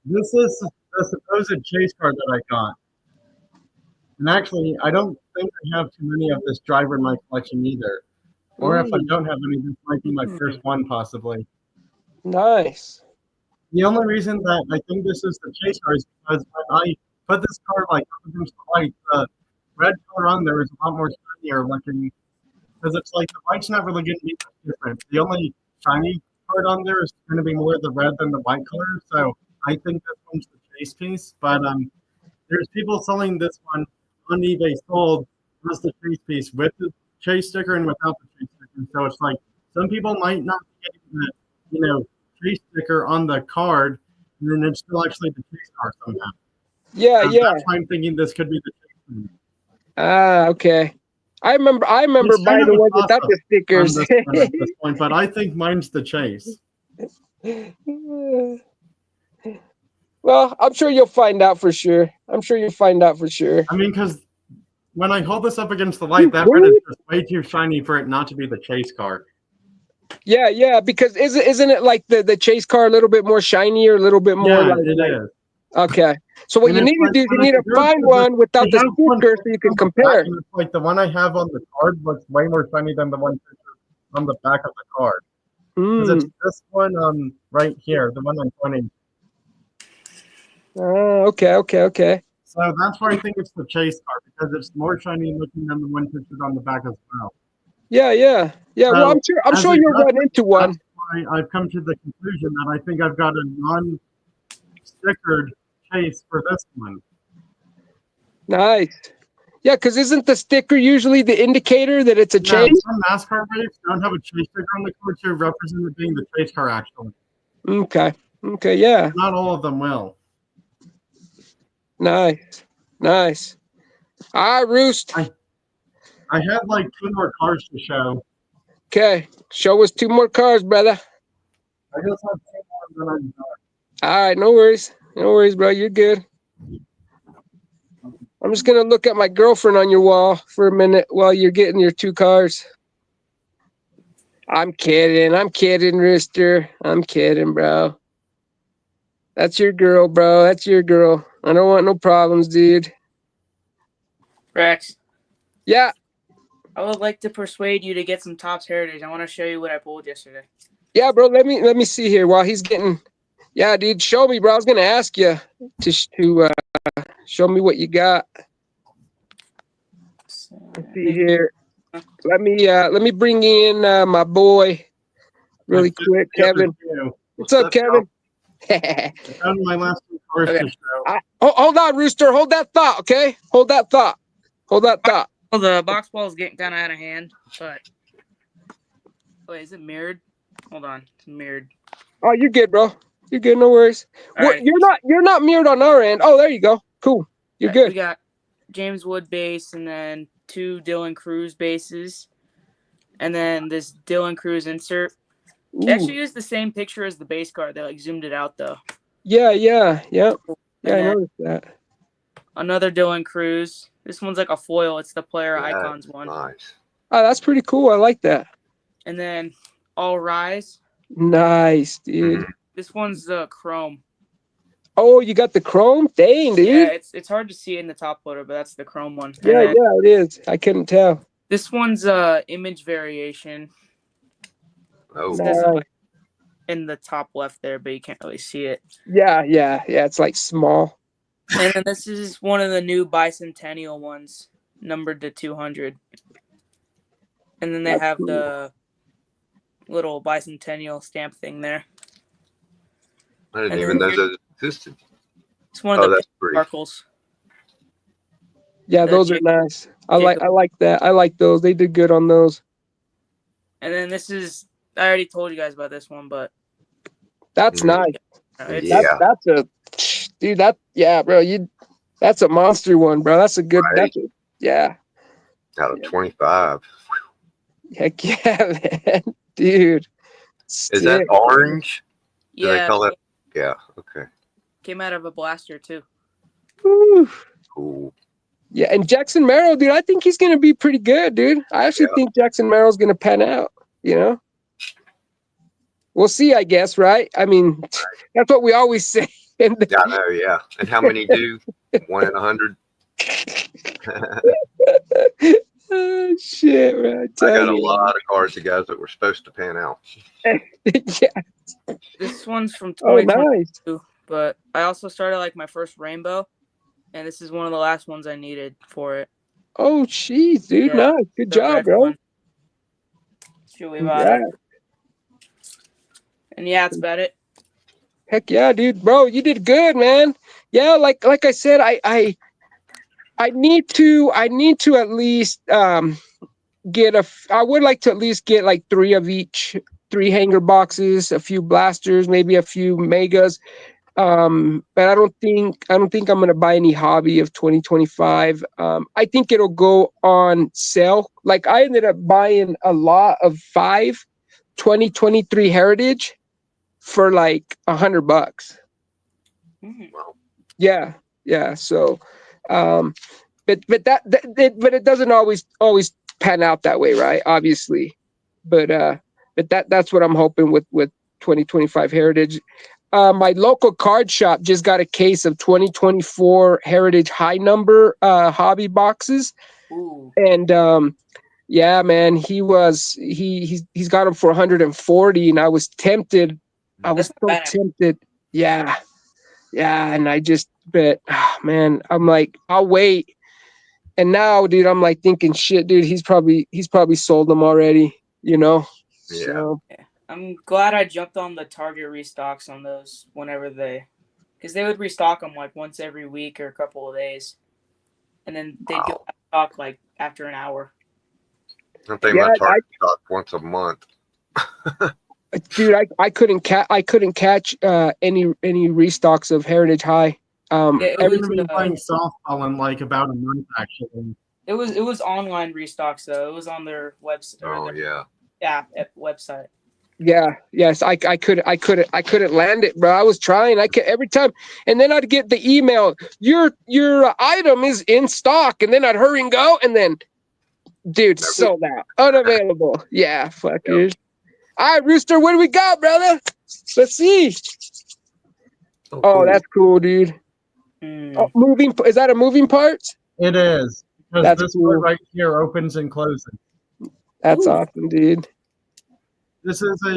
this is the supposed chase car that I got. And actually, I don't think I have too many of this driver in my collection either. Or if I don't have any, this might be my first one, possibly. Nice. The only reason that I think this is the chase car is because when I put this car up against the light, the red color on there is a lot more shinier looking. Because it's like the white's not really going to be much different. The only shiny part on there is going to be more the red than the white color. So I think this one's the chase piece. But there's people selling this one on eBay sold as the chase piece with the chase sticker and without the chase sticker. So it's like some people might not be getting the chase sticker on the card, and then it's still actually the chase car somehow. Yeah. That's why I'm thinking this could be the chase one. Ah, okay. I remember It's buying the ones without the stickers. at this point, but I think mine's the chase. Well, I'm sure you'll find out for sure. I mean, because when I hold this up against the light, that red is just way too shiny for it not to be the chase car. Yeah, because isn't it like the chase car a little bit more shiny or a little bit more Yeah, like it is. Okay. So what you need to do is you need to find one without the sticker so you can compare. It's like the one I have on the card looks way more shiny than the one on the back of the card. Because it's this one right here, the one I'm pointing. Okay. So that's why I think it's the chase card, because it's more shiny looking than the one pictured on the back as well. Yeah. Well, So, I'm as sure a you'll run judgment, into one. that's why I've come to the conclusion that I think I've got a non-stickered chase for this one. Nice. Yeah, because isn't the sticker usually the indicator that it's a No, chase? some NASCAR races don't have a chase sticker on the car to represent it being the chase car, actually. Okay, yeah. Not all of them will. Nice. All right, Roost. I had like 2 more cars to show. Okay, show us 2 more cars, brother. I just have 2 more, then I'm done. All right, no worries, bro. You're good. I'm just gonna look at my girlfriend on your wall for a minute while you're getting your 2 cars. I'm kidding, Rooster. I'm kidding, bro. That's your girl, bro. That's your girl. I don't want no problems, dude. Rex, Yeah, I would like to persuade you to get some Topps Heritage. I want to show you what I pulled yesterday. yeah, bro. Let me see here while he's getting. Yeah, dude, show me, bro. I was gonna ask you to show me what you got. Let's see here. Let me bring in my boy really quick, Kevin. What's up, Kevin? I found my last 2 cars Okay. to show. Hold on, Rooster. Hold that thought, okay? Hold that thought. Well, the box ball is getting kind of out of hand, but wait, is it mirrored? Hold on, it's mirrored. Oh, you're good, bro. You're good. No worries. What? Right. You're not mirrored on our end. Oh, there you go. Cool. You're good. We got James Wood base, and then 2 Dylan Cruz bases, and then this Dylan Cruz insert. They actually used the same picture as the base card. They like zoomed it out though. Yeah. I then noticed that. Another Dylan Cruz. This one's like a foil. It's the player icons one. Nice. Oh, that's pretty cool. I like that. And then All Rise. Nice, dude. Mhm. This one's the chrome. Oh, you got the chrome? Dang, dude. Yeah, it's hard to see in the top loader, but that's the chrome one. And Yeah, it is. I couldn't tell. This one's image variation. Oh, This is like in the top left there, but you can't really see it. Yeah. It's like small. And then this is one of the new bicentennial ones, numbered to 200. And then they That's have cool. the little bicentennial stamp thing there. I didn't and even then know those existed. It's one of the that's pretty. sparkles. Yeah, those are nice. I like that. I like those. They did good on those. And then this is, I already told you guys about this one, but That's nice. Yeah. That's a dude. Bro. That's a monster one, bro. That's a good. Right. Yeah. Out of 25. Heck yeah, man, dude. Is that orange? Do yeah, they call it? Yeah. Okay. came out of a blaster too. Woo. Cool. Yeah, and Jackson Merrill, dude, I think he's gonna be pretty good, dude. I actually think Jackson Merrill's gonna pan out. You know, we'll see. I guess, right? I mean, that's what we always say. Yeah, I know. Yeah. And how many do? 1 in 100. Oh, shit, man. I got a lot of cards of guys that were supposed to pan out. Yeah. This one's from Oh, 2022, nice. but I also started like my first rainbow, and this is one of the last ones I needed for it. Oh, jeez, dude. Yeah, Nice. Good the job, red bro. one. Chewy bottom. Congrats. And yeah, that's about it. Heck yeah, dude, bro, you did good, man. Yeah, like I said, I need to at least get I would like to at least get like 3 of each, 3 hanger boxes, a few blasters, maybe a few megas. But I don't think I'm gonna buy any hobby of 2025. I think it'll go on sale. Like I ended up buying a lot of 5 2023 heritage for like $100. Wow. Yeah. So, but it doesn't always pan out that way, right? Obviously, but that's what I'm hoping with 2025 heritage. My local card shop just got a case of 2024 heritage high number hobby boxes. Ooh. And yeah, man, he's got them for 140, and I was tempted. I was so tempted. Yeah, and I just bet, oh man, I'm like, I'll wait. And now, dude, I'm like thinking, shit, dude, he's probably sold them already, you know? Yeah. So, I'm glad I jumped on the Target restocks on those because they would restock them like once every week or a couple of days, and then they'd go out of stock like after an hour. I think yeah, my target stock once a month. dude, I couldn't catch any restocks of Heritage High. Yeah, it I'm was going to be playing softball in like about a month, actually. it was online restocks though. It was on their website. Oh yeah. Website. Yeah, yes, I couldn't land it, bro. I was trying. I could every time, and then I'd get the email, your item is in stock, and then I'd hurry and go, and then, dude, sold out, unavailable. Yeah, fuckers. All right, Rooster, what do we got, brother? Let's see. Oh, Oh, cool. that's cool, dude. Oh, moving. Is that a moving part? It is. Because That's this cool. part right here opens and closes. That's awesome, dude. This is a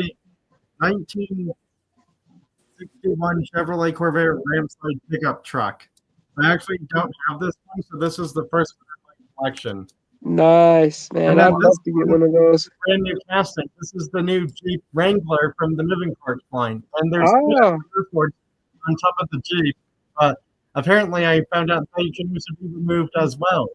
1961 Chevrolet Corvair Ramside pickup truck. I actually don't have this one, so this is the first one in my collection. Nice, man. And then I'd love to get one of those. Brand new casting. This is the new Jeep Wrangler from the moving parts line. And there's surfboards on top of the Jeep. But apparently I found out they can also be removed as well.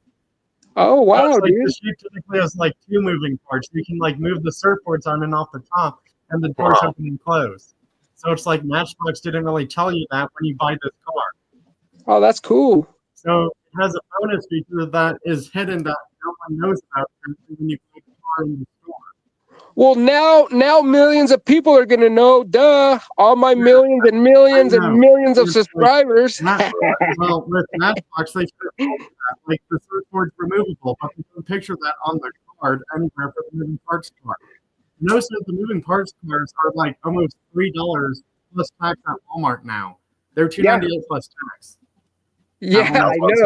Oh, wow, like, dude. the Jeep typically has like two moving parts. You can like move the surfboards on and off the top, and the doors open and close. So it's like Matchbox didn't really tell you that when you buy this car. Oh, that's cool. So it has a bonus feature that is hidden that no one knows about when you buy the car in the store. Well, now millions of people are gonna know. Duh! All my millions and millions and millions of subscribers. Well, with Matchbox, they should have told that. Like the surfboard's removable, but they don't picture that on the card anywhere for the moving parts card. Notice that the moving parts cards are like almost $3 plus tax at Walmart now. They're $2.98 plus tax. Yeah, I know. Like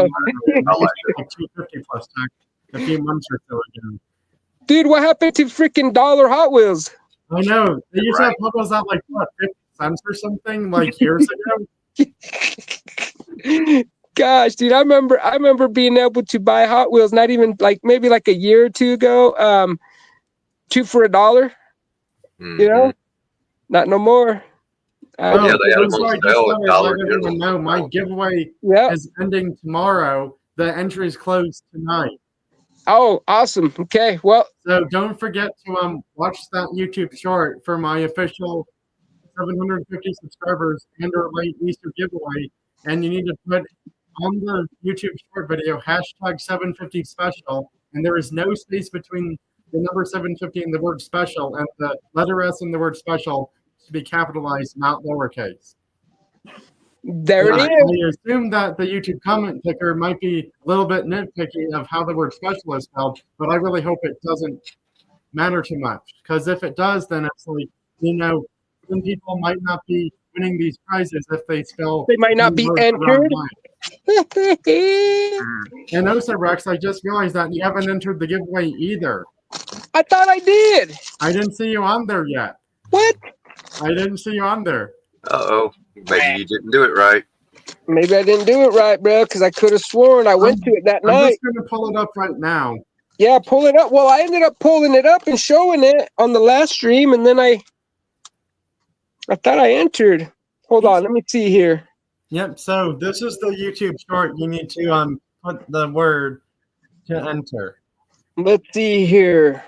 $2.50 plus tax a few months or so ago. Dude, what happened to freaking dollar Hot Wheels? I know. They used to have Hot Wheels at like what, 50 cents or something like years ago. Gosh, dude, I remember being able to buy Hot Wheels not even like maybe like a year or two ago. 2 for $1. You know? Not no more. Yeah, they had them on sale at Dollar General. No, my giveaway is ending tomorrow. The entry is closed tonight. Oh, awesome. Okay, well. So don't forget to watch that YouTube short for my official 750 subscribers and or late Easter giveaway. And you need to put on the YouTube short video hashtag 750 special. And there is no space between the number 750 and the word special. And the letter S in the word special to be capitalized, not lowercase. There it is. I assume that the YouTube comment picker might be a little bit nitpicky of how the word special is spelled, but I really hope it doesn't matter too much. Because if it does, then it's like, some people might not be winning these prizes if they spell. They might not be entered. And also, Rex, I just realized that you haven't entered the giveaway either. I thought I did. I didn't see you on there yet. What? I didn't see you on there. Uh-oh. Maybe you didn't do it right. Maybe I didn't do it right, bro, because I could have sworn I went to it that night. I'm just going to pull it up right now. Yeah, pull it up. Well, I ended up pulling it up and showing it on the last stream, and then I thought I entered. Hold on, let me see here. Yep, so this is the YouTube short. You need to put the word to enter. Let's see here.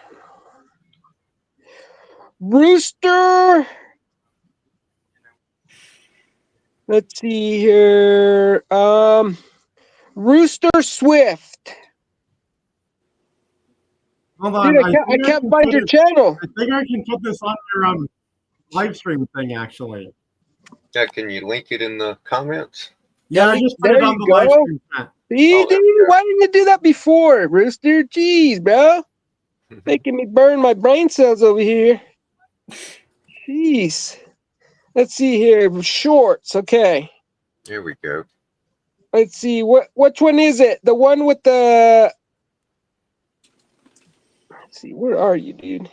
Rooster. Let's see here. Rooster Swift. Hold on. Dude, I can't find your channel. I think I can put this on your live stream thing, actually. Yeah, can you link it in the comments? Yeah, I just put it on the live stream chat. See, dude, why didn't you do that before, Rooster? Jeez, bro. Making me burn my brain cells over here. Jeez. Let's see here. Shorts. Okay. Here we go. Let's see. Which one is it? The one with the... Let's see. Where are you, dude?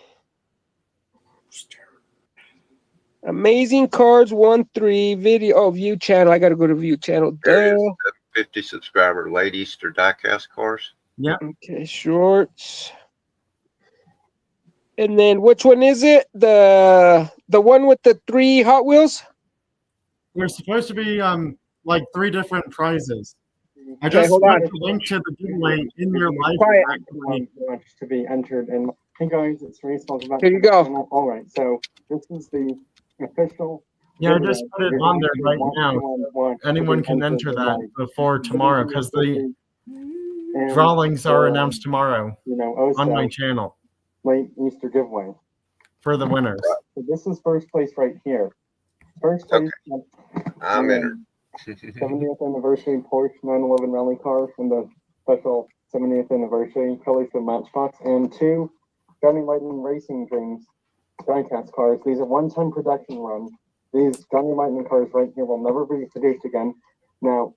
Amazing Cards 1-3 video. Oh, view channel. I got to go to view channel. There it is. 50 subscriber late Easter diecast cars. Yeah. Okay, shorts. And then which one is it? The one with the 3 Hot Wheels? There's supposed to be like 3 different prizes. I Okay, just hold put on. the link to the giveaway in your live Quiet. chat. To be entered. And hey guys, it's Reese. Welcome back. Here you go. All right, so this is the official. Yeah, I just put it on there right now. Anyone can enter that before tomorrow because the drawings are announced tomorrow on my channel late Easter giveaway for the winners. So this is first place right here. First place. I'm entered. 70th anniversary Porsche 911 rally car from the special 70th anniversary colors from Matchbox, and 2 Johnny Lightning Racing Dreams diecast cars. These are one-time production run. These Johnny Lightning cars right here will never be produced again. Now,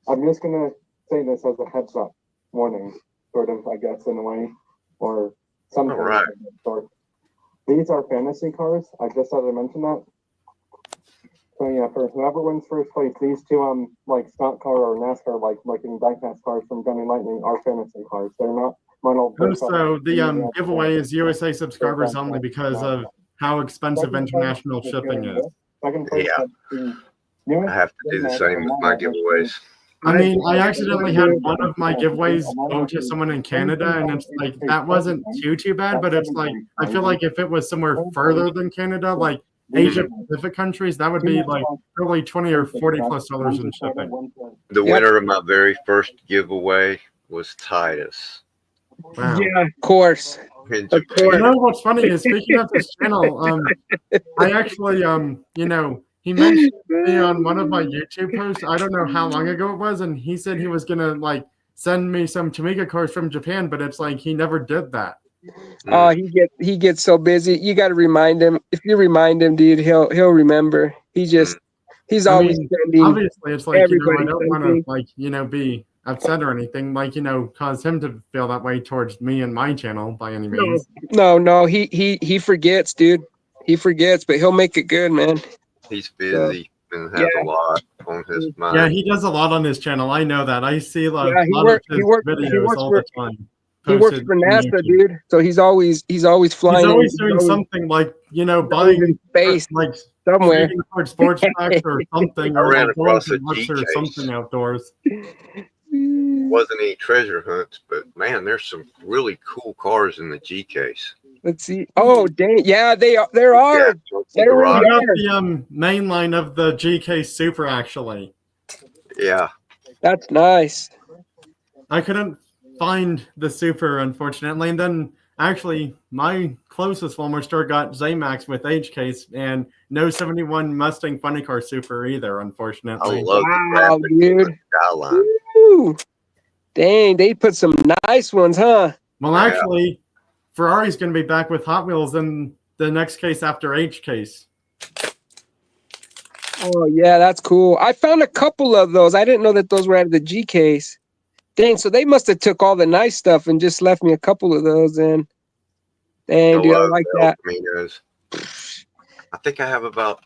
I'm just gonna say this as a heads up warning, sort of, I guess, in a way, or something. All right. Of that sort. These are fantasy cars. I just thought I mentioned that. So yeah, for whoever wins first place, these 2 like stock car or NASCAR like looking diecast cars from Johnny Lightning are fantasy cars. They're not model. Also, the giveaway is USA subscribers only because of how expensive international shipping is. Second place, Yeah. I have to do the same with my giveaways. I mean, I accidentally had one of my giveaways go to someone in Canada, and it's like that wasn't too bad, but it's like I feel like if it was somewhere further than Canada, like Asia Pacific countries, that would be like probably $20 or $40+ in shipping. The winner of my very first giveaway was Titus. Wow. Yeah, of course. In Of Japan. course. You know what's funny is speaking of this channel, I actually he mentioned me on one of my YouTube posts. I don't know how long ago it was, and he said he was gonna like send me some Tamika cars from Japan, but it's like he never did that. Oh, he gets so busy. You got to remind him. If you remind him, dude, he'll remember. He's always sending. Obviously, it's like I everybody don't want something. to like be upset or anything, like cause him to feel that way towards me and my channel by any means. No, he forgets, dude. He forgets, but he'll make it good, man. He's busy and has a lot on his mind. Yeah, he does a lot on his channel. I know that. I see a lot Yeah, of his videos all the time. He works for NASA, dude. So he's always flying. He's always doing something like buying in space like somewhere. sports packs or something. I ran or across a or G case. something outdoors. Wasn't any treasure hunts, but man, there's some really cool cars in the G case. Let's see. Oh, dang. Yeah, there are. Yeah, it's the There I garage. got the main line of the GK Super actually. Yeah. That's nice. I couldn't find the Super, unfortunately. And then actually, my closest Walmart store got Zamax with H case and no 71 Mustang Funny Car Super either, I unfortunately. love Wow, the graphics on dude. the Skyline. Woo. Dang, they put some nice ones, huh? Well, actually, Ferrari's going to be back with Hot Wheels in the next case after H case. Oh, yeah, that's cool. I found a couple of those. I didn't know that those were out of the G case. Dang, so they must have took all the nice stuff and just left me a couple of those in. Dang, dude, I like that. Caminos. I think I have about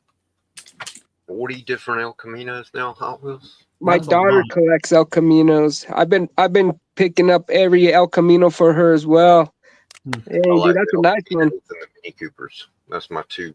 40 different El Caminos now, Hot Wheels. My That's a daughter lot. collects El Caminos. I've been picking up every El Camino for her as well. Hey, I dude, like that's the a nice El one. Caminos and the Mini Coopers. That's my 2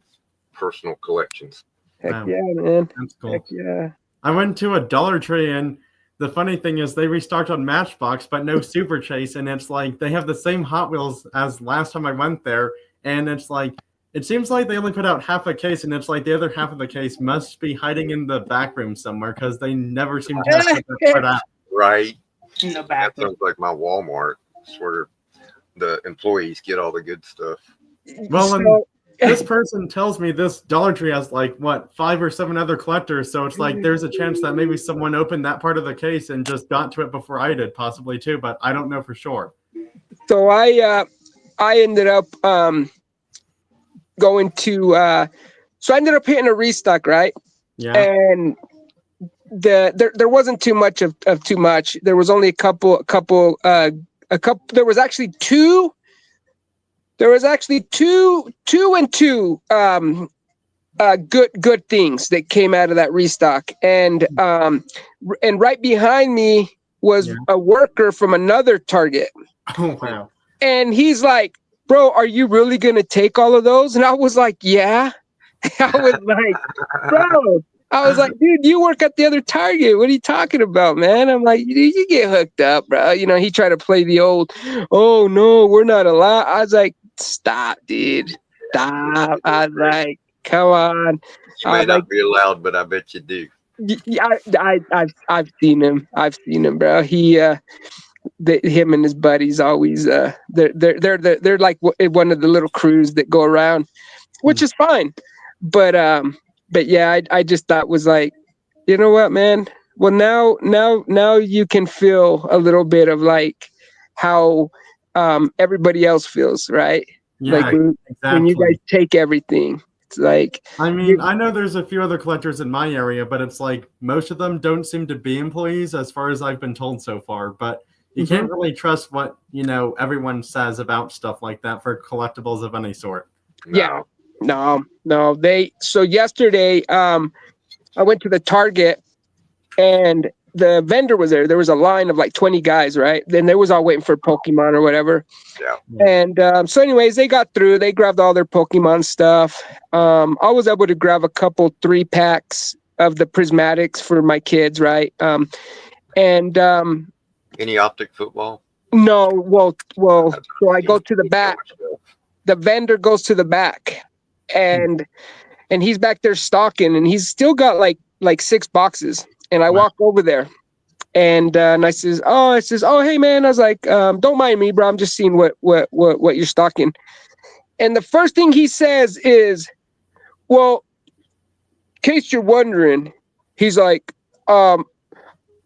personal collections. Heck Wow. yeah, man. That's cool. Heck yeah. I went to a Dollar Tree, and the funny thing is they restocked on Matchbox, but no Super Chase, and it's like they have the same Hot Wheels as last time I went there, and it's like it seems like they only put out half a case, and it's like the other half of the case must be hiding in the back room somewhere because they never seem to have put that part out. Right. In the That back. sounds like my Walmart. It's where the employees get all the good stuff. Well, and So- this person tells me this Dollar Tree has like 5 or 7 other collectors, so it's like there's a chance that maybe someone opened that part of the case and just got to it before I did, possibly too, but I don't know for sure. So I ended up going to so I ended up hitting a restock, right? Yeah. And there wasn't too much of too much. There was only a couple there was actually two and two good things that came out of that restock. And right behind me was a worker from another Target. Oh wow. And he's like, bro, are you really gonna take all of those? And I was like, yeah. I was like, dude, you work at the other Target. What are you talking about, man? I'm like, you get hooked up, bro. You know, he tried to play the old, oh no, we're not allowed. I was like, stop, dude. Stop. I was like, come on. You may not be allowed, but I bet you do. Yeah, I've seen him. I've seen him, bro. Him and his buddies always they're like one of the little crews that go around, which is fine. But yeah, I just thought was like, you know what, man? Well, now you can feel a little bit of like how everybody else feels, right? Yeah, like when you guys take everything. It's like, I mean, I know there's a few other collectors in my area, but it's like most of them don't seem to be employees as far as I've been told so far. But you can't really trust what, everyone says about stuff like that for collectibles of any sort. Yeah. No. So yesterday, I went to the Target and the vendor was there. There was a line of like 20 guys, right? Then they was all waiting for Pokemon or whatever. Yeah. And so anyways, they got through. They grabbed all their Pokemon stuff. I was able to grab a couple 3-packs of the prismatics for my kids, right? Any optic football? No, well, so I go to the back. The vendor goes to the back, and he's back there stocking, and he's still got like 6 boxes. And I walk over there, and I says, oh, hey man, I was like, don't mind me, bro. I'm just seeing what you're stocking. And the first thing he says is, well, in case you're wondering, he's like,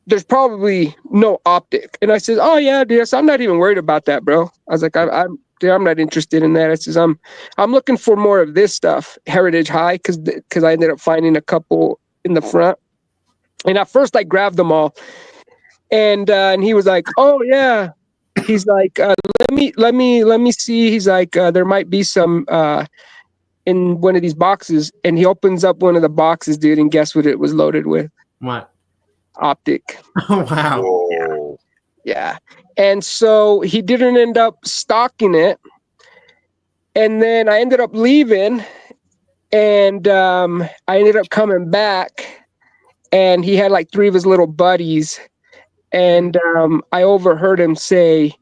there's probably no optic. And I said, oh yeah, dude, I'm not even worried about that, bro. I was like, I'm not interested in that. I says, I'm looking for more of this stuff, Heritage High, because I ended up finding a couple in the front. And at first I grabbed them all, and he was like, oh yeah. He's like, let me see. He's like, there might be some in one of these boxes. And he opens up one of the boxes, dude, and guess what it was loaded with? What? Optic. Oh wow. Whoa. Yeah. And so he didn't end up stocking it. And then I ended up leaving, and I ended up coming back, and he had like 3 of his little buddies. And I overheard him say,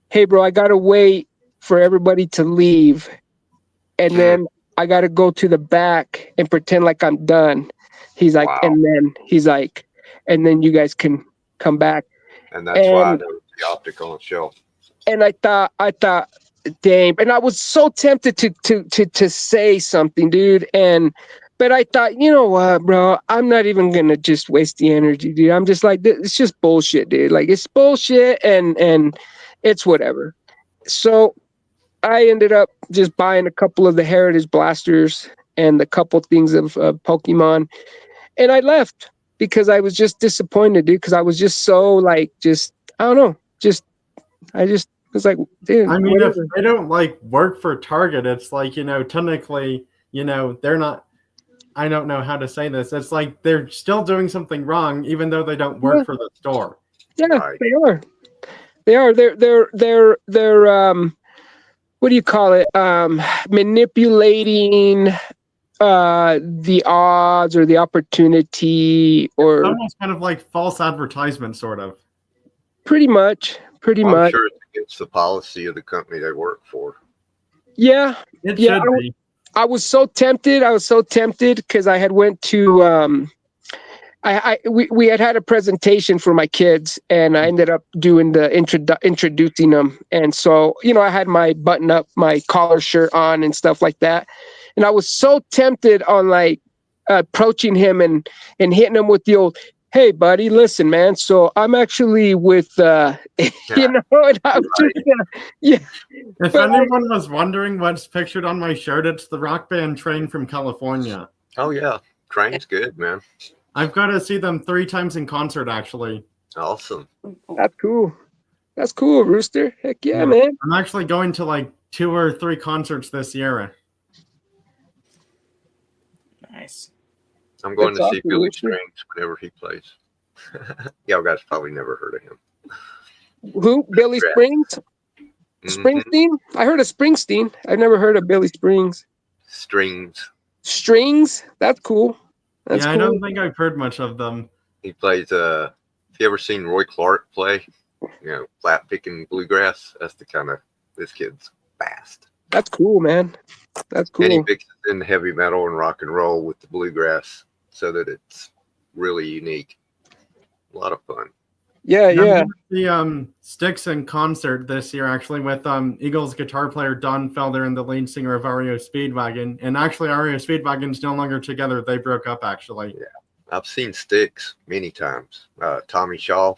hey, bro, I got to wait for everybody to leave. And then I got to go to the back and pretend like I'm done. He's like, Wow. and then you guys can come back. And that's why there was the optic on the shelf. And I thought, dang. And I was so tempted to say something, dude. But I thought, you know what, bro? I'm not even gonna just waste the energy, dude. I'm just like, it's just bullshit, dude. Like, it's bullshit, and it's whatever. So I ended up just buying a couple of the Heritage Blasters and a couple things of Pokemon, and I left because I was just disappointed, dude. Because I was just so like, I don't know, I just was like, dude. I mean, whatever. if they don't like work for Target, it's like, technically, they're not. I don't know how to say this. It's like they're still doing something wrong, even though they don't work for the store. Yeah, Right. they are. They're what do you call it? Manipulating the odds or the opportunity, or It's almost kind of like false advertisement, sort of. pretty much. I'm sure it's against the policy of the company they work for. Yeah. It Yeah, should be. I was so tempted because I had went to we had a presentation for my kids, and I ended up doing the introducing them. And so, I had my button up, my collar shirt on and stuff like that. And I was so tempted on like approaching him and hitting him with the old, hey buddy, listen, man. So I'm actually with, and I was just, If anyone was wondering what's pictured on my shirt, it's the rock band Train from California. Oh yeah, Train's good, man. I've got to see them 3 times in concert, actually. Awesome. That's cool. That's cool, Rooster. Heck yeah, man. I'm actually going to like 2 or 3 concerts this year. Nice. I'm going That's to see awesome, Billy Lucy. Strings whenever he plays. Y'all guys probably never heard of him. Who? Billy Yeah. Springs? Mhm. Springsteen? I heard of Springsteen. I've never heard of Billy Springs. Strings. Strings? That's cool. That's yeah, I cool. don't think I've heard much of them. He plays. Have you ever seen Roy Clark play? Flat picking bluegrass. That's the kind of this kid's fast. That's cool, man. That's And he cool. mixes in heavy metal and rock and roll with the bluegrass so that it's really unique. A lot of fun. Yeah, yeah. The Styx in concert this year, actually, with Eagles guitar player Don Felder and the lead singer of REO Speedwagon. And actually, REO Speedwagon's no longer together. They broke up, actually. Yeah. I've seen Styx many times. Tommy Shaw.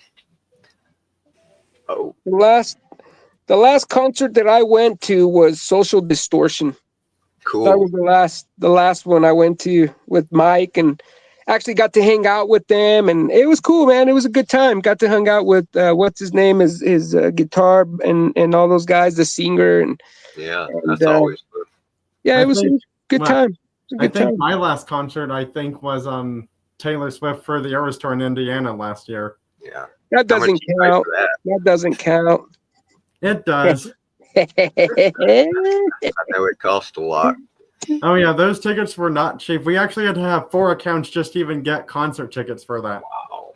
Oh, The last concert that I went to was Social Distortion. cool. That was the last one I went to with Mike, and actually got to hang out with them, and it was cool, man. It was a good time. Got to hang out with what's his name, his guitar and all those guys, the singer, and That's always good. yeah, I it was a think- good time. It was a I good think time. my last concert, was Taylor Swift for the Eras Tour in Indiana last year. Yeah. That How much doesn't you pay count. for that? That doesn't count. It does. I know it costs a lot. Oh yeah, those tickets were not cheap. We actually had to have 4 accounts just to even get concert tickets for that. Wow.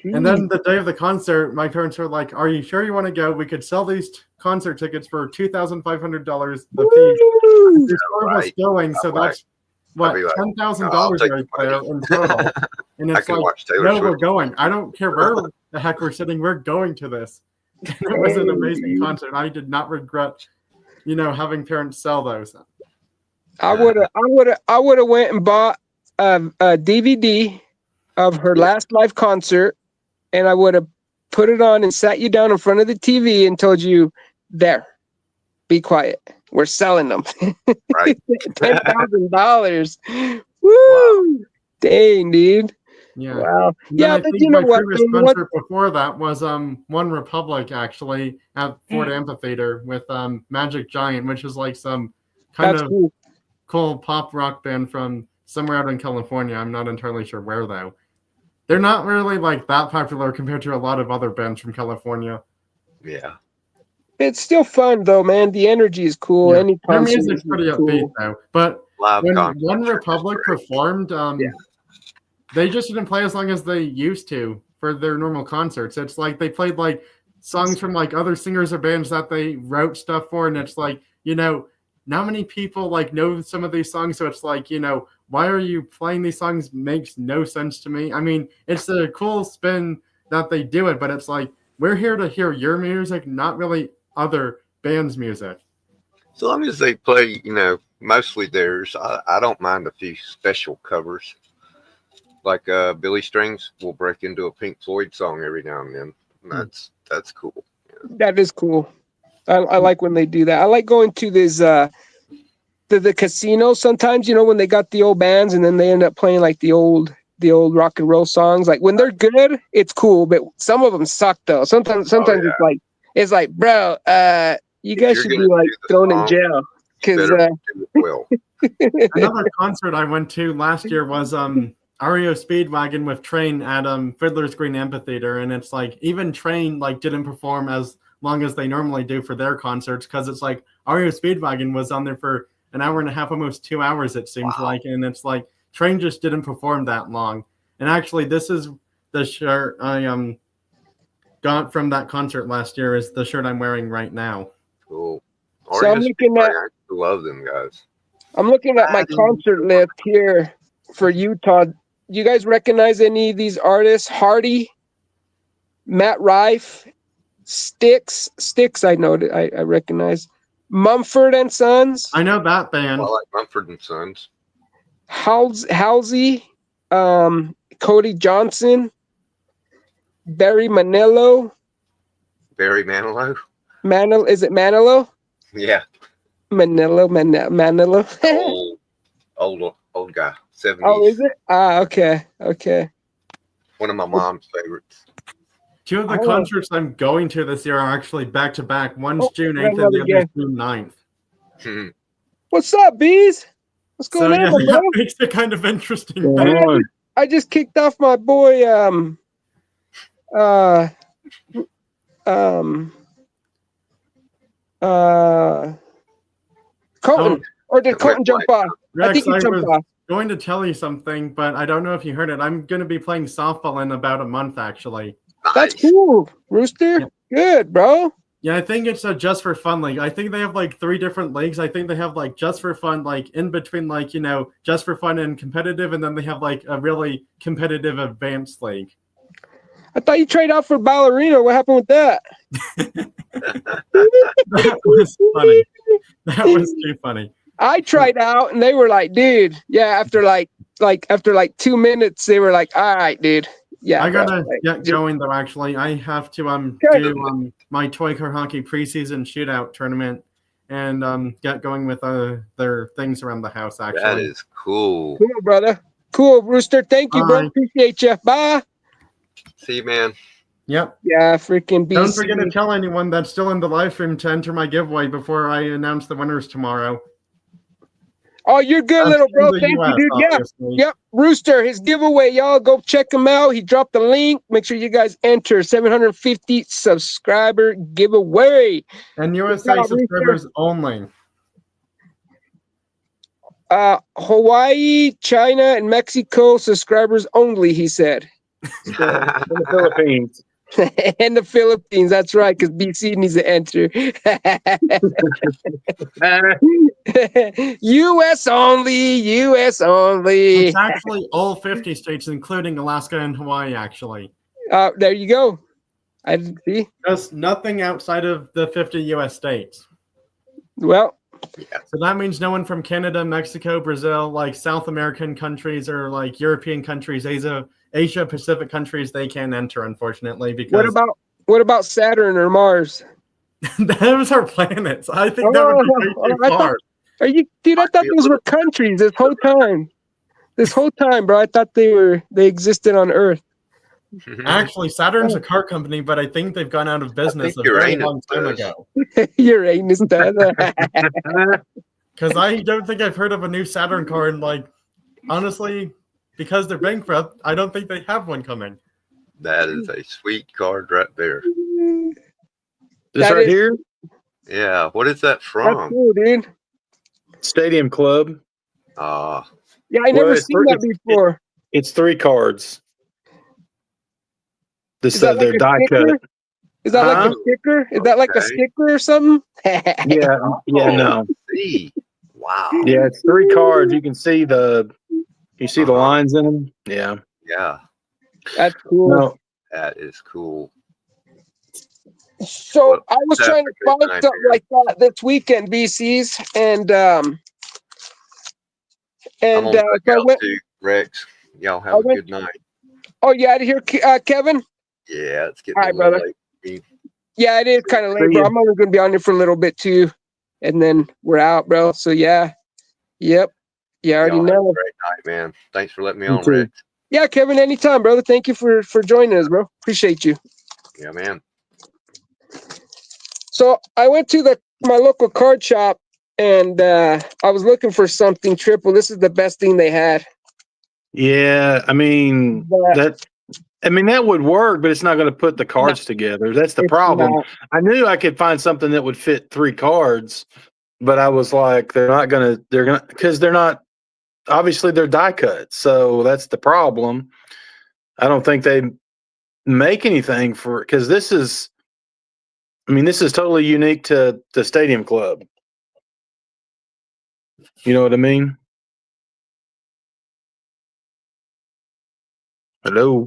And then the day of the concert, my parents were like, "Are you sure you want to go? We could sell these concert tickets for $2,500 a piece." Woo! There's 4 of us right. going, so Right. that's what I'd be like, $10,000 take right the there money. in total. And I it's can like, watch Taylor no, Swift. we're going. I don't care where the heck we're sitting. We're going to this. And it was an amazing concert. I did not regret, having parents sell those. I would have went and bought a DVD of her last live concert, and I would have put it on and sat you down in front of the TV and told you, "There, be quiet. We're selling them." Right. $10,000. Woo! Dang, dude. Yeah. Wow. And then Yeah, I but think you know my what? previous concert before that was One Republic, actually, at Ford Amphitheater with Magic Giant, which is like some kind That's of cool. cool pop rock band from somewhere out in California. I'm not entirely sure where, though. They're not really like that popular compared to a lot of other bands from California. Yeah. It's still fun though, man. The energy is cool. Yeah. Any Their concert music's is pretty cool. upbeat, though. But Live when concerts One are just Republic great. performed, they just didn't play as long as they used to for their normal concerts. It's like they played like songs from like other singers or bands that they wrote stuff for, and it's like, not many people like know some of these songs, so it's like, why are you playing these songs? Makes no sense to me. I mean, it's a cool spin that they do it, but it's like, we're here to hear your music, not really other bands' music. So long as they play, mostly theirs, I don't mind a few special covers. Like Billy Strings will break into a Pink Floyd song every now and then. And that's cool. That is cool. I like when they do that. I like going to this the casino sometimes, when they got the old bands and then they end up playing like the old rock and roll songs. Like when they're good, it's cool, but some of them suck though. Sometimes yeah. it's like, bro, you If guys you're should be gonna like do the thrown in song, jail. Because better do it well. Another concert I went to last year was REO Speedwagon with Train at Fiddler's Green Amphitheater, and it's like even Train like didn't perform as long as they normally do for their concerts, because it's like REO Speedwagon was on there for an hour and a half, almost 2 hours it seems like, and it's like Train just didn't perform that long. And actually, this is the shirt I got from that concert last year. Is the shirt I'm wearing right now. Cool. So I'm looking at. I love them guys. I'm looking at my concert list here for Utah. Do you guys recognize any of these artists? Hardy, Matt Rife, Styx. I know I recognize. Mumford and Sons. I know that band. I like Mumford and Sons. Halsey, Cody Johnson, Barry Manilow. Barry Manilow. Is it Manilow? Yeah. Manilow. old guy. 70s. Oh, is it? Okay. One of my mom's favorites. 2 of the concerts I'm going to this year are actually back to back. One's June 8th and the other's June 9th. What's up, bees? What's going on, yeah, my bro? that makes it kind of interesting. Going on. I just kicked off my boy Colton. Or did Colton jump off? I think Rex, he I jumped was off. going to tell you something, but I don't know if you heard it. I'm going to be playing softball in about a month, actually. That's Nice. cool, Rooster. Yeah. Good, bro. Yeah, I think it's a just for fun league. I think they have like 3 different leagues. I think they have like just for fun, like in between, like, you know, just for fun and competitive, and then they have like a really competitive advanced league. I thought you traded out for ballerina. What happened with that? That was funny. That was too funny. I tried out, and they were like, "Dude, yeah." After like 2 minutes, they were like, "All right, dude, yeah." I bro, gotta like, get just- going though. Actually, I have to Okay. do my toy car hockey preseason shootout tournament and get going with their things around the house. That Actually, is cool. Cool, brother. Cool, Rooster. Thank you, bro. Bye. Appreciate you. Bye. See you, man. yep. Yeah, freaking BC. Don't forget to tell anyone that's still in the live stream to enter my giveaway before I announce the winners tomorrow. Oh, you're good, That's little in bro. the Thank US, you, dude. Yeah. obviously. Yep. Rooster, his giveaway. Y'all go check him out. He dropped the link. Make sure you guys enter 750 subscriber giveaway. And Good USA job, subscribers only. Hawaii, China, and Mexico subscribers only, he said. In the Philippines. And the Philippines. That's right, because BC needs to enter. US only. US only. It's actually all 50 states, including Alaska and Hawaii, actually. There you go. I didn't see. Just nothing outside of the 50 US states. Well, So that means no one from Canada, Mexico, Brazil, like South American countries or like European countries, Asia Pacific countries, they can't enter, unfortunately, because what about Saturn or Mars? those are planets. I think that would be way too far. Are you, dude? I thought those were countries this whole time. This whole time, bro. I thought they existed on Earth. Actually, Saturn's a car company, but I think they've gone out of business a very long time ago. Uranus does. Because I don't think I've heard of a new Saturn car, and like, honestly, because they're bankrupt, I don't think they have one coming. That is a sweet card right there. This That right is- here, Yeah. What is that That's from? cool, dude. Stadium Club. Yeah, I never it's seen three- that before. It's 3 cards. This Is that they're like a die sticker? cut. Is that like a Huh? sticker? Is that like a Okay. sticker or something? Yeah, no. See. Wow. Yeah, it's 3 cards. You can see the lines in them. Yeah. Yeah. That's cool. No. That is cool. So Well, I was that's trying to a good find something like that this weekend, BCs, and I'm on so I lookout went. too, Rex. Y'all I have a went- good night. Oh, you out of here, Kevin? Yeah, it's getting All right, a little brother. late. Yeah, it is kind of late, See bro. ya. I'm only gonna be on here for a little bit too, and then we're out, bro. So yeah, yep. Yeah, I already Y'all have a know. great night, man. Thanks for letting me You on, too. Rex. Yeah, Kevin, anytime, brother. Thank you for joining us, bro. Appreciate you. Yeah, man. So I went to my local card shop, and I was looking for something triple. This is the best thing they had. Yeah, I mean But that would work, but it's not going to put the cards together. That's the it's problem. not. I knew I could find something that would fit 3 cards, but I was like, they're because they're not, obviously they're die cut. So that's the problem. I don't think they make anything because this is totally unique to the Stadium Club. You know what I mean? Hello.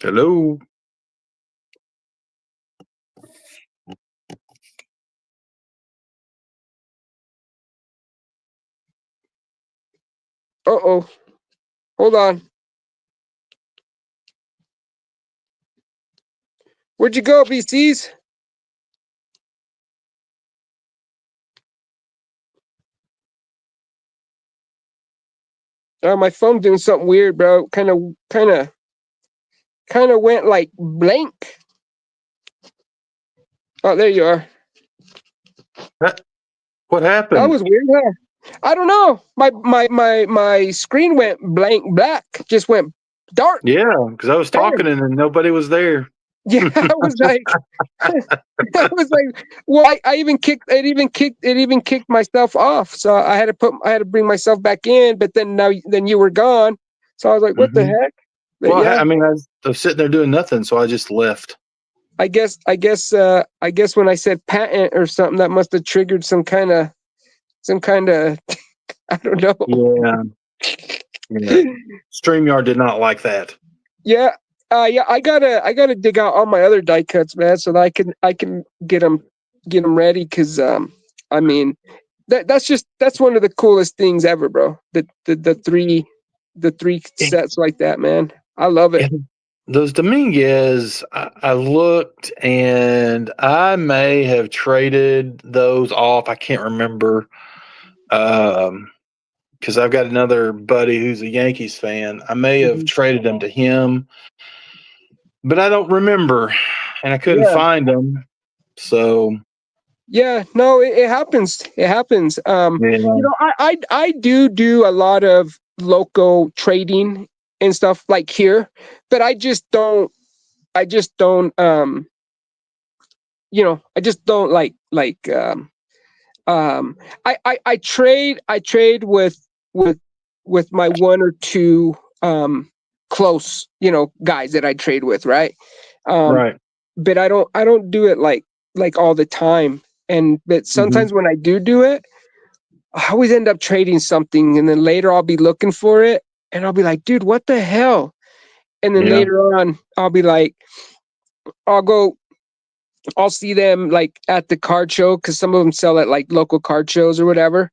Hello. Uh-oh. Hold on. Where'd you go, BCs? My phone doing something weird, bro. Kind of went like blank. Oh, there you are. What That happened? was weird, huh? I don't know. My screen went black. Just went dark. Yeah, because I was talking and then nobody was there. Yeah, I was like, I was like, well, I even kicked myself off. So I had to bring myself back in. But then you were gone. So I was like, what the heck? But Well, yeah, I mean, I was sitting there doing nothing, so I just left. I guess when I said patent or something, that must have triggered some kind of I don't know. Yeah. Yeah. StreamYard did not like that. Yeah. Yeah, I gotta dig out all my other die cuts, man, so that I can get them ready. Cause I mean, that's one of the coolest things ever, bro. The three sets like that, man. I love it. And those Dominguez, I looked and I may have traded those off. I can't remember. Because I've got another buddy who's a Yankees fan. I may have traded them to him, but I don't remember, and I couldn't Yeah. find them. So Yeah, no, it happens. It happens. yeah. You know, I do a lot of local trading and stuff like here, but I just don't you know, I just don't I trade with my one or two close, you know, guys that I trade with, right? Right. But I don't do it like all the time. But sometimes when I do it, I always end up trading something, and then later I'll be looking for it, and I'll be like, dude, what the hell? And then Yeah. later on, I'll be like, I'll see them like at the card show because some of them sell at like local card shows or whatever.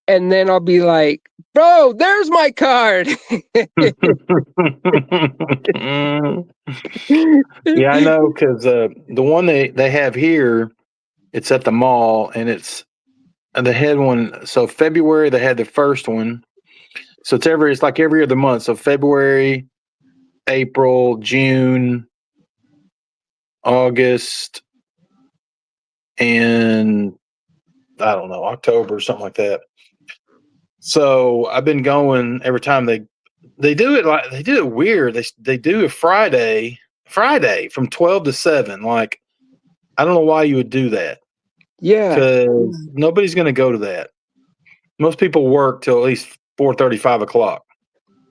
And then I'll be like, bro, there's my card. Yeah, I know because the one they have here, it's at the mall, and they had one. So February they had the first one. So it's like every other month. So February, April, June, August, and I don't know, October, something like that. So I've been going every time they do it like they do it weird. They do a Friday from 12 to 7. Like I don't know why you would do that Yeah. because nobody's going to go to that. Most people work till at least 4:30, 5 o'clock.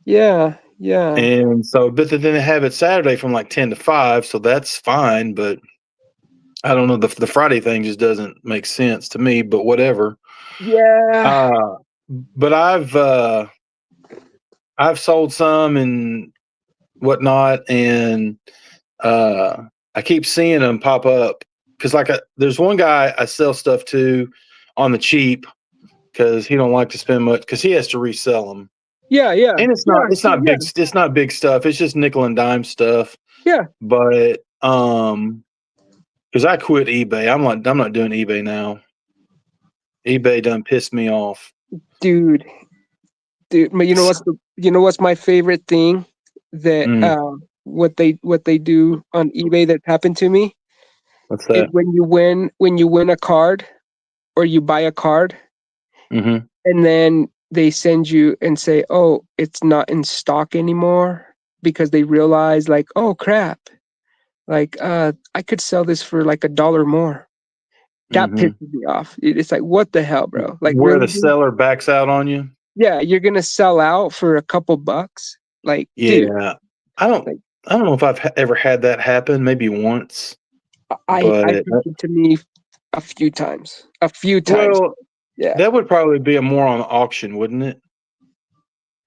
Yeah. Yeah. And so, but then they have it Saturday from like 10 to 5. So that's fine. But I don't know. The Friday thing just doesn't make sense to me, but whatever. Yeah. But I've sold some and whatnot, and I keep seeing them pop up because there's one guy I sell stuff to on the cheap because he don't like to spend much because he has to resell them. Yeah. Yeah. And it's not big stuff. It's just nickel and dime stuff. Yeah. But because I quit eBay, I'm not doing eBay now. eBay done pissed me off, Dude. But you know what's my favorite thing that what they do on eBay that happened to me What's is that? when you win a card or you buy a card Mm-hmm. and then they send you and say, oh, it's not in stock anymore because they realize like, oh crap, like I could sell this for like $1 more. That Mm-hmm. pisses me off. It's like, what the hell, bro? Like, Where really, the dude? seller backs out on you. Yeah, you're gonna sell out for a couple bucks. Like, dude, Yeah, I don't know if I've ever had that happen. Maybe once, I but happened to me a few times. well, Yeah. that would probably be a more on auction, wouldn't it?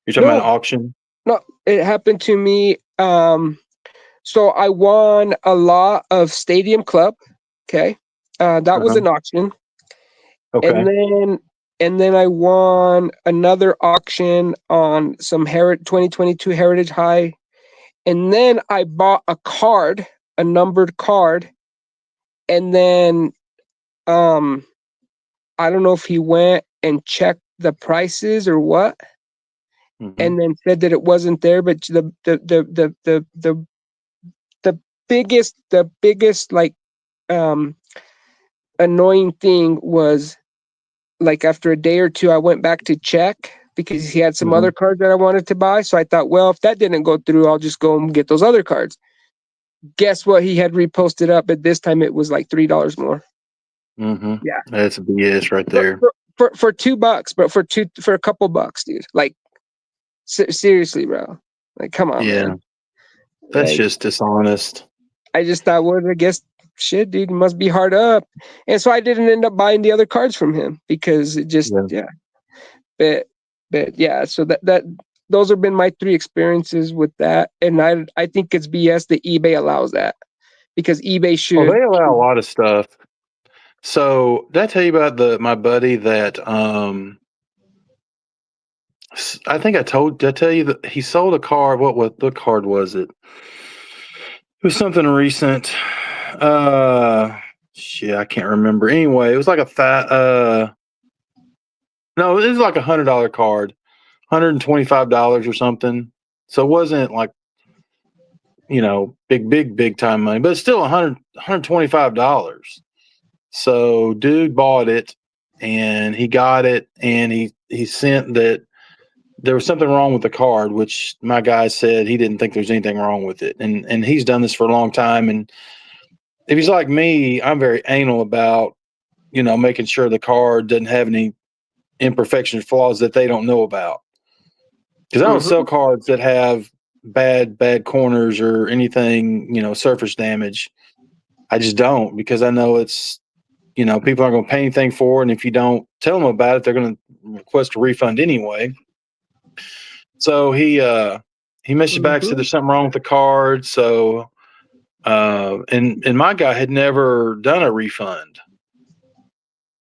You're talking about an auction? No, it happened to me. So I won a lot of Stadium Club. Okay. That was an auction. Okay. And then I won another auction on some 2022 Heritage High. And then I bought a numbered card. And then I don't know if he went and checked the prices or what. and then said that it wasn't there. But the biggest like annoying thing was, like, after a day or two, I went back to check because he had some other cards that I wanted to buy. So I thought, well, if that didn't go through, I'll just go and get those other cards. Guess what? He had reposted up, but this time it was like $3 more. Yeah, That's BS right there. For $2, but for a couple bucks, dude. Like, seriously, bro. Like, come on, man. That's like, just dishonest. I just thought, well, I guess shit, dude, must be hard up. And so I didn't end up buying the other cards from him because it just But yeah, so that those have been my 3 experiences with that, and I think it's BS that eBay allows that, because eBay should. Well, they allow a lot of stuff. So did I tell you about my buddy that I think did I tell you that he sold a car? What card was it? It was something recent. Shit, I can't remember. Anyway, it was like no, it was like $100 card, $125 or something. So it wasn't like, big time money, but it's still $125. So dude bought it and he got it, and he sent that there was something wrong with the card, which my guy said he didn't think there's anything wrong with it. And he's done this for a long time. And if he's like me, I'm very anal about, making sure the card doesn't have any imperfections, flaws that they don't know about. Because I don't sell cards that have bad corners or anything, surface damage. I just don't, because I know it's, people aren't going to pay anything for it. And if you don't tell them about it, they're going to request a refund anyway. So he messaged back, said there's something wrong with the card. So, and my guy had never done a refund.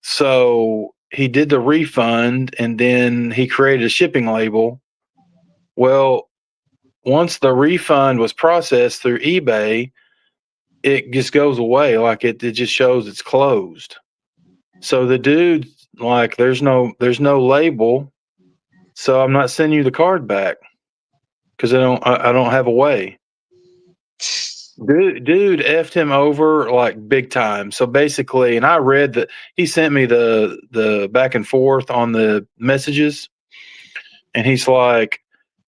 So he did the refund, and then he created a shipping label. Well, once the refund was processed through eBay, it just goes away. Like it just shows it's closed. So the dude, like, there's no label. So I'm not sending you the card back because I don't have a way. Dude effed him over like big time. So basically, and I read that he sent me the back and forth on the messages, and he's like,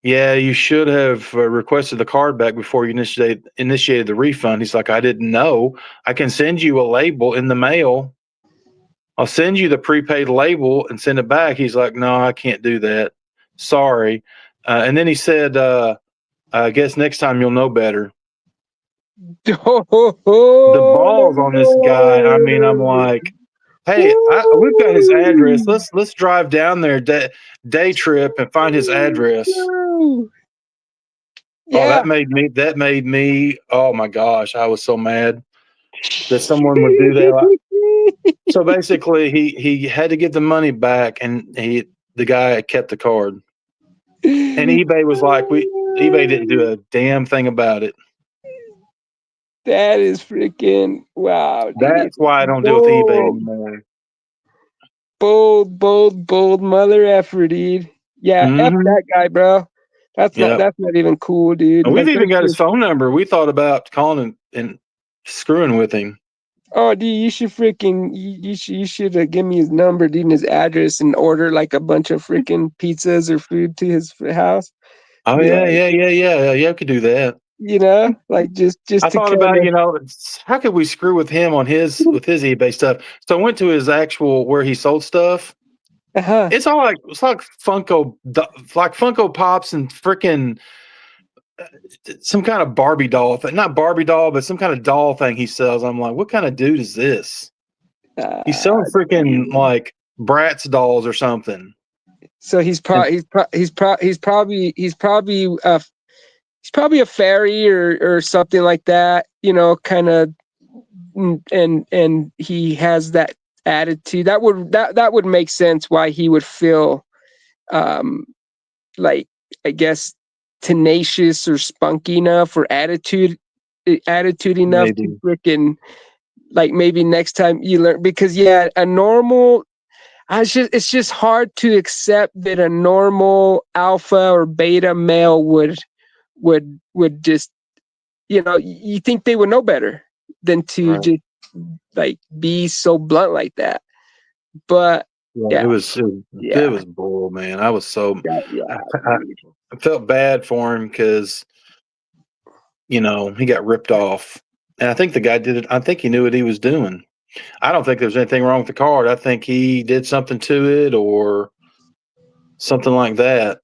yeah, you should have requested the card back before you initiated the refund. He's like, I didn't know. I can send you a label in the mail. I'll send you the prepaid label and send it back. He's like, no, I can't do that. Sorry. And then he said, I guess next time you'll know better. The balls on this guy. I mean, I'm like, hey, we've got his address. Let's drive down there, day trip, and find his address. Yeah. Oh, that made me. Oh my gosh, I was so mad that someone would do that. So basically, he had to get the money back, and the guy kept the card. And eBay was like, eBay didn't do a damn thing about it. That is freaking wow. Dude. That's why I don't deal with eBay anymore. Bold mother effer, dude. Yeah, F that guy, bro. That's not even cool, dude. And we've even got his phone number. We thought about calling and screwing with him. Oh, dude, you should freaking you should give me his number, dude, and his address, and order like a bunch of freaking pizzas or food to his house. Oh yeah. I could do that. Like just. I thought about how could we screw with him on his eBay stuff? So I went to his actual where he sold stuff. It's like Funko Pops and freaking some kind of Barbie doll thing. Not Barbie doll, but some kind of doll thing he sells. I'm like, what kind of dude is this? He's selling freaking like Bratz dolls or something. So he's probably a fairy or something like that, kind of, and he has that attitude. That would make sense why he would feel like, I guess, tenacious or spunky enough or attitude enough to freaking, like, maybe next time you learn, because a normal, it's just hard to accept that a normal alpha or beta male would just, you think they would know better than to just like be so blunt like that. But Yeah, it was bull, man. I was so I felt bad for him because he got ripped off, and I think the guy did it. I think he knew what he was doing. I don't think there was anything wrong with the card. I think he did something to it or something like that.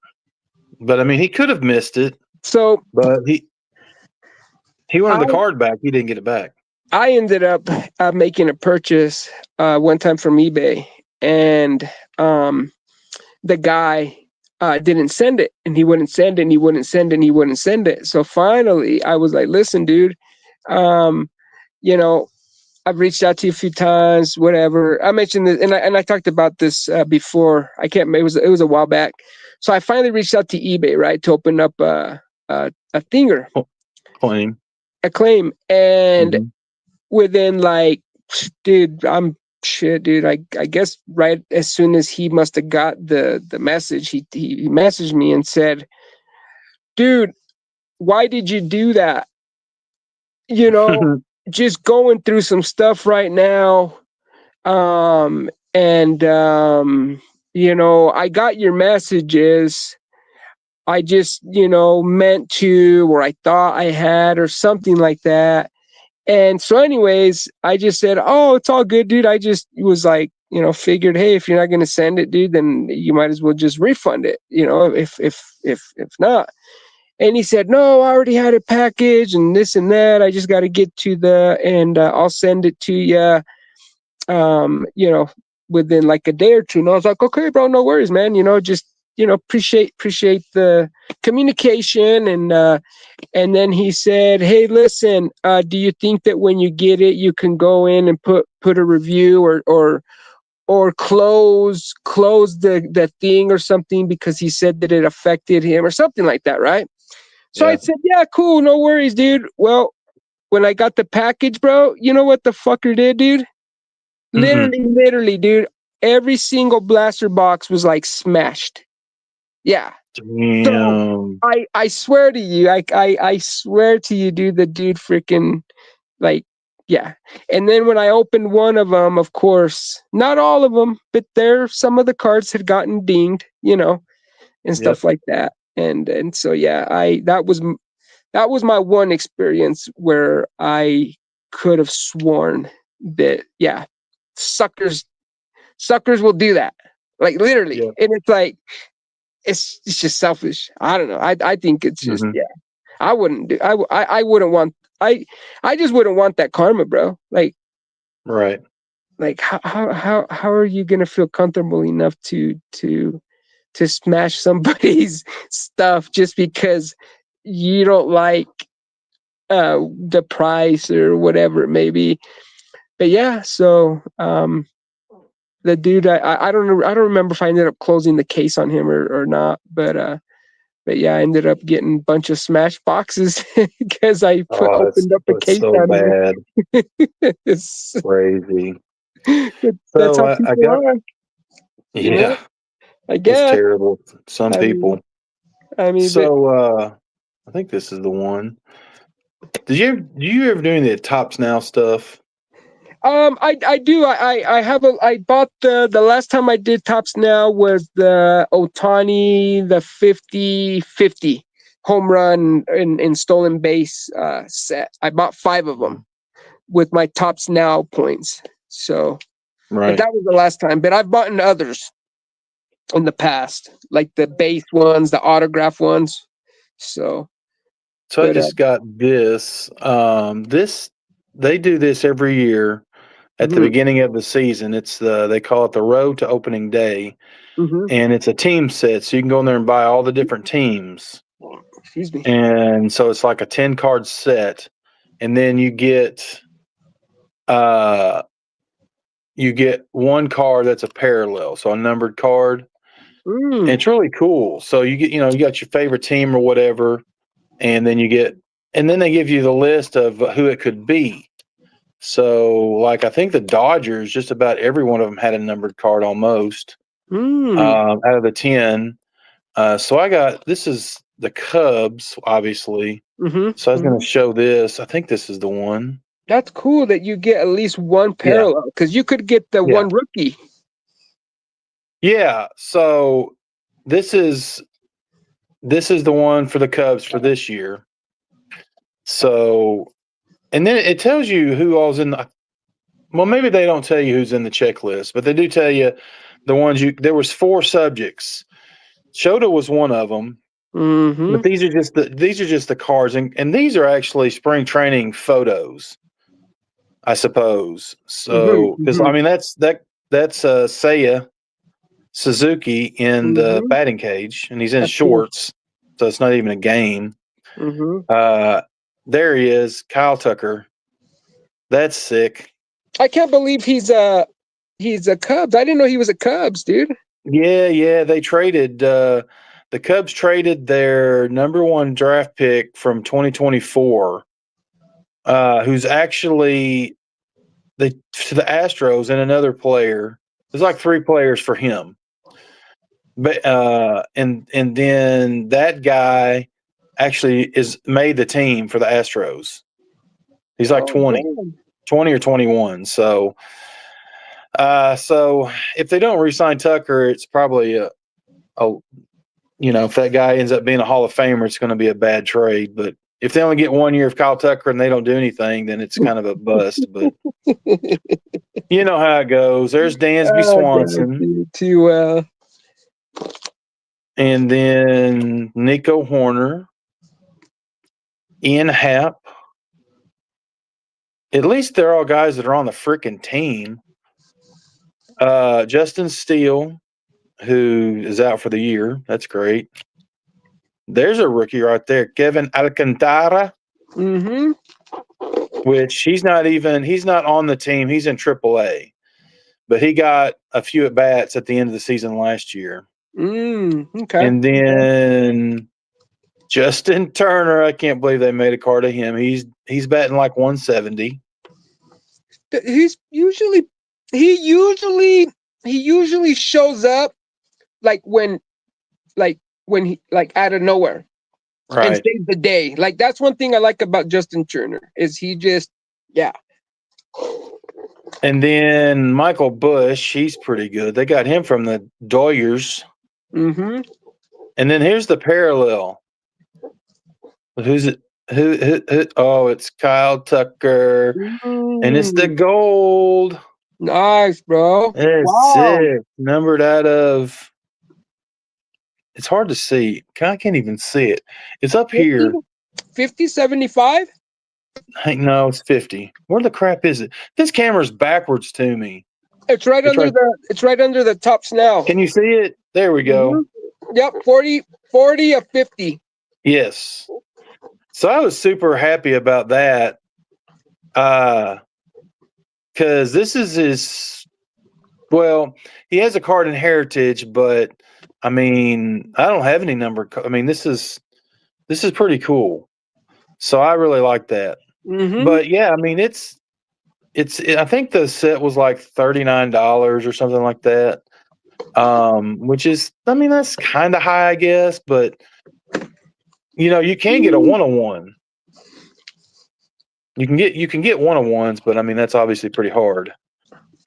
But I mean, he could have missed it. So, but he wanted the card back. He didn't get it back. I ended up making a purchase one time from eBay, and the guy didn't send it, and he wouldn't send it, and he wouldn't send it, and he wouldn't send it. So finally, I was like, "Listen, dude, I've reached out to you a few times, whatever." I mentioned this, and I talked about this before. I can't. It was a while back. So I finally reached out to eBay, right, to open up a thinger claim, and within like, dude, I guess right as soon as he must have got the message, he messaged me and said, "Dude, why did you do that? Just going through some stuff right now. I got your messages. I just, meant to, or I thought I had, or something like that." And so anyways, I just said, "Oh, it's all good, dude. I just was like, figured, hey, if you're not going to send it, dude, then you might as well just refund it, if not." And he said, "No, I already had it packaged and this and that. I just got to get to and I'll send it to you, within like a day or two." And I was like, "Okay, bro, no worries, man. Just, appreciate the communication." And then he said, "Hey, listen, do you think that when you get it, you can go in and put a review or close the thing or something, because he said that it affected him," or something like that, right? So I said, "Yeah, cool, no worries, dude." Well, when I got the package, bro, you know what the fucker did, dude? Literally, dude, every single blaster box was like smashed. Yeah. Damn. So I swear to you, I swear to you, dude, the dude freaking, like, yeah. And then when I opened one of them, of course, not all of them, but some of the cards had gotten dinged, and stuff like that. And so yeah, that was my one experience where I could have sworn that, yeah, suckers will do that, like, literally. And it's like, it's just selfish. I don't know. I think it's just, yeah. I wouldn't do. I wouldn't want. I just wouldn't want that karma, bro. Like, right. Like, how are you gonna feel comfortable enough to smash somebody's stuff just because you don't like the price or whatever it may be? But yeah, so the dude, I don't know, I don't remember if I ended up closing the case on him or not, but yeah, I ended up getting a bunch of smash boxes because I opened up a case so out bad. of it. It's crazy. That's how people are. Yeah. I guess. It's terrible. Some people. So, I think this is the one. Do you ever do any of the Tops Now stuff? I do. I bought the last time I did Tops Now was the Ohtani, the 50-50 home run in stolen base set. I bought 5 of them with my Tops Now points. So, but that was the last time. But I've bought others in the past, like the base ones, the autograph ones. So I just got this. They do this every year at the beginning of the season. They call it the Road to Opening Day, and it's a team set, so you can go in there and buy all the different teams. Excuse me. And so it's like a 10-card set, and then you get one card that's a parallel, so a numbered card. And it's really cool. So you get, you got your favorite team or whatever, and then they give you the list of who it could be. So, like, I think the Dodgers, just about every one of them had a numbered card almost out of the 10. So I got, this is the Cubs, obviously. So I was going to show this. I think this is the one. That's cool that you get at least one parallel because you could get the one rookie. Yeah. So this is the one for the Cubs for this year. So, and then it tells you who all's in the, well, maybe they don't tell you who's in the checklist, but they do tell you the ones there was 4 subjects. Shota was one of them. But these are just the cards, and these are actually spring training photos, I suppose. So, because I mean that's Seiya Suzuki in the batting cage, and he's in shorts, so it's not even a game. There he is, Kyle Tucker. That's sick. I can't believe he's a Cubs. I didn't know he was a Cubs, dude. Yeah. They traded. The Cubs traded their number 1 draft pick from 2024, who's actually to the Astros, and another player. There's like 3 players for him. But and then that guy actually made the team for the Astros. He's like 20 or 21. So if they don't re-sign Tucker, it's probably a if that guy ends up being a Hall of Famer, it's going to be a bad trade. But if they only get 1 year of Kyle Tucker and they don't do anything, then it's kind of a bust. But you know how it goes. There's Dansby Swanson. Too well. And then Nico Horner, Ian Happ. At least they're all guys that are on the freaking team. Justin Steele, who is out for the year. That's great. There's a rookie right there, Kevin Alcantara. Which he's not on the team. He's in AAA. But he got a few at bats at the end of the season last year. Okay. And then Justin Turner, I can't believe they made a card of him. He's batting like 170. He usually shows up when he out of nowhere, right, and saves the day. Like that's one thing I like about Justin Turner is he just And then Michael Bush, he's pretty good. They got him from the Doyers. And then here's the parallel. Who's it? Who? Oh, it's Kyle Tucker, and it's the gold. Nice, bro. It's sick. Numbered out of. It's hard to see. I can't even see it. It's up 50? Here. 50, 75? No, it's 50. Where the crap is it? This camera's backwards to me. It's right under the top snow. Can you see it? There we go. Yep, 40 of 50. Yes. So I was super happy about that. Because this is his. Well, he has a card in Heritage, but I mean, I don't have any number. I mean, this is pretty cool. So I really like that. But yeah, I mean, it's. I think the set was like $39 or something like that. Which is, I mean, that's kind of high, I guess, but you can get a 1-on-1. You can get 1-on-1s, but I mean, that's obviously pretty hard.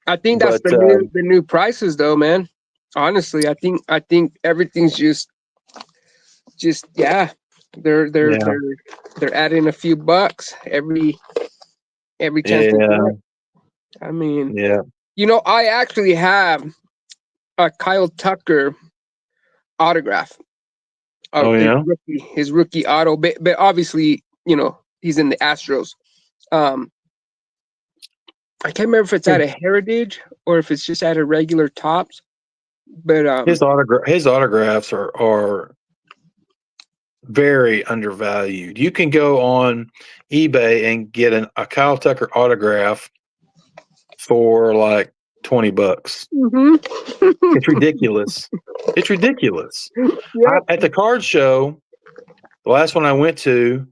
I think that's the new prices, though, man. Honestly, I think everything's just they're adding a few bucks every chance. Yeah. I mean, yeah. I actually have a Kyle Tucker autograph. His rookie auto, but obviously, he's in the Astros. I can't remember if it's at a Heritage or if it's just at a regular Tops. But his autographs are very undervalued. You can go on eBay and get a Kyle Tucker autograph for like $20. It's ridiculous. It's ridiculous. At the card show, the last one I went to,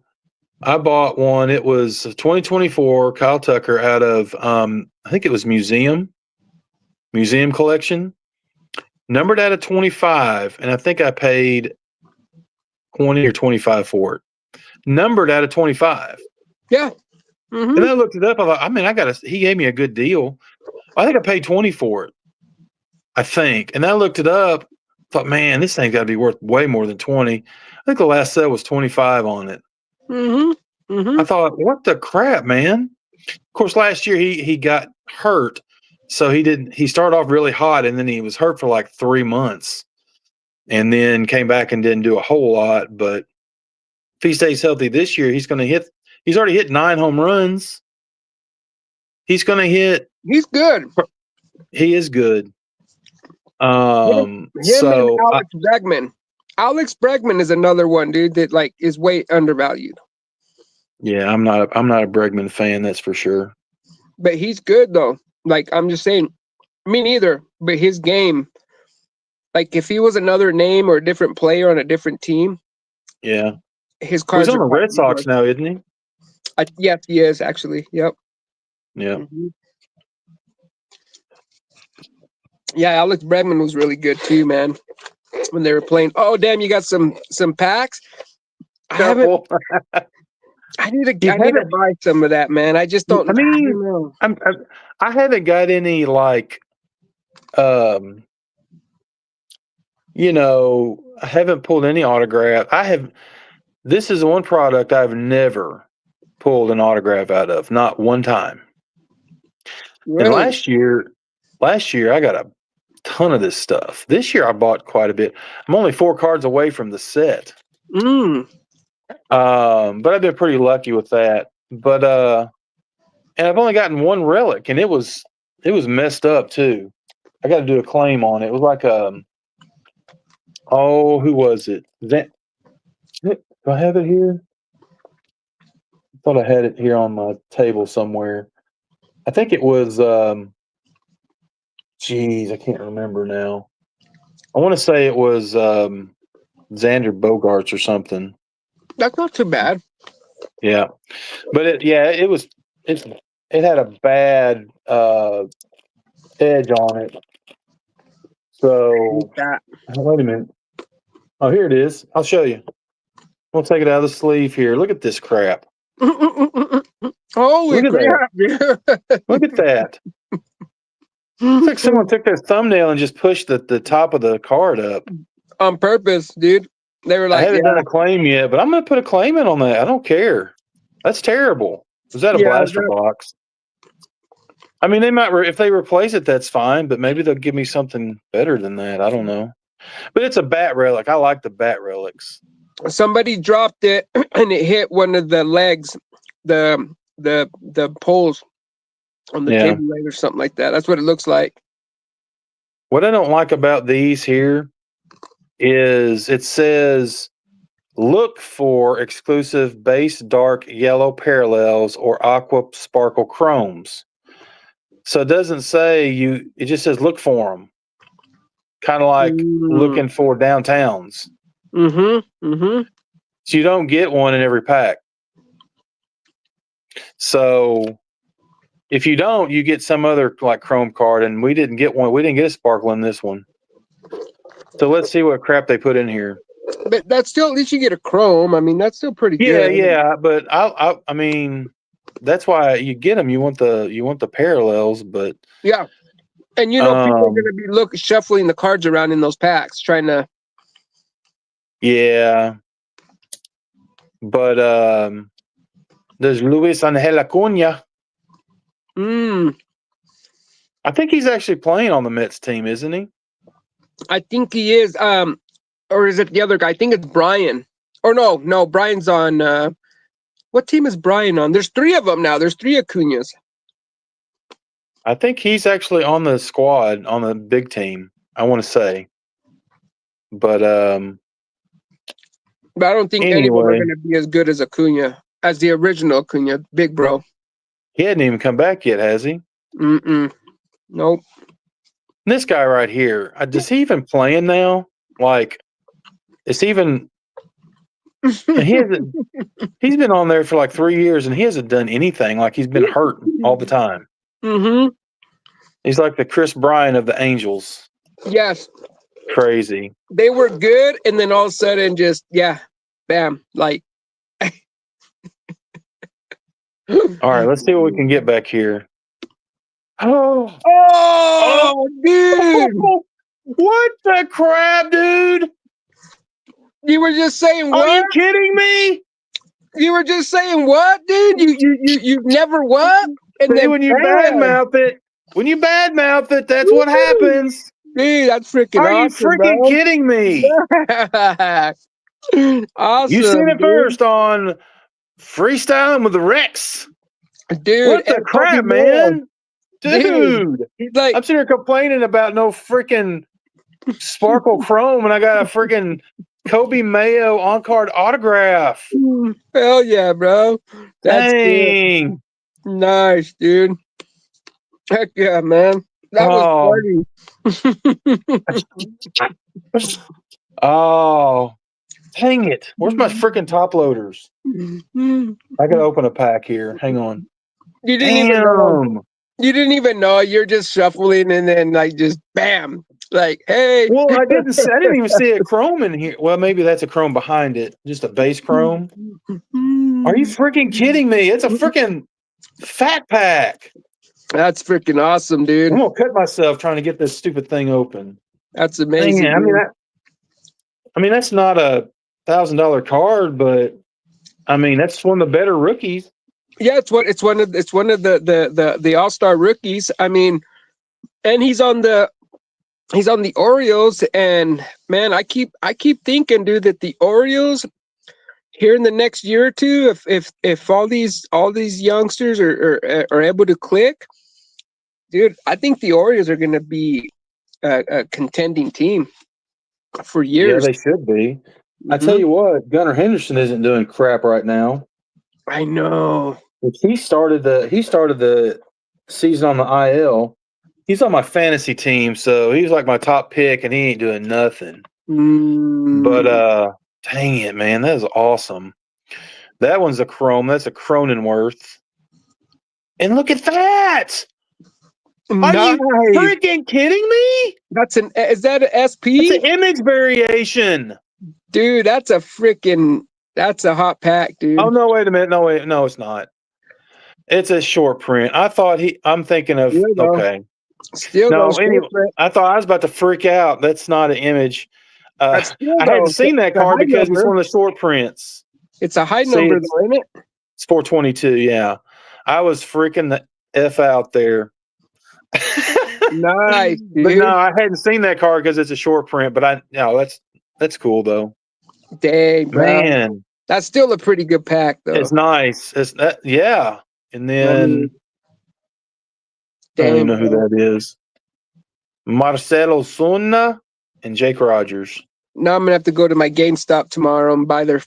I bought one. It was 2024 Kyle Tucker out of I think it was Museum Collection, numbered out of 25, and I think I paid 20 or 25 for it. Numbered out of 25. Yeah. And I looked it up. I thought, I mean, he gave me a good deal. I think I paid 20 for it. I think. And I looked it up. Thought, man, this thing's got to be worth way more than 20. I think the last sale was 25 on it. I thought, what the crap, man? Of course, last year he got hurt. So he started off really hot, and then he was hurt for like 3 months. And then came back and didn't do a whole lot. But if he stays healthy this year, he's already hit 9 home runs. He's good. He is good. Him and Alex Bregman. Alex Bregman is another one, dude, that like is way undervalued. Yeah, I'm not a Bregman fan, that's for sure. But he's good though. Like I'm just saying, me neither. But his game, like if he was another name or a different player on a different team, yeah, his cards. He's on the Red Sox now, isn't he? Yes, he is actually. Yep. Yeah. Yeah, Alex Bregman was really good too, man. When they were playing. Oh, damn! You got some packs. I need to buy some of that, man. I just don't. I mean, I don't know. I haven't got any like, I haven't pulled any autograph. This is one product I've never pulled an autograph out of, not one time. Really? And last year I got a ton of this stuff. This year I bought quite a bit. I'm only 4 cards away from the set. But I've been pretty lucky with that. But and I've only gotten one relic, and it was messed up too. I got to do a claim on it. It was like who was it? Do I have it here? I thought I had it here on my table somewhere. I think it was I can't remember now. I want to say it was Xander Bogaerts or something. That's not too bad. Yeah, but it had a bad edge on it. So wait a minute. Oh, here it is. I'll show you. We'll take it out of the sleeve here. Look at this crap. Holy crap! Look at that. It's like someone took their thumbnail and just pushed the top of the card up on purpose, dude. They were like, I haven't done a claim yet, but I'm going to put a claim in on that. I don't care. That's terrible. Was that a blaster box? I mean, they might if they replace it, that's fine. But maybe they'll give me something better than that. I don't know. But it's a bat relic. I like the bat relics. Somebody dropped it and it hit one of the legs, the poles on the table leg or something like that. That's what it looks like. What I don't like about these here is it says look for exclusive base dark yellow parallels or aqua sparkle chromes. So it doesn't say it just says look for them. Kind of like looking for downtowns. So you don't get one in every pack. So if you don't, you get some other like chrome card, and we didn't get one. We didn't get a sparkle in this one. So let's see what crap they put in here. But that's still, at least you get a chrome. I mean, that's still pretty good. Yeah. But I mean, that's why you get them. You want the parallels, but yeah. And people are going to be shuffling the cards around in those packs, trying to. Yeah. But there's Luis Angel Acuna. I think he's actually playing on the Mets team, isn't he? I think he is. Or is it the other guy? I think it's Brian. Or no, Brian's on. What team is Brian on? There's 3 of them now. There's 3 Acunas. I think he's actually on the squad on the big team. I want to say, but I don't think anyone are going to be as good as Acuna, as the original Acuna, big bro. He hadn't even come back yet, has he? Nope. This guy right here, is he even playing now? Like, is he even And he's been on there for like 3 years and he hasn't done anything. Like he's been hurt all the time. Mm-hmm. He's like the Chris Bryant of the Angels. Yes. Crazy. They were good, and then all of a sudden, just bam, like. All right, let's see what we can get back here. Oh, dude! What the crap, dude? You were just saying what? Are you kidding me? You were just saying what, dude? You never what? And See, then when you bam. badmouth it, that's what happens. Dude, that's freaking Are you awesome, freaking bro. kidding me? Awesome. You seen it dude. first on Freestyling with the Rex. Dude. What the and crap, Kobe Moore. man? Dude. He's like, I'm sitting here complaining about no freaking Sparkle Chrome, and I got a freaking Kobe Mayo on-card autograph. hell yeah, bro. That's Dang. good. Nice, dude. Heck yeah, man. That was funny. Oh, dang it. Where's my freaking top loaders? I gotta open a pack here. Hang on. You didn't even know. You didn't even know. You're just shuffling and then like just bam. Like, hey. Well, I didn't even see a chrome in here. Well, maybe that's a chrome behind it. Just a base chrome. Are you freaking kidding me? It's a freaking fat pack. That's freaking awesome, dude. I'm gonna cut myself trying to get this stupid thing open. That's amazing. Dang, I mean that's not a $1,000 card, but I mean that's one of the better rookies. Yeah, it's one of the all-star rookies. I mean, and he's on the Orioles, and man, I keep thinking, dude, that the Orioles here in the next year or two, if all these youngsters are able to click, dude, I think the Orioles are going to be a contending team for years. Yeah, they should be. I tell you what, Gunnar Henderson isn't doing crap right now. I know. He started the season on the IL. He's on my fantasy team, so he's like my top pick, and he ain't doing nothing. But dang it, man, that is awesome. That one's a chrome. That's a Cronenworth. And look at that! Are you freaking kidding me? Is that an SP? It's an image variation. Dude, that's a hot pack, dude. Oh no, wait a minute. No, it's not. It's a short print. I'm thinking of okay. Still no, anyway, I thought I was about to freak out. That's not an image. I hadn't seen that card because it's one of the short prints. It's a high number, though, isn't it? It's 422. Yeah, I was freaking the F out there. Nice, dude. But no, I hadn't seen that card because it's a short print. But that's cool though. Dang, bro. Man, that's still a pretty good pack, though. It's nice. Yeah. And then I don't even know who that is. Marcelo Zuna and Jake Rogers. Now I'm gonna have to go to my GameStop tomorrow and buy the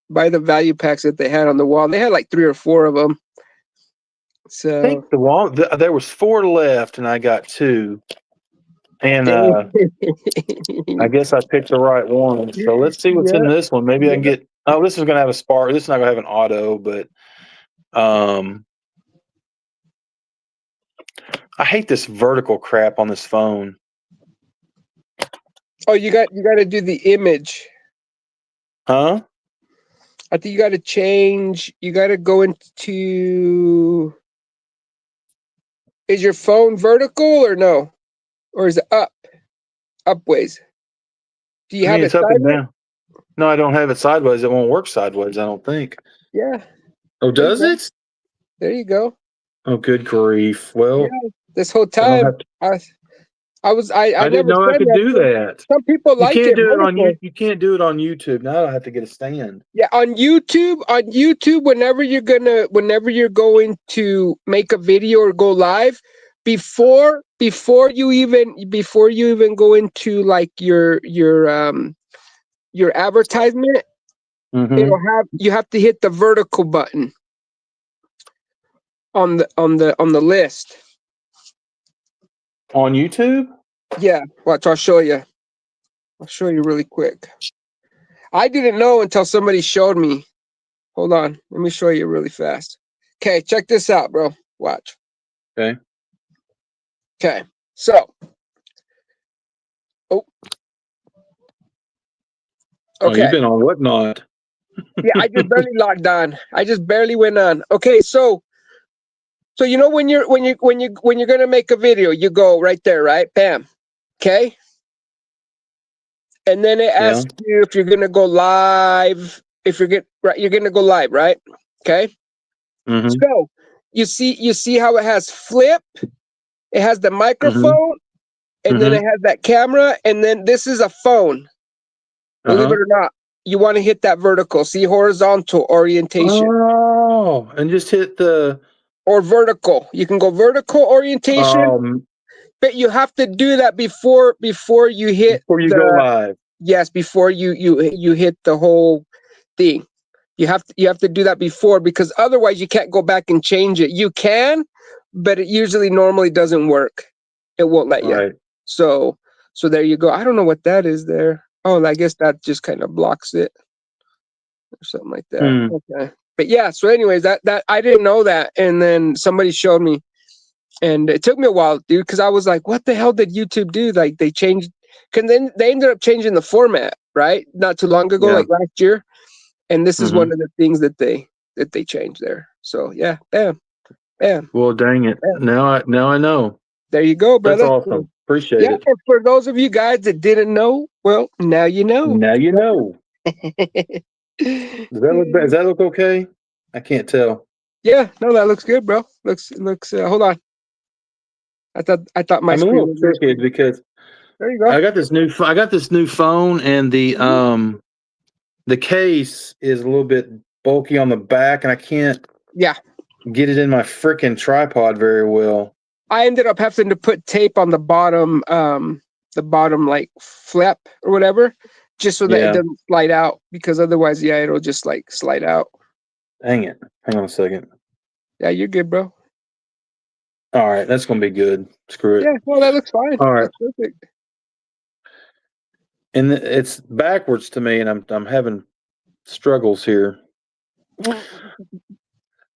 value packs that they had on the wall. They had like 3 or 4 of them. So I think there was 4 left, and I got 2. And I guess I picked the right one. So let's see what's in this one. Maybe I can get. Oh, this is gonna have a spark. This is not gonna have an auto, but I hate this vertical crap on this phone. Oh, you got to do the image. Huh? I think you got to change. You got to go into. Is your phone vertical or no? Or is it up? Upways. Do you have it up sideways? and down? No, I don't have it sideways. It won't work sideways, I don't think. Yeah. Oh, does it? There you go. Oh, good grief. Well, this whole time I didn't know I could do that. Some people like it. You can't do it on YouTube. Now I have to get a stand. Yeah, on YouTube, whenever you're going to make a video or go live, before you even go into like your advertisement, you have to hit the vertical button on the list. On YouTube? Yeah. Watch, I'll show you. I'll show you really quick. I didn't know until somebody showed me. Hold on. Let me show you really fast. Okay, check this out, bro. Watch. Okay. Okay. So. Oh. Oh, you've Okay. been on Whatnot. Yeah, I just barely logged on. I just barely went on. Okay, so you know when you're gonna make a video, you go right there, right? Bam. Okay. And then it Yeah. asks you if you're gonna go live. If you're gonna go live, right? Okay. Mm-hmm. So you see how it has flip. It has the microphone, and then it has that camera, and then this is a phone. Believe it or not, you want to hit that vertical. See horizontal orientation Oh, and just hit the or vertical. You can go vertical orientation, but you have to do that before you hit before you the go live. yes, before you hit the whole thing. You have to do that before, because otherwise you can't go back and change it. You can, but it usually normally doesn't work. It won't let you. Right. So there you go. I don't know what that is there. Oh, I guess that just kind of blocks it or something like that. Okay. But yeah, so anyways, that I didn't know that, and then somebody showed me, and it took me a while, dude, because I was like, what the hell did YouTube do? Like they changed, because then they ended up changing the format, right? Not too long ago, Yeah. like last year. And this is one of the things that they changed there. So yeah, bam, bam. Well, dang it. Bam. Now I know. There you go, brother. That's awesome. Appreciate yeah, it. and for those of you guys that didn't know, well, now you know. Now you know. Does that look okay? I can't tell. Yeah, no, that looks good, bro. Looks. Hold on. I thought my I'm a screen little was yours. crooked because There you go. I got this new phone, and the case is a little bit bulky on the back, and I can't get it in my freaking tripod very well. I ended up having to put tape on the bottom like flap or whatever, just so that it doesn't slide out, because otherwise, it'll just like slide out. Dang it. Hang on a second. Yeah, you're good, bro. All right, that's gonna be good. Screw it. Yeah, well, that looks fine. All right. That's perfect. And it's backwards to me, and I'm having struggles here.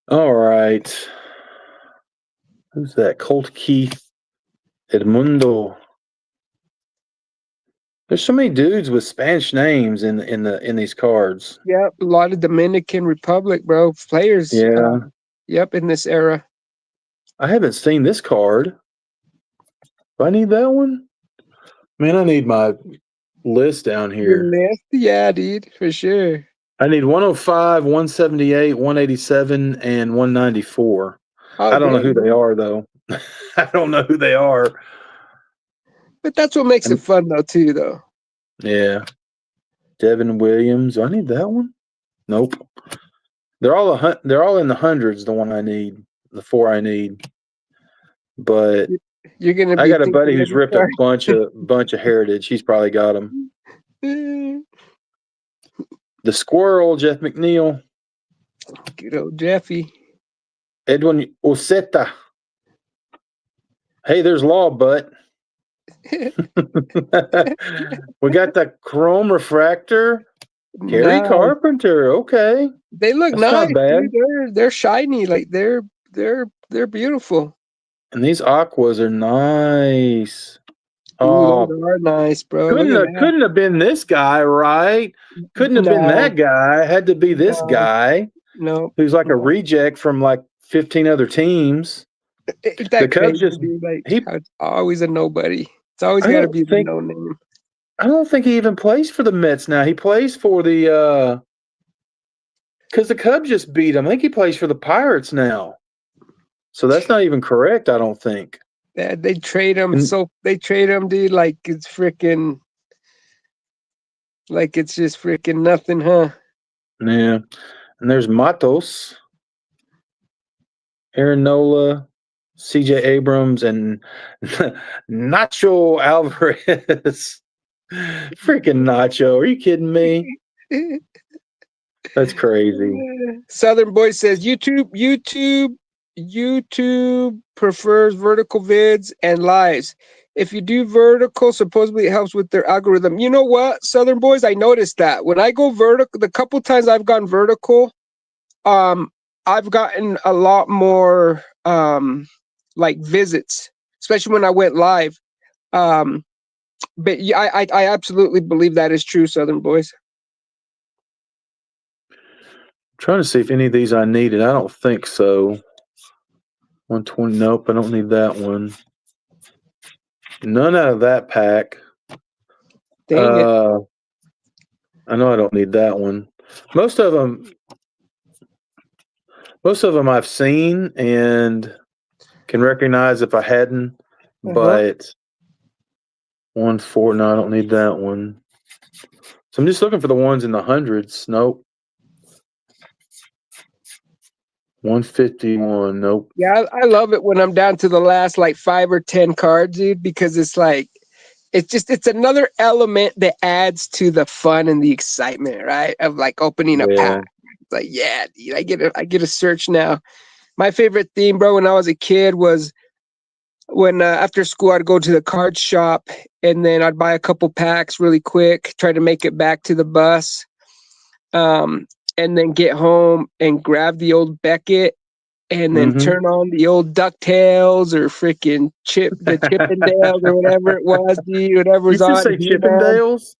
All right. Who's that? Colt Keith Edmundo. There's so many dudes with Spanish names in these cards. Yeah, a lot of Dominican Republic, bro, players. Yeah. Yep, in this era. I haven't seen this card. Do I need that one? Man, I need my list down Your here. list? Yeah, dude, for sure. I need 105, 178, 187, and 194. Oh, I don't know dang, who they dude. are, though. I don't know who they are. But that's what makes it fun, though, too, though. Yeah. Devin Williams. Do I need that one? Nope. They're all in the hundreds, the one I need. The four I need. But you're gonna be I got a buddy who's ripped a bunch of heritage. He's probably got them. The Squirrel, Jeff McNeil. Good old Jeffy. Edwin Oseta. Hey, there's Law Butt. We got the Chrome Refractor. Gary Carpenter. Okay. They look That's nice, not bad. dude. They're shiny. Like they're beautiful. And these aquas are nice. Ooh, they are nice, bro. Couldn't have been this guy, right? Couldn't have been that guy. Had to be this guy. No. Who's like a reject from like 15 other teams. The Cubs just it's always a nobody. It's always got to be the no name. I don't think he even plays for the Mets now. He plays for the because the Cubs just beat him. I think he plays for the Pirates now. So that's not even correct, I don't think. Yeah, they trade him. They trade him, dude, like it's freaking, like it's just freaking nothing, huh? Yeah. And there's Matos, Aaron Nola, CJ Abrams, and Nacho Alvarez. Freaking Nacho. Are you kidding me? That's crazy. Southern Boy says YouTube prefers vertical vids and lives. if you do vertical, supposedly it helps with their algorithm. You know what, Southern boys? I noticed that when I go vertical, the couple times I've gone vertical, I've gotten a lot more like visits, especially when I went live. But yeah, I absolutely believe that is true, Southern boys. Trying to see if any of these I needed. I don't think so. 120. Nope, I don't need that one. None out of that pack. Dang it. I know I don't need that one. Most of them I've seen and can recognize if I hadn't. But 1-4. No, I don't need that one. So I'm just looking for the ones in the hundreds. Nope. 151. Nope. Yeah, I love it when I'm down to the last like 5 or 10 cards, dude, because it's like it's another element that adds to the fun and the excitement, right? Of like opening a Yeah. pack. It's like, yeah, dude, I get a search now. My favorite theme, bro, when I was a kid was when after school I'd go to the card shop and then I'd buy a couple packs really quick, try to make it back to the bus, and then get home and grab the old Beckett and then Mm-hmm. turn on the old DuckTales or freaking the Chippendales or whatever it was, dude, whatever You was should on, say Chippendales.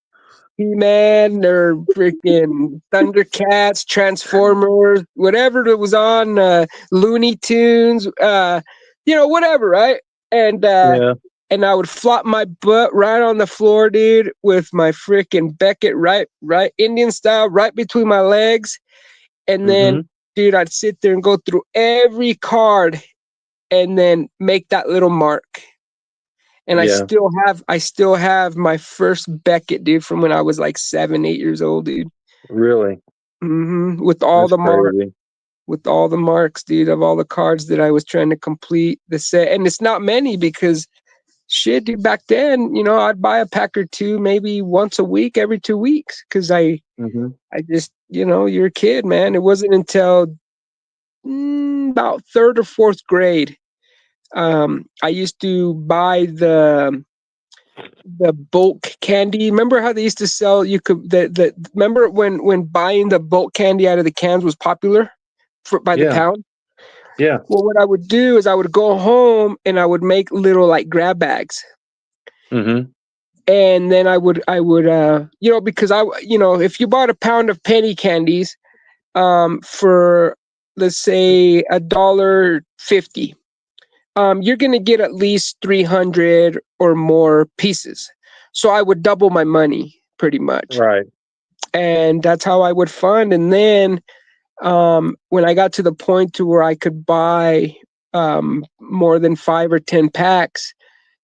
He-Man or freaking Thundercats, Transformers, whatever it was on, Looney Tunes, whatever, right? And Yeah. and I would flop my butt right on the floor, dude, with my freaking Beckett right Indian style, right between my legs. And then, Mm-hmm. dude, I'd sit there and go through every card and then make that little mark. And Yeah. I still have my first Beckett, dude, from when I was like 7, 8 years old, dude. Really? With all That's the marks. crazy. With all the marks, dude, of all the cards that I was trying to complete the set. And it's not many because shit, dude, back then, I'd buy a pack or two maybe once a week, every 2 weeks. Cause I just, you're a kid, man. It wasn't until about third or fourth grade. I used to buy the bulk candy. Remember how they used to sell? You could remember when buying the bulk candy out of the cans was popular by the Yeah. pound. Yeah. Well, what I would do is I would go home and I would make little like grab bags. Mm-hmm. And then I would because if you bought a pound of penny candies for, let's say, $1.50, you're going to get at least 300 or more pieces. So I would double my money pretty much. Right. And that's how I would fund. And then when I got to the point to where I could buy more than 5 or 10 packs,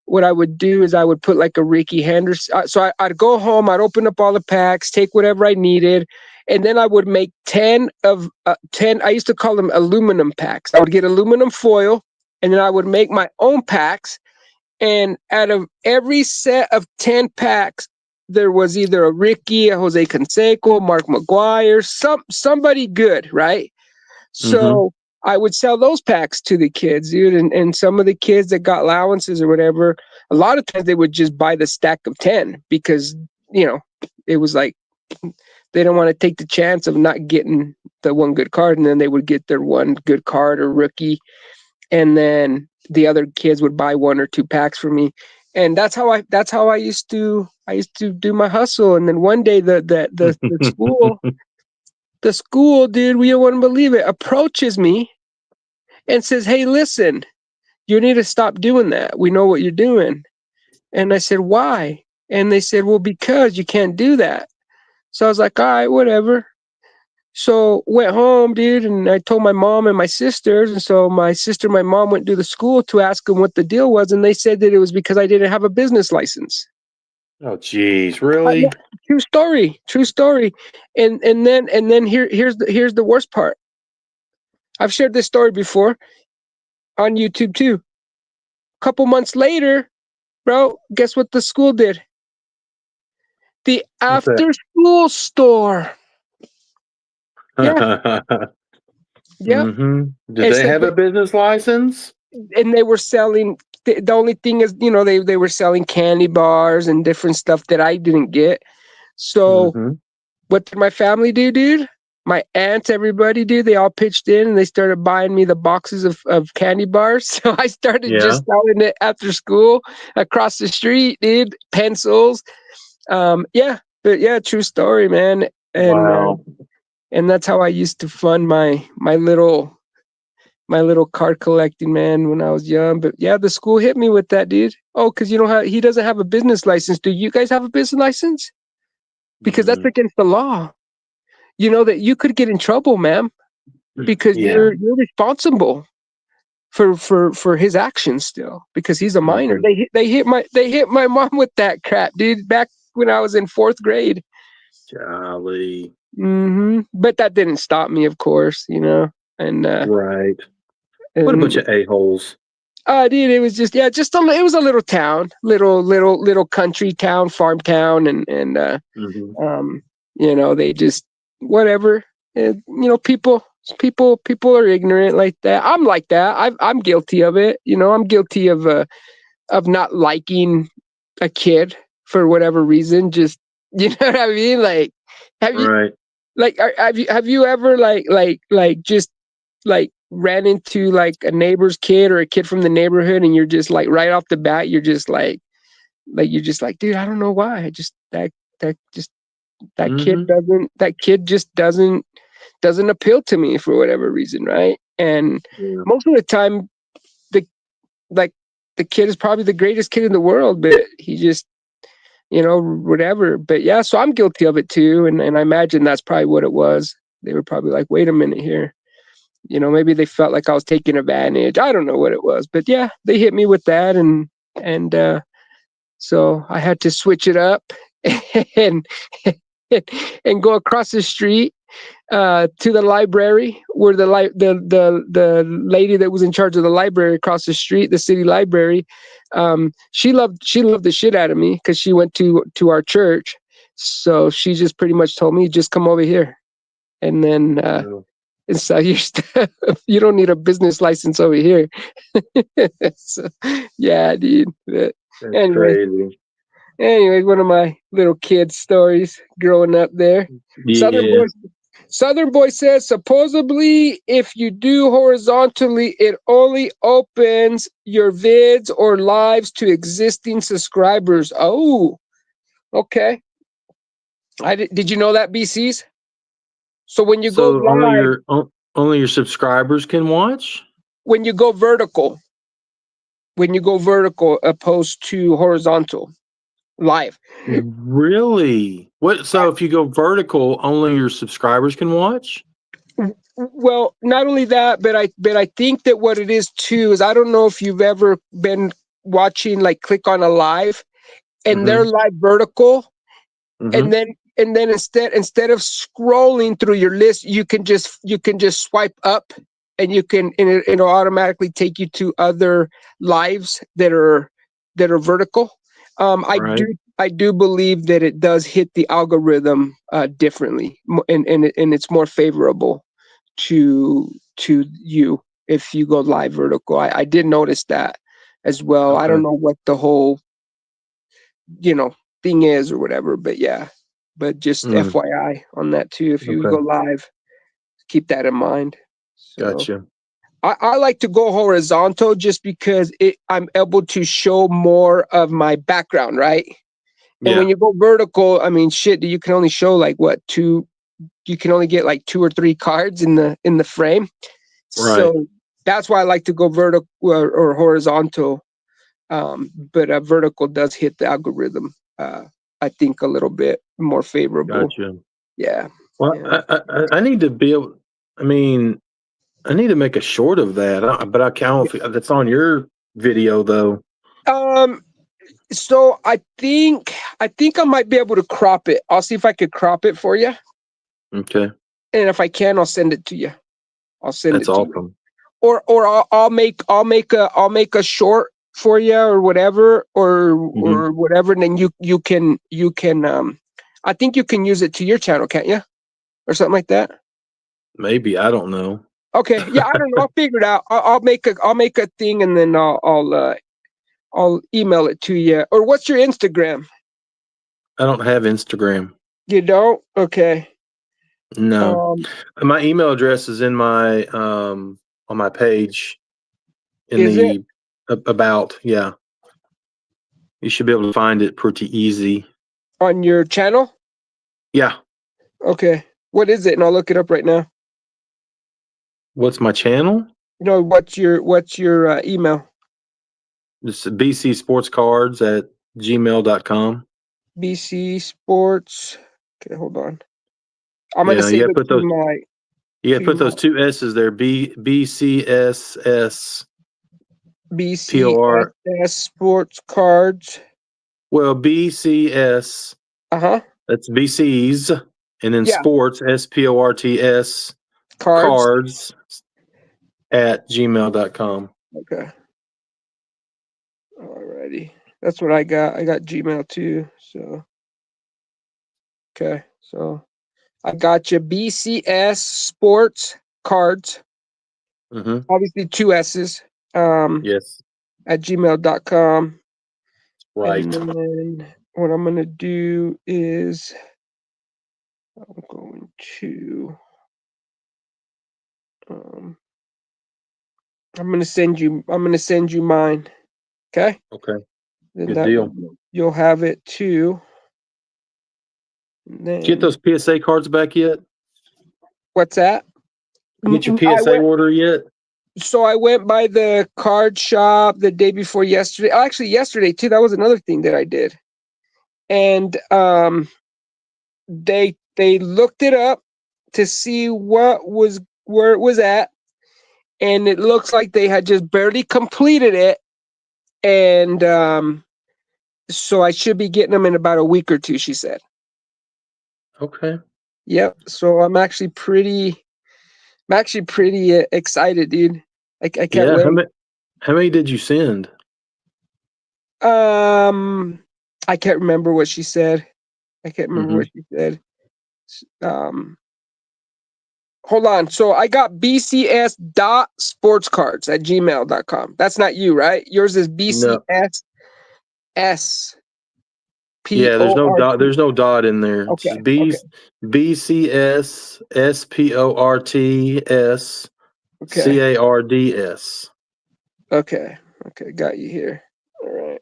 what I would do is I would put like a Ricky Henderson. So I'd go home, I'd open up all the packs, take whatever I needed, and then I would make 10 of 10. I used to call them aluminum packs. I would get aluminum foil, and then I would make my own packs. And out of every set of 10 packs, there was either a Ricky, a Jose Canseco, Mark McGuire, somebody good, right? So I would sell those packs to the kids, dude. And some of the kids that got allowances or whatever, a lot of times they would just buy the stack of 10 because, it was like they don't want to take the chance of not getting the one good card. And then they would get their one good card or rookie. And then the other kids would buy 1 or 2 packs for me. And that's how I used to do my hustle. And then one day the school, dude, we don't want to believe it, approaches me and says, "Hey, listen, you need to stop doing that. We know what you're doing." And I said, "Why?" And they said, "Well, because you can't do that." So I was like, "All right, whatever." So went home, dude, and I told my mom and my sisters. And so my sister and my mom went to the school to ask them what the deal was. And they said that it was because I didn't have a business license. Oh, geez, really? True story. And then here's the worst part. I've shared this story before on YouTube too. A couple months later, bro, guess what the school did? The What's that? after school store. Yeah. Yeah. Mm-hmm. Do And they so have a business license? and they were selling. The only thing is, they were selling candy bars and different stuff that I didn't get. So Mm-hmm. what did my family do, dude? My aunts, everybody, dude, they all pitched in and they started buying me the boxes of candy bars. So I started Yeah. just selling it after school across the street, dude. Pencils. Yeah, but yeah, true story, man. Wow. And that's how I used to fund my little card collecting, man, when I was young. But yeah, the school hit me with that, dude. Oh, because he doesn't have a business license. Do you guys have a business license? Because that's Mm, against the law. You know that you could get in trouble, ma'am, because yeah. you're responsible for his actions still because he's a minor. Mhm. They hit my mom with that crap, dude, back when I was in 4th grade. Golly. But that didn't stop me, of course, and Right. What a bunch and of a-holes. dude, it was just it was a little town, little country town, farm town, and Mm-hmm. they just whatever. People are ignorant like that. I'm like that. I'm guilty of it. I'm guilty of not liking a kid for whatever reason. Just you know what I mean? Like, have you Right. have you ever just ran into like a neighbor's kid or a kid from the neighborhood and you're just like right off the bat you're just like dude, I don't know why. I just that kid Mm-hmm. doesn't appeal to me for whatever reason, right? And Yeah. most of the time the like the kid is probably the greatest kid in the world, but he just whatever. But yeah, so I'm guilty of it too, and I imagine that's probably what it was. They were probably like, wait a minute here. Maybe they felt like I was taking advantage. I don't know what it was, but yeah, they hit me with that, and so I had to switch it up and and go across the street to the library where the lady that was in charge of the library across the street, the city library, she loved the shit out of me because she went to our church. So she just pretty much told me, just come over here, and then Wow. and sell your stuff. You don't need a business license over here. So, yeah, dude. But That's anyway, crazy. one of my little kid stories growing up there. Southern Yeah. boy, Southern boy says supposedly if you do horizontally, it only opens your vids or lives to existing subscribers. Oh, okay. Did you know that, BCs? So when you go So live, only your subscribers can watch? when you go vertical, opposed to horizontal live. Really? What? So if you go vertical, only your subscribers can watch? Well, not only that, but I think that what it is too is I don't know if you've ever been watching like click on a live and they're Mm-hmm. live vertical, Mm-hmm. and then instead of scrolling through your list, you can just swipe up and it'll automatically take you to other lives that are vertical. I Right. do believe that it does hit the algorithm differently, and it's more favorable to you if you go live vertical. I did notice that as well. I Okay. don't know what the whole you know thing is or whatever, but yeah. But just Mm, FYI on that too, if you go okay. live, keep that in mind. So Gotcha. I like to go horizontal just because I'm able to show more of my background, right? And Yeah. when you go vertical, I mean, shit, you can only show like what two? You can only get like 2 or 3 cards in the frame. Right. So that's why I like to go vertical or horizontal. But vertical does hit the algorithm, I think, a little bit more favorable. Gotcha. Yeah. Well, Yeah. I need to be able. I mean, I need to make a short of that, but I can't. That's on your video though. So I think I might be able to crop it. I'll see if I could crop it for you, Okay, and if I can, I'll send it to you. I'll send that's it to you, awesome. or I'll make a short for you or whatever, Hmm. or whatever, and then you can I think you can use it to your channel, can't you, or something like that? Maybe I don't know. Okay. Yeah, I don't know. I'll figure it out. I'll make a thing, and then I'll email it to you. Or what's your Instagram? I don't have Instagram. You don't? Okay. No. My email address is in my on my page in Is it? the about. Yeah. You should be able to find it pretty easy. On your channel? Yeah. Okay. What is it? And I'll look it up right now. What's my channel? No, what's your email? It's bcsportscards@gmail.com. BC Sports. Okay, hold on. I'm gonna Yeah, save it put to those. my. Yeah, to put those my 2 S's there. BCSS POR. BCSS Sports Cards. Well, BCS. Uh-huh. That's BC's, and then Yeah. sports SPORTS Cards. cards @gmail.com. Okay. Alrighty. That's what I got. I got Gmail too. So okay. So I got you. BCS Sports Cards. Mm-hmm. Obviously 2 S's. Yes. At gmail.com. Right. And then what I'm gonna do is I'm going to I'm gonna send you mine. Okay? Okay. Then Good that deal. you'll have it too. And Get then those PSA cards back yet? what's that? Get your I PSA went order yet? so I went by the card shop the day before yesterday. Actually yesterday too. That was another thing that I did. And they looked it up to see where it was at, and it looks like they had just barely completed it, and so I should be getting them in about a week or two, she said. Okay. Yep. So I'm actually pretty excited, dude. I can't Yeah. wait. How many did you send? I can't remember what she said. Mm-hmm. Hold on. So I got bcs.sportscards@gmail.com. That's not you, right? Yours is No. BCSS Yeah, there's no PORT. dot. There's no dot in there. It's Okay. just BCS SPORTS Okay. CARDS. Okay. Okay. Got you here. All right.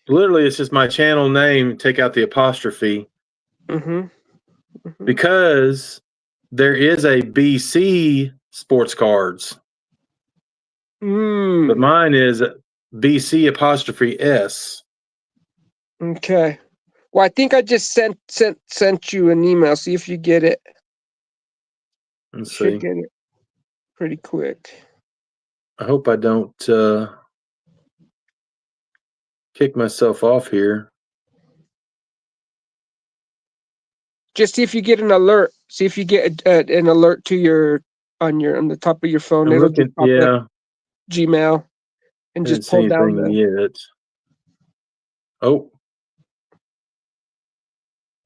Literally, it's just my channel name. Take out the apostrophe Mm-hmm. because there is a BC Sports Cards, but mine is BC apostrophe S. Okay. Well, I think I just sent you an email. See if you get it. Let's Should see. get it pretty quick. I hope I don't kick myself off here. Just see if you get an alert. See if you get an alert to on the top of your phone. I'm It'll just looking. pop up Yeah, Gmail and I didn't just see pull down anything yet. Oh,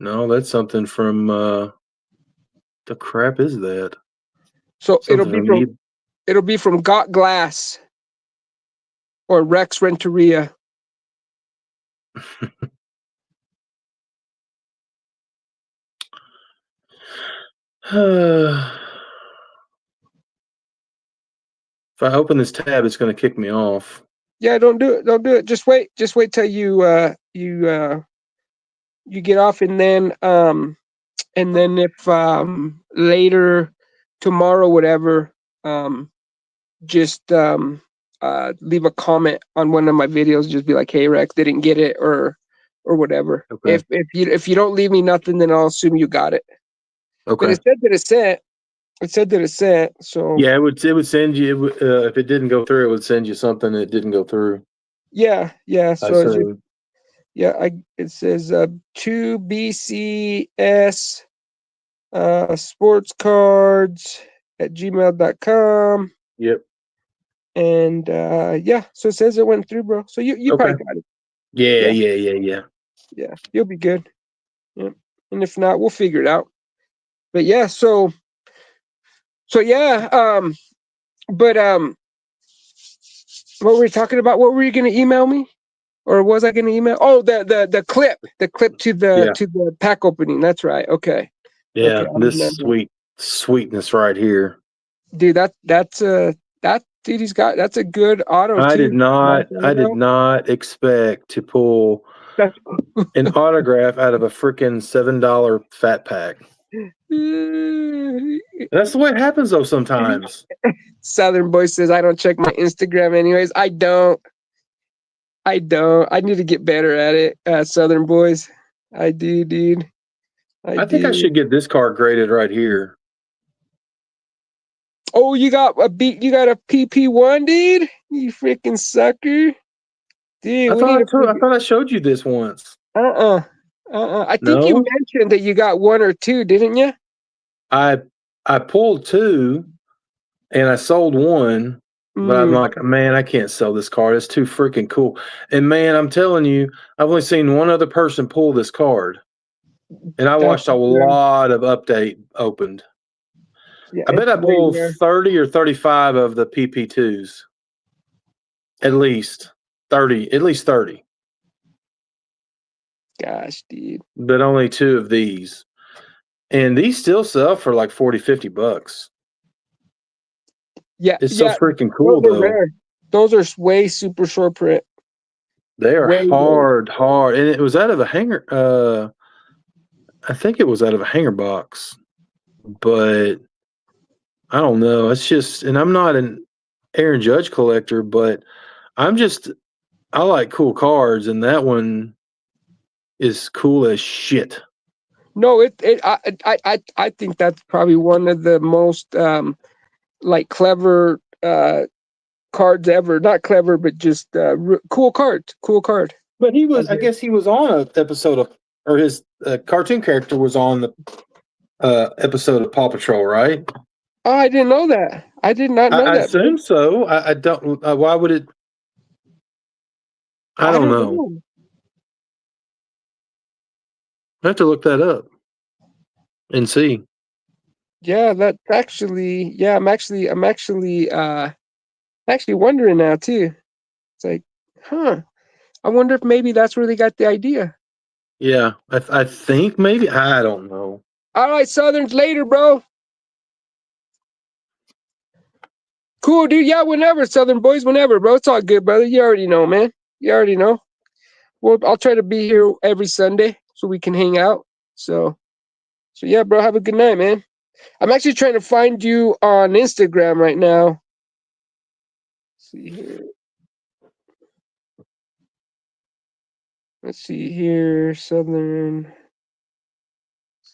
no, that's something from the crap is that? So Something from it'll be from Got Glass or Rex Renteria. If I open this tab, it's going to kick me off. Yeah, don't do it. Don't do it. Just wait. Just wait till you get off, and then if later tomorrow, whatever, just leave a comment on one of my videos. Just be like, "Hey, Rex, didn't get it," or whatever. Okay. If you don't leave me nothing, then I'll assume you got it. Okay. But it said that it sent. It said that it sent. So yeah, it would send you if it didn't go through, it would send you something that didn't go through. yeah. I So it's just, assume. yeah, it says to BCS sports cards @gmail.com. Yep. And yeah, so it says it went through, bro. So you Okay. probably got it. Yeah. Yeah, you'll be good. Yep. And if not, we'll figure it out. But yeah, so yeah, But what were we talking about? What were you gonna email me? Or was I gonna email? Oh, the clip to the pack opening. That's right. Okay. Yeah, Okay, I this remember. sweetness right here. Dude, that's dude, that's a good auto I too. did not expect to pull That's an autograph out of a freaking $7 fat pack. That's the way it happens though sometimes. Southern Boy says I don't check my Instagram anyways. I don't. I need to get better at it. Southern Boys. I do, dude. I think I should get this card graded right here. Oh, you got a PP1, dude? You freaking sucker. Dude, I we need to thought I showed you this once. I think you No, mentioned that you got one or two, didn't you? I pulled two and I sold one, but I'm like, man, I can't sell this card. It's too freaking cool. And man, I'm telling you, I've only seen one other person pull this card, and I watched a lot of update opened. Yeah, I bet I it's way pulled rare. 30 or 35 of the PP2s. At least 30, at least 30. Gosh, dude. But only two of these. And these still sell for like 40, 50 bucks. Yeah, It's so freaking cool those are though. rare. Those are way super short print. They are Way hard. And it was out of a hanger. I think it was out of a hanger box. But I don't know. It's just, and I'm not an Aaron Judge collector, but I like cool cards, and that one is cool as shit. No, I think that's probably one of the most like clever cards ever. Not clever, but just cool card. Cool card. But I guess he was on an episode of, or his cartoon character was on the episode of Paw Patrol, right? Oh, I didn't know that. I did not know I that. assume so. I don't. Why would it? I don't know. I have to look that up and see. Yeah, that's actually. Yeah, I'm actually wondering now too. It's like, huh? I wonder if maybe that's where they got the idea. Yeah, I think maybe. I don't know. All right, Southerns, later, bro. Cool, dude. Yeah, whenever, Southern Boys, whenever, bro. It's all good, brother. You already know, man. You already know. Well, I'll try to be here every Sunday so we can hang out. So yeah, bro. Have a good night, man. I'm actually trying to find you on Instagram right now. See here. Let's see here. Southern.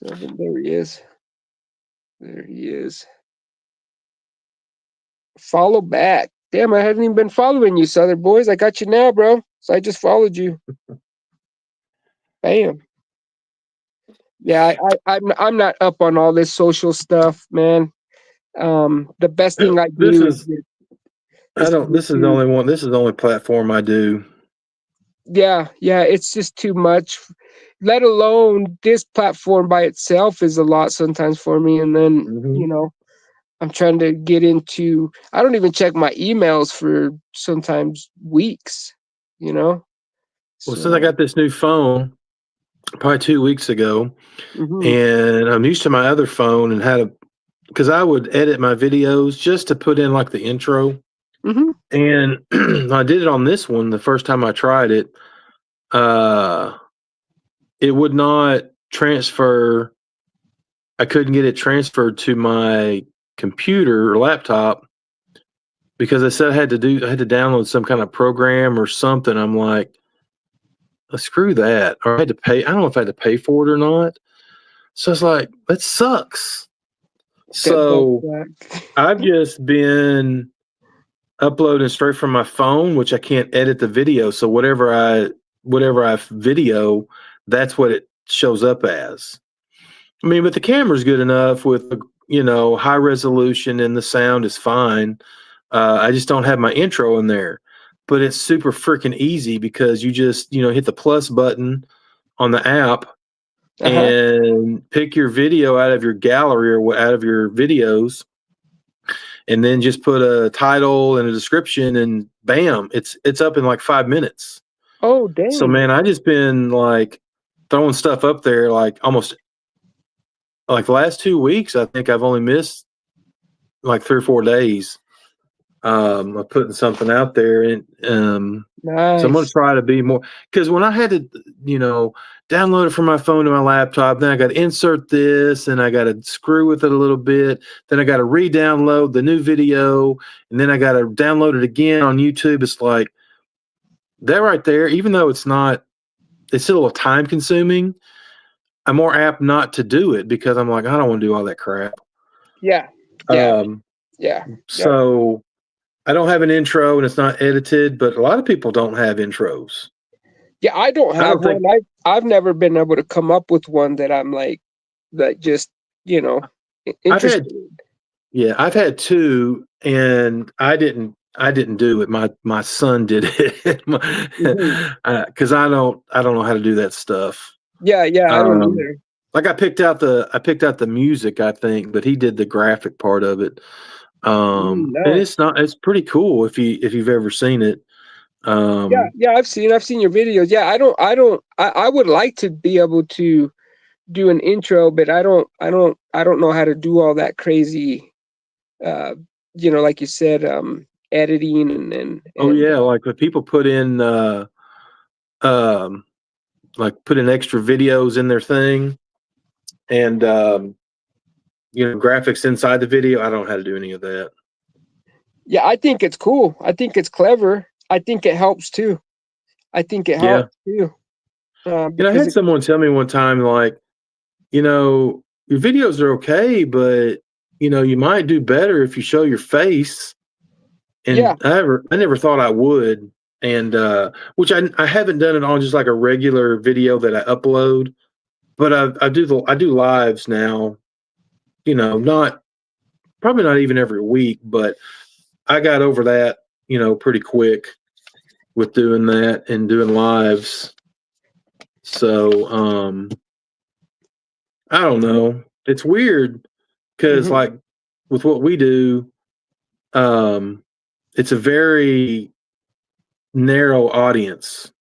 There he is. There he is. Follow back. Damn, I haven't even been following you, Southern Boys. I got you now, bro. So I just followed you. Bam. Yeah, I'm not up on all this social stuff, man. The best thing I do This is the only one. This is the only platform I do. Yeah, it's just too much. Let alone this platform by itself is a lot sometimes for me. And then, I'm trying to get into, I don't even check my emails for sometimes weeks, Well, since I got this new phone probably 2 weeks ago, and I'm used to my other phone and because I would edit my videos just to put in like the intro. And I did it on this one the first time I tried it. It would not transfer. I couldn't get it transferred to my computer or laptop because I said I had to download some kind of program or something. I'm like, screw that. Or I had to pay. I don't know if I had to pay for it or not. So it's like, that sucks. So I've just been uploading straight from my phone, which I can't edit the video. So whatever I video, that's what it shows up as. I mean, but the camera's good enough with, high resolution and the sound is fine. I just don't have my intro in there, but it's super freaking easy because you just, hit the plus button on the app and pick your video out of your gallery or out of your videos. and then just put a title and a description, and bam, it's up in like 5 minutes. Oh, dang. So man, I just been like throwing stuff up there like almost like the last 2 weeks. I think I've only missed like 3 or 4 days of putting something out there, and Nice. so I'm gonna try to be more, because when I had to, download it from my phone to my laptop, then I got to insert this, and I got to screw with it a little bit, then I got to re-download the new video, and then I got to download it again on YouTube. It's like that right there. Even though it's still a little time consuming, I'm more apt not to do it because I'm like, I don't want to do all that crap. Yeah. Yeah. So I don't have an intro, and it's not edited, but a lot of people don't have intros. Yeah, I don't have one. I've never been able to come up with one that I'm like, that just, interested. I've had 2, and I didn't do it. My son did it because I don't know how to do that stuff. Yeah, I don't either. Like I picked out the music, I think, but he did the graphic part of it. Nice. And it's pretty cool if you've ever seen it. Yeah, I've seen your videos. Yeah, I would like to be able to do an intro, but I don't know how to do all that crazy, like you said, editing and oh yeah, like when people put in extra videos in their thing, and graphics inside the video. I don't know how to do any of that. Yeah, I think it's cool. I think it's clever. I think it helps too. I had someone tell me one time, like, your videos are okay, but you might do better if you show your face. And yeah. I never thought I would. And which I haven't done it on just like a regular video that I upload, but I do lives now, probably not even every week, but I got over that, pretty quick with doing that and doing lives. So I don't know. It's weird because like with what we do, it's a very narrow audience,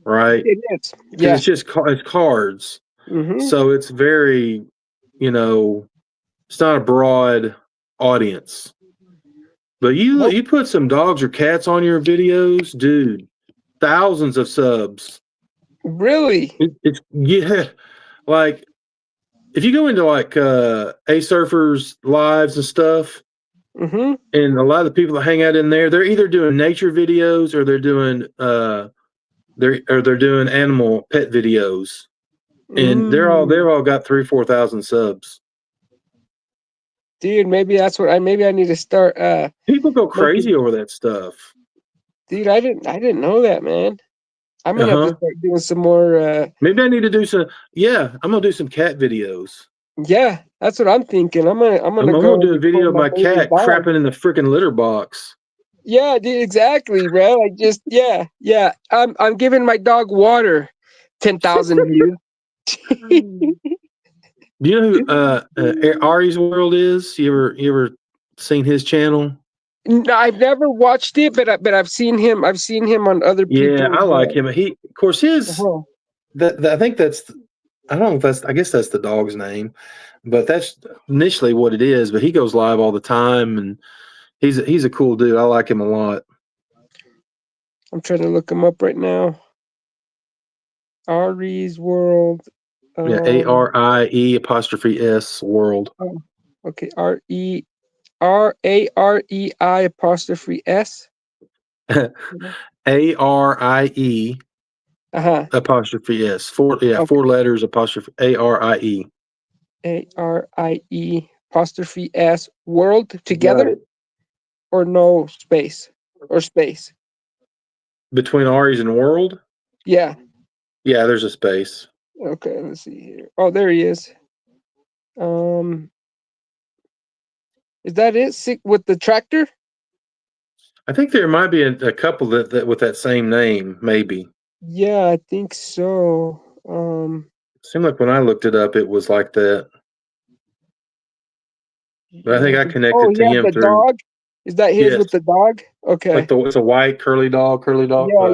right? It is. Because it's just it's cards. So it's very, it's not a broad audience. But you put some dogs or cats on your videos, dude, thousands of subs. Really? It's like if you go into like A Surfers lives and stuff, and a lot of the people that hang out in there, they're either doing nature videos or they're doing they're doing animal pet videos, and they've all got 3,000-4,000 subs. Dude, maybe that's what I need to start. People go crazy over that stuff. Dude, I didn't know that, man. I'm gonna have to start doing some more. Maybe I need to do some. Yeah, I'm gonna do some cat videos. Yeah, that's what I'm thinking. I'm gonna do a video of my cat crapping in the freaking litter box. Yeah, dude, exactly, bro. I just yeah. I'm giving my dog water. 10,000 views. Do you know who Ari's World is? You ever seen his channel? No, I've never watched it, but I've seen him. I've seen him on other people. Yeah, I like him. He, of course, his. I think that's. I don't know if that's. I guess that's the dog's name, but that's initially what it is. But he goes live all the time, and he's a cool dude. I like him a lot. I'm trying to look him up right now. Ari's World. Yeah, ARIE''S World. Oh, okay, RAREI''S. ARIE''S. 4 letters apostrophe ARIE. ARIE''S World together, or no space or space between Ari's and World. Yeah, there's a space. Okay, let's see here. Oh, there he is. Is that it? With the tractor? I think there might be a couple that with that same name, maybe. Yeah, I think so. Seemed like when I looked it up, it was like that. But I think I Oh, connected he to had him the through. dog. Is that his Yes, with the dog? Okay. like it's a white curly dog, Yeah,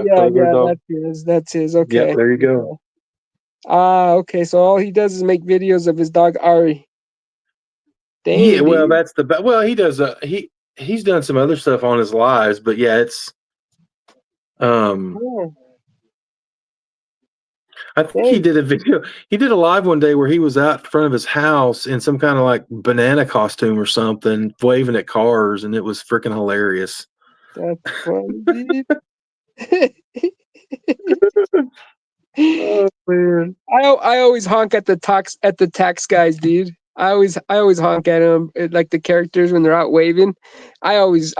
yeah, curly haired yeah. dog. That's his. That's his. Yep, Okay. there you go. Okay. Okay. So all he does is make videos of his dog Ari. Yeah, Dang, well, dude. that's the well. He does. He's done some other stuff on his lives, but yeah, it's Oh, I think he dang. did a video. He did a live one day where he was out in front of his house in some kind of like banana costume or something, waving at cars, and it was freaking hilarious. That's funny, dude. Oh man! I always honk at the tax guys, dude. I always honk at them like the characters when they're out waving. I always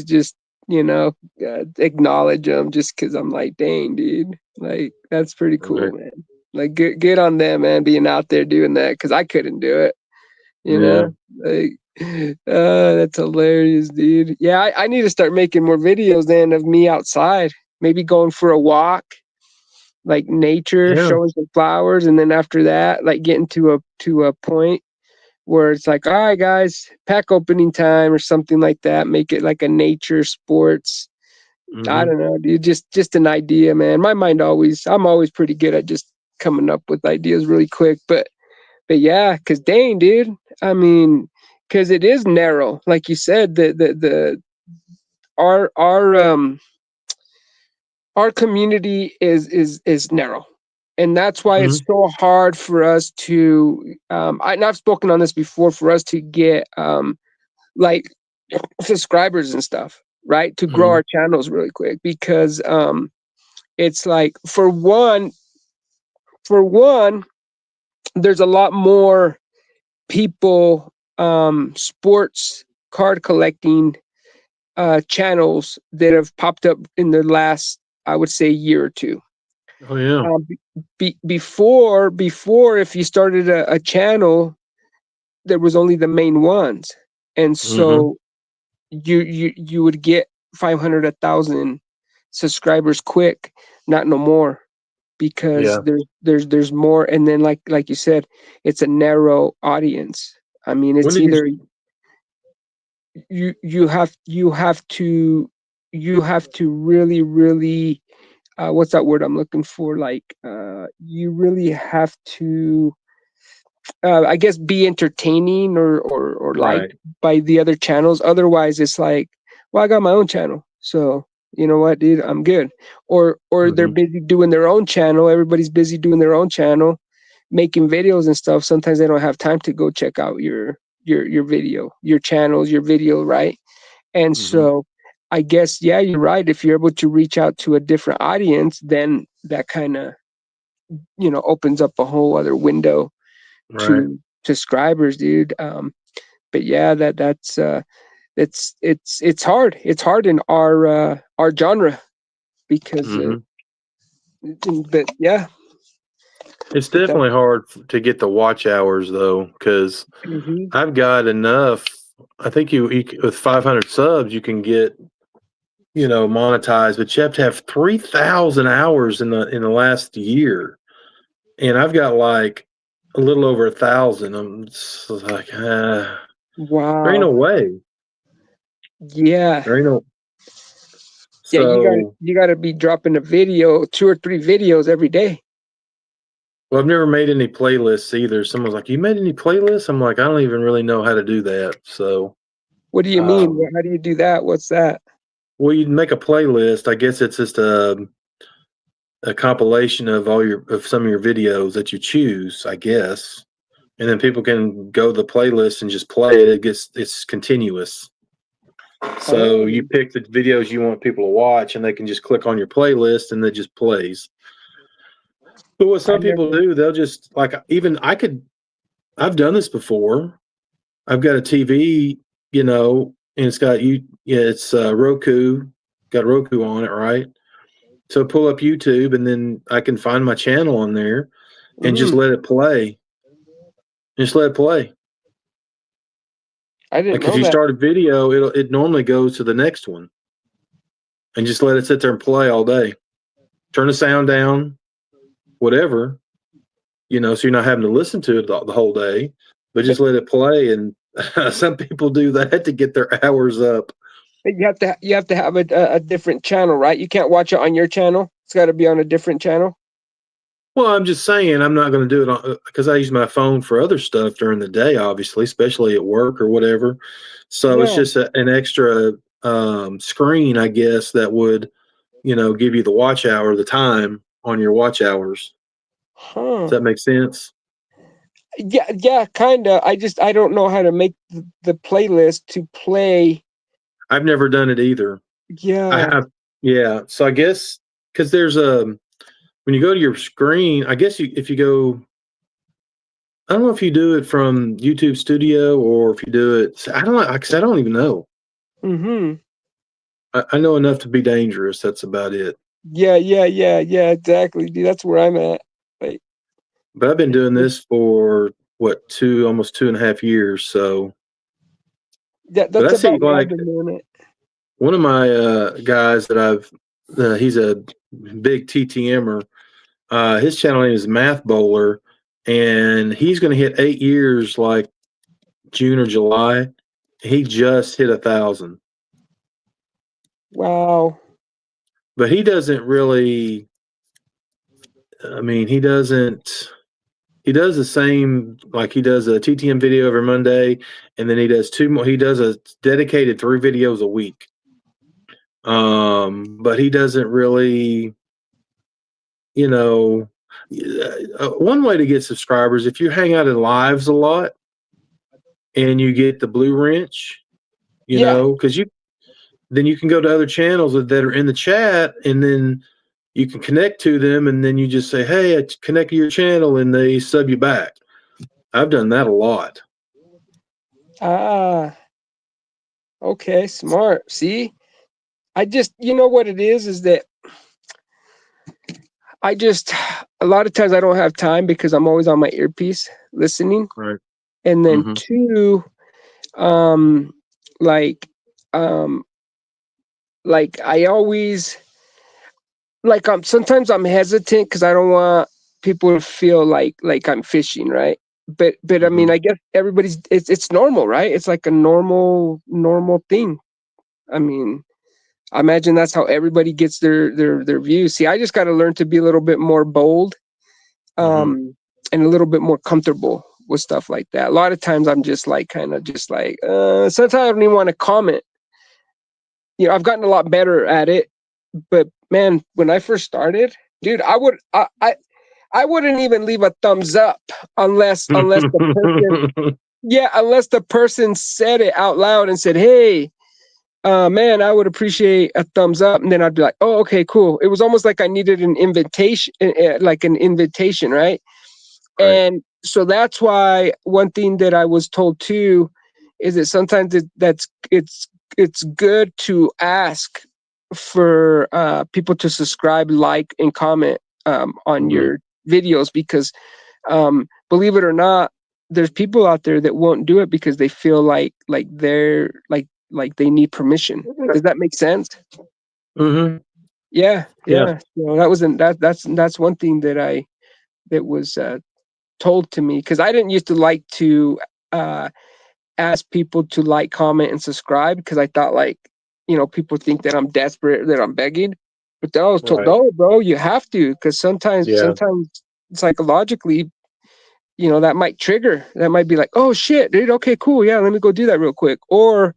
just acknowledge them just because I'm like, dang, dude, like that's pretty cool, Right. man. Like good on them, man, being out there doing that because I couldn't do it. You Yeah. know, like that's hilarious, dude. Yeah, I need to start making more videos then of me outside, maybe going for a walk like nature, Yeah. showing some flowers, and then after that, like getting to a point where it's like, all right, guys, pack opening time or something like that. Make it like a nature sports. I Hmm. don't know, dude. Just an idea, man. I'm always pretty good at just coming up with ideas really quick. But yeah, cause dang, dude. I mean, cause it is narrow, like you said. The our community is narrow, and that's why Hmm. it's so hard for us to and I've spoken on this before, for us to get like subscribers and stuff, right, to grow Hmm. our channels really quick, because it's like, for one there's a lot more people, sports card collecting channels that have popped up in the last, I would say, year or two. Oh yeah. Before, if you started a channel, there was only the main ones, and Hmm. so you would get 500, 1,000 subscribers quick, not no more, because Yeah. there's more, and then like you said, it's a narrow audience. I mean, When it's did you? either you have to really, really, what's that word I'm looking for? Like, you really have to, I guess, be entertaining or liked Right. by the other channels. Otherwise, it's like, well, I got my own channel, so you know what, dude, I'm good. Or they're Hmm. busy doing their own channel. Everybody's busy doing their own channel, making videos and stuff. Sometimes they don't have time to go check out your video, your channels, your video, right? And Hmm. so I guess, yeah, you're right. If you're able to reach out to a different audience, then that kind of, opens up a whole other window Right. to subscribers, dude. But yeah, that's it's hard. It's hard in our genre, because Hmm. but yeah, It's but that definitely hard to get the watch hours though, because hmm I've got enough. I think you with 500 subs you can get monetized, but you have to have 3,000 hours in the last year, and I've got like a little over 1,000. I'm just like, there ain't no wow, way. yeah, There ain't no. yeah. You got to So, you got to be dropping a video, 2 or 3 videos every day. well, I've never made any playlists either. Someone's like, "You made any playlists?" I'm like, I don't even really know how to do that. So, What do you mean? um, How do you do that? What's that? well, you make a playlist. I guess it's just a compilation of some of your videos that you choose, I guess, and then people can go to the playlist and just play it. It's continuous. So you Oh, pick the videos you want people to watch, and they can just click on your playlist, and it just plays. But what I some people never. do, they'll just like even I've done this before. I've got a TV, and it's got it's Roku, got Roku on it, right? So pull up YouTube, and then I can find my channel on there and just Mm, let it play. Just let it play. I didn't Like if know you that. start a video, it normally goes to the next one, and just let it sit there and play all day. Turn the sound down, whatever, so you're not having to listen to it the whole day, but But just let it play, and Some people do that to get their hours up. You have to have a different channel, right? You can't watch it on your channel. It's got to be on a different channel. Well, I'm just saying I'm not going to do it because I use my phone for other stuff during the day, obviously, especially at work or whatever. So it's Yeah. just an extra screen, I guess, that would, give you the watch hour, the time on your watch hours. Huh. Does that make sense? Yeah, kind of. I don't know how to make the playlist to play. I've never done it either. Yeah. Yeah. So I guess because there's when you go to your screen, I guess if you go, I don't know if you do it from YouTube Studio or if you do it. I don't know because I don't even know. Mm-hmm. I know enough to be dangerous. That's about it. Yeah. Exactly, dude. That's where I'm at. Like, But I've been doing this for almost 2.5 years. So, but that's I see about what I've like been doing it. one of my guys that he's a big TTMer. His channel name is Math Bowler, and he's going to hit 8 years like June or July. He just hit 1,000. Wow. But he doesn't really. I mean, he doesn't. He does the same, like he does a TTM video every Monday, and then he does 2 more. He does a dedicated 3 videos a week. But he doesn't really, one way to get subscribers, if you hang out in lives a lot and you get the blue wrench, because then you can go to other channels that are in the chat, and then you can connect to them, and then you just say, hey, I connect to your channel, and they sub you back. I've done that a lot. Ah. Okay, smart. See? You know what it is that a lot of times I don't have time because I'm always on my earpiece listening. Right. And then Mhm. 2, like, like I always, like, sometimes I'm hesitant because I don't want people to feel like I'm fishing, right? But I mean, I guess it's normal, right? It's like a normal thing. I mean, I imagine that's how everybody gets their views. See, I just got to learn to be a little bit more bold, and a little bit more comfortable with stuff like that. A lot of times I'm just like, kind of just like, sometimes I don't even want to comment. I've gotten a lot better at it, but man, when I first started, dude, I wouldn't even leave a thumbs up unless the person, yeah, unless the person said it out loud and said, hey, man, I would appreciate a thumbs up. And then I'd be like, oh, okay, cool. It was almost like I needed an invitation, right? And so that's why one thing that I was told too is that sometimes it's good to ask for people to subscribe, like, and comment on your videos, because believe it or not, there's people out there that won't do it because they feel like they're like they need permission. Does that make sense? Mm-hmm. Yeah. Yeah. So that's one thing that was told to me, because I didn't used to like to ask people to like, comment, and subscribe, because I thought, like, people think that I'm desperate, that I'm begging. But then I was told, no, bro, you have to, because sometimes psychologically, that might trigger. That might be like, oh shit, dude, okay, cool, yeah, let me go do that real quick. Or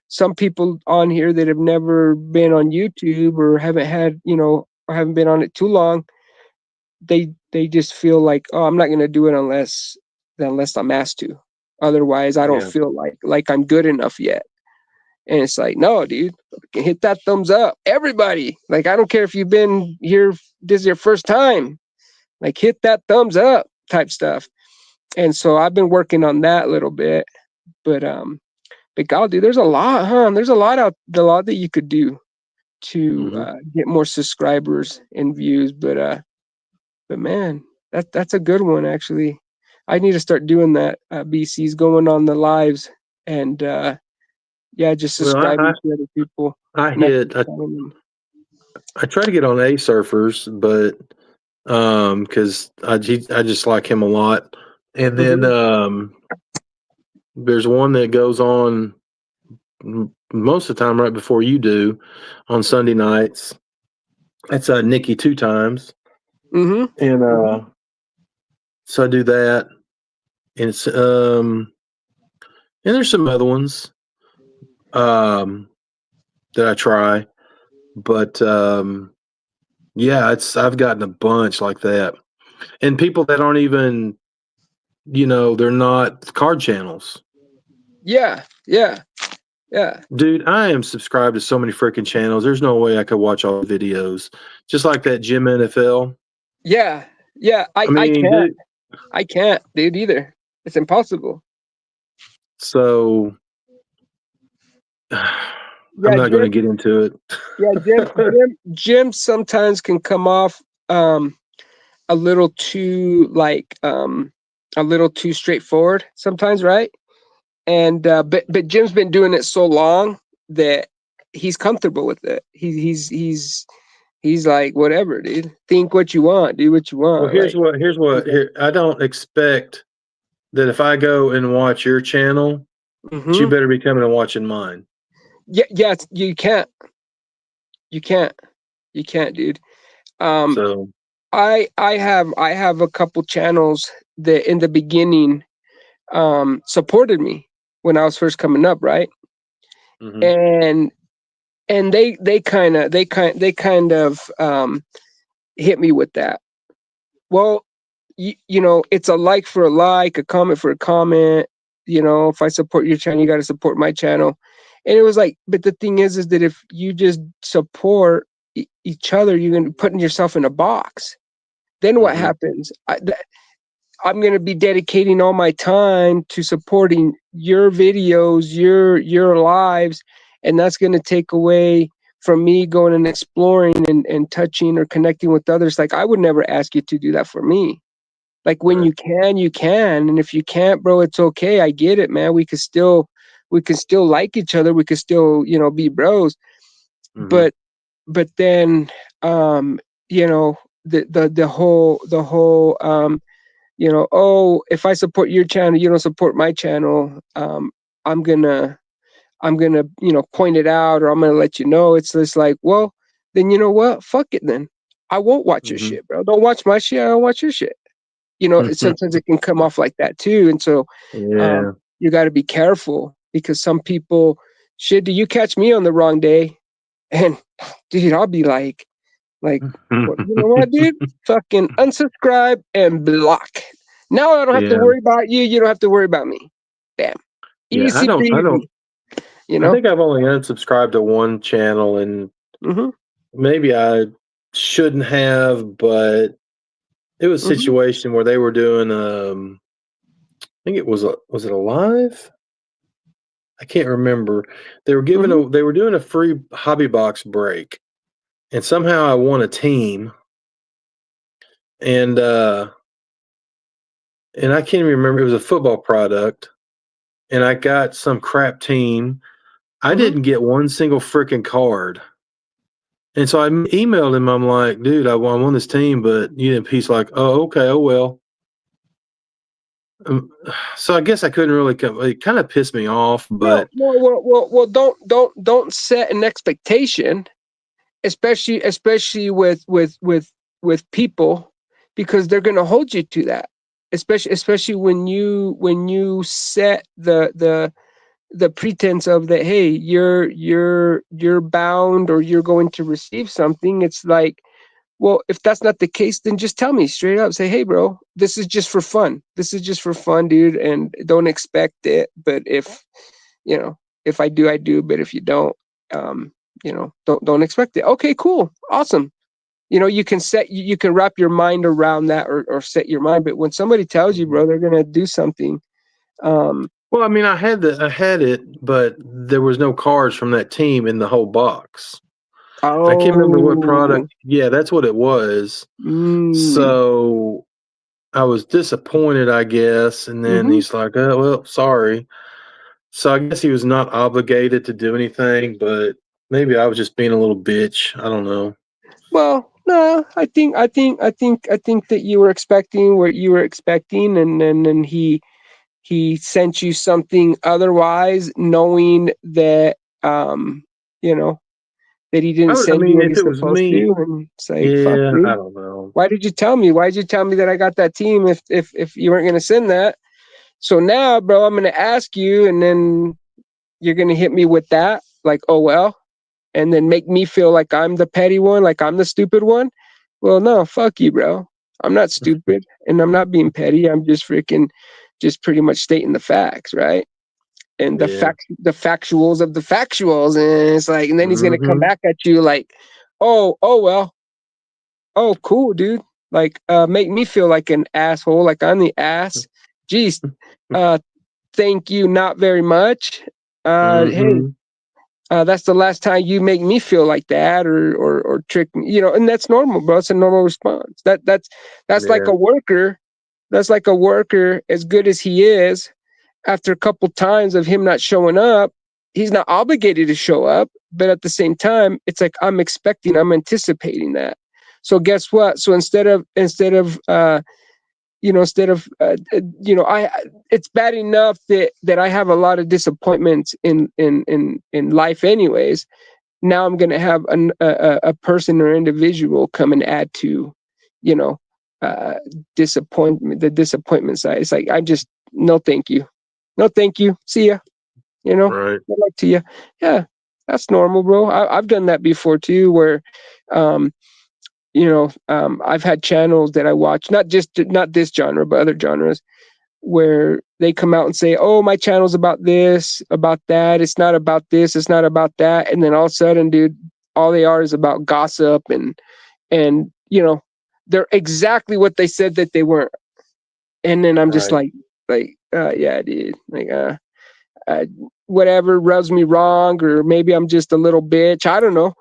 some people on here that have never been on YouTube or haven't had, or haven't been on it too long, they just feel like, oh, I'm not gonna do it unless I'm asked to. Otherwise, I don't feel like I'm good enough yet. And it's like, no, dude, hit that thumbs up, everybody. Like, I don't care if you've been here, this is your first time. Like, hit that thumbs up type stuff. And so I've been working on that a little bit, but God, dude, there's a lot, huh? There's a lot that you could do to get more subscribers and views. But man, that's a good one, actually. I need to start doing that. BC's going on the lives and just subscribing to other people. I try to get on A Surfers, but because I just like him a lot. And then There's one that goes on most of the time right before you do on Sunday nights. That's Nikki 2 times. Mm-hmm. And so I do that. And it's and there's some other ones that I try. But yeah, I've gotten a bunch like that. And people that aren't even, they're not card channels. Yeah. Dude, I am subscribed to so many freaking channels. There's no way I could watch all the videos. Just like that Gym NFL. Yeah. I I mean, can't. dude. I can't, dude, either. It's impossible. So I'm Yeah, not going to get into it. Yeah, Jim sometimes can come off a little too a little too straightforward sometimes, right? And but Jim's been doing it so long that he's comfortable with it. He's like, whatever, dude. Think what you want, do what you Well, want. Like, here, I don't expect that if I go and watch your channel, that you better be coming and watching mine. Yeah, you can't. You can't, dude. So I have a couple channels that in the beginning supported me when I was first coming up, right? And they kind of hit me with that. Well, it's a like for a like, a comment for a comment. If I support your channel, you got to support my channel. And it was like, but the thing is that if you just support each other, you're going to be putting yourself in a box. Then what happens? I'm going to be dedicating all my time to supporting your videos, your lives, and that's going to take away from me going and exploring and touching or connecting with others. Like, I would never ask you to do that for me. Like, when you can, and if you can't, bro, it's okay. I get it, man. We can still like each other. We can still, be bros. But then, the whole oh, if I support your channel, you don't support my channel. I'm gonna point it out, or I'm gonna let you know. It's just like, well, then you know what? Fuck it then. I won't watch your shit, bro. Don't watch my shit. I don't watch your shit. Sometimes it can come off like that too. And so you got to be careful, because some people, shit, do you catch me on the wrong day? And dude, I'll be like, well, you know what, dude? Fucking unsubscribe and block. Now I don't have to worry about you. You don't have to worry about me. Bam. Yeah, Easy breezy. I think I've only unsubscribed to one channel, and maybe I shouldn't have, but it was a situation where they were doing I think it was it a live? I can't remember. They were they were doing a free hobby box break, and somehow I won a team, and I can't even remember. It was a football product, and I got some crap team. I didn't get one single freaking card. And so I emailed him. I'm like, dude, I won this team, but you didn't. He's like, oh, okay, oh well. So I guess I couldn't really come. It kind of pissed me off, but well, don't set an expectation, especially with people, because they're going to hold you to that. Especially when you set the pretense of that, hey, you're bound, or you're going to receive something. It's like, well, if that's not the case, then just tell me straight up. Say, hey, bro, this is just for fun. This is just for fun, dude, and don't expect it. But if I do, I do. But if you don't, don't expect it. Okay, cool, awesome. You can wrap your mind around that, or set your mind. But when somebody tells you, bro, they're gonna do something. Well, I mean, I had it, but there was no cards from that team in the whole box. Oh, I can't remember what product. Yeah, that's what it was. So I was disappointed, I guess. And then he's like, oh, well, sorry. So I guess he was not obligated to do anything, but maybe I was just being a little bitch. I don't know. Well, no, I think that you were expecting what you were expecting, and he he sent you something otherwise, knowing that you know, that he didn't I send you mean, what if he's it was supposed me, to, and it's like, fuck, yeah, dude. I don't know. Why did you tell me? Why did you tell me that I got that team if you weren't gonna send that? So now, bro, I'm gonna ask you, and then you're gonna hit me with that, like, oh well, and then make me feel like I'm the petty one, like I'm the stupid one. Well, no, fuck you, bro. I'm not stupid, and I'm not being petty. I'm just freaking, just pretty much stating the facts, right? And Yeah. the factuals of the factuals, and it's like, and then he's gonna come Mm-hmm. back at you like, oh well, oh cool, dude. Like, make me feel like an asshole, like I'm the ass. Geez, uh, thank you, not very much. Hey, Mm-hmm. that's the last time you make me feel like that, or trick me, and that's normal, bro. It's a normal response. That's like Yeah. a worker. That's like a worker, as good as he is. After a couple times of him not showing up, he's not obligated to show up, but at the same time, it's like I'm anticipating that. So guess what? So instead of I it's bad enough that I have a lot of disappointments in life anyways. Now I'm going to have a person or individual come and add to, you know, uh, the disappointment side. It's like, I just, no, thank you. No, thank you. See ya. Right. Good luck to you. Yeah, that's normal, bro. I've done that before too, where, um, I've had channels that I watch, not this genre, but other genres, where they come out and say, "Oh, my channel's about this, about that. It's not about this. It's not about that." And then all of a sudden, dude, all they are is about gossip, and they're exactly what they said that they weren't. And then I'm just Right. yeah, dude, like, uh, whatever rubs me wrong, or maybe I'm just a little bitch. I don't know,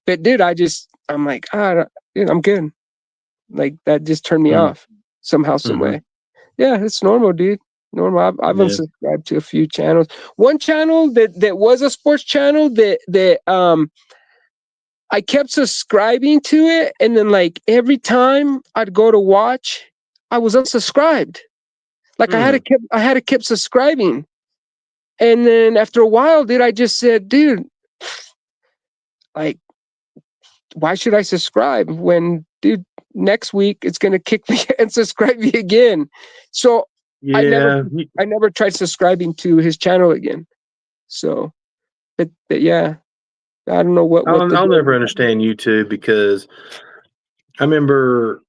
but dude, I'm like, dude, I'm good. Like, that just turned me Mm. off somehow, some Mm-hmm. way. Yeah, it's normal, dude. Normal. I've Yeah. unsubscribed to a few channels. One channel that was a sports channel that I kept subscribing to it, and then like every time I'd go to watch, I was unsubscribed. Like, Mm. I had to keep subscribing, and then after a while, dude, I just said, dude, like, why should I subscribe when, dude, next week it's gonna kick me and subscribe me again? So I never Yeah. I never tried subscribing to his channel again. So, but yeah, I don't know what the I'll deal never is. understand YouTube because I remember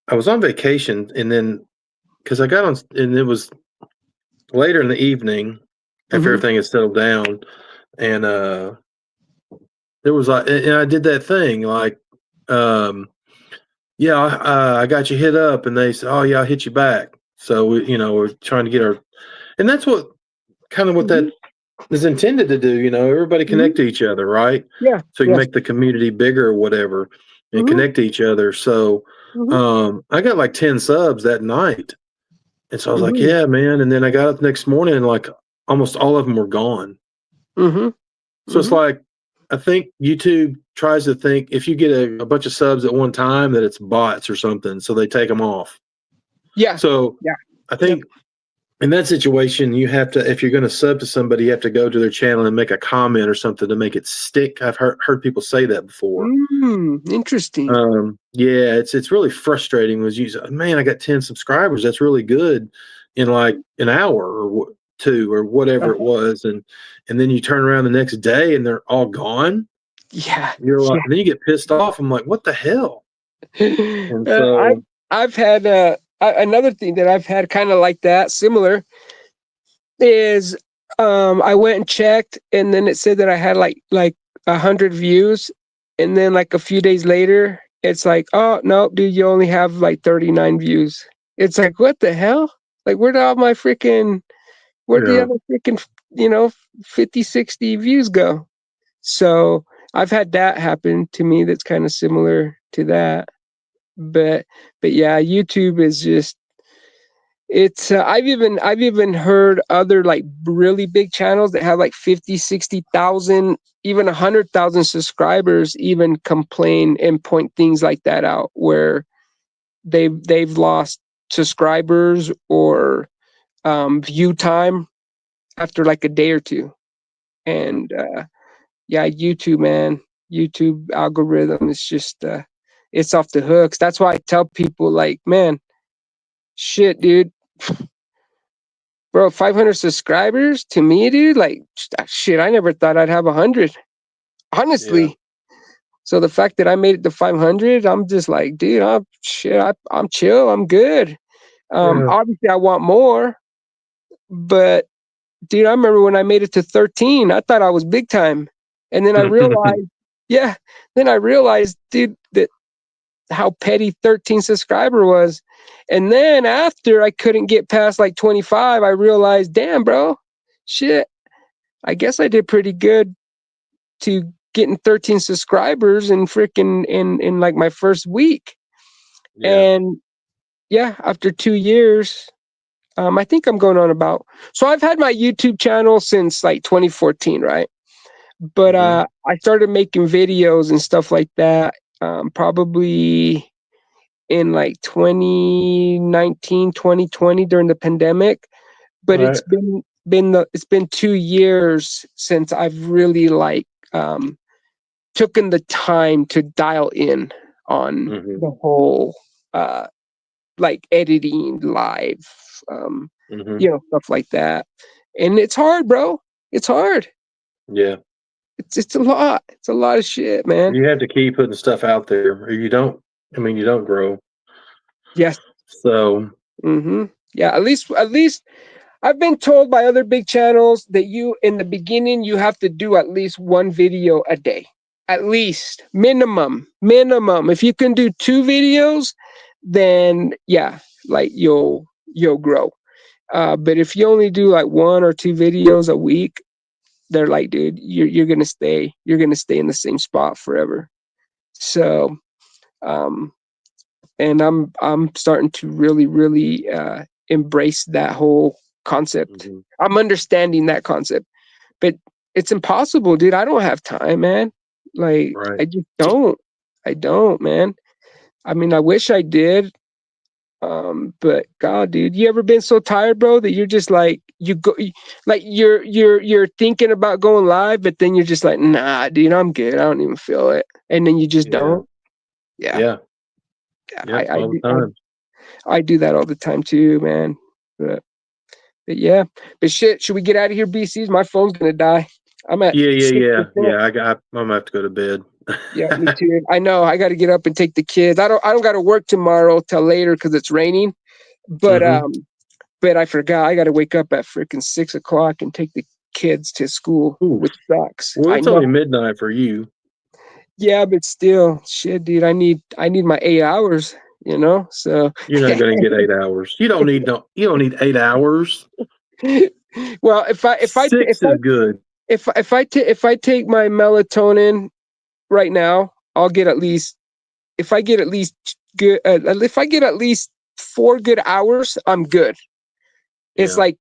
I was on vacation and then because I got on and it was later in the evening after Mm-hmm. everything had settled down and there was like and I did that thing like yeah I got you hit up and they said oh yeah I'll hit you back so we're trying to get our and that's what kind of what Mm-hmm. that is intended to do everybody Mm-hmm. connect to each other right Yeah. so you can Yes. make the community bigger or whatever and Mm-hmm. connect to each other so Mm-hmm. I got like 10 subs that night and so I was like Mm-hmm. yeah man and then I got up the next morning and like almost all of them were gone Mm-hmm. so it's like I think YouTube tries to think if you get a bunch of subs at one time that it's bots or something, so they take them off. Yeah. So Yeah. I think in that situation, you have to, if you're going to sub to somebody, you have to go to their channel and make a comment or something to make it stick. I've heard people say that before. Interesting. Yeah, it's really frustrating. Was you, man, I got 10 subscribers. That's really good in like an hour or two or whatever it Uh-huh. was, and then you turn around the next day and they're all gone. Yeah. You're like, then you get pissed off. I'm like, what the hell? And I've so, I've had another thing that I've had kind of like that, similar, is I went and checked, and then it said that I had like 100 views, and then like a few days later, it's like, oh no, dude, you only have like 39 views. It's like, what the hell? Like, where'd the yeah, other freaking 50, 60 views go? So I've had that happen to me. That's kind of similar to that. But yeah, YouTube is just, it's I've even heard other like really big channels that have like 50, 60,000, even 100,000 subscribers even complain and point things like that out, where they've lost subscribers, or view time after like a day or two. And yeah, YouTube, man, YouTube algorithm is just it's off the hooks. That's why I tell people, like, man, shit, dude, bro, 500 subscribers to me, dude, like, shit, I never thought I'd have 100, honestly. Yeah. So the fact that I made it to 500, I'm just like, dude, I'm chill, I'm good. Yeah. Obviously, I want more, but dude, I remember when I made it to 13, I thought I was big time, and then I realized, yeah, then I realized, dude, that how petty 13 subscriber was. And then after I couldn't get past like 25, I realized, damn, bro, shit, I guess I did pretty good to getting 13 subscribers in freaking in like my first week. Yeah. And yeah, after 2 years, I think I'm going on about, so I've had my YouTube channel since like 2014, right? But Mhm. I started making videos and stuff like that probably in like 2019, 2020 during the pandemic. But Right. it's been 2 years since I've really like taken the time to dial in on Mhm. the whole like editing live, Mhm. stuff like that. And it's hard, bro. It's hard. Yeah. It's a lot. It's a lot of shit, man. You have to keep putting stuff out there, or you don't. I mean, you don't grow. Yes. So. Yeah. At least I've been told by other big channels that you, in the beginning, you have to do at least one video a day. At least minimum. If you can do 2 videos, then yeah, like you'll grow. But if you only do like 1 or 2 videos a week, they're like, dude, you're gonna stay in the same spot forever. So, and I'm starting to really embrace that whole concept. Mhm. I'm understanding that concept, but it's impossible, dude. I don't have time, man. Like Right. I just don't. I don't, man. I mean, I wish I did. But God, dude, you ever been so tired, bro, that you're just like like you're thinking about going live, but then you're just like, nah, dude, I'm good. I don't even feel it, and then you just Yeah. don't. Yeah, Yeah. yeah, Yep. All the time. I do that all the time too, man. But yeah, but shit, should we get out of here, BCs? My phone's gonna die. I'm at Yeah. Yeah. 6%. Yeah. Yeah. I'm gonna have to go to bed. Yeah, me too. I know. I got to get up and take the kids. I don't got to work tomorrow till later because it's raining. But Mhm. but I forgot. I got to wake up at freaking 6 o'clock and take the kids to school, Oof. which sucks. Well, I it's only know. midnight for you. Yeah, but still, shit, dude. I need my 8 hours. So. You're not gonna get 8 hours. You don't need no. You don't need 8 hours. Well, 6 is good. if I take my melatonin right now, I'll get at least, if I get at least good if I get at least 4 good hours, I'm good. Yeah. It's like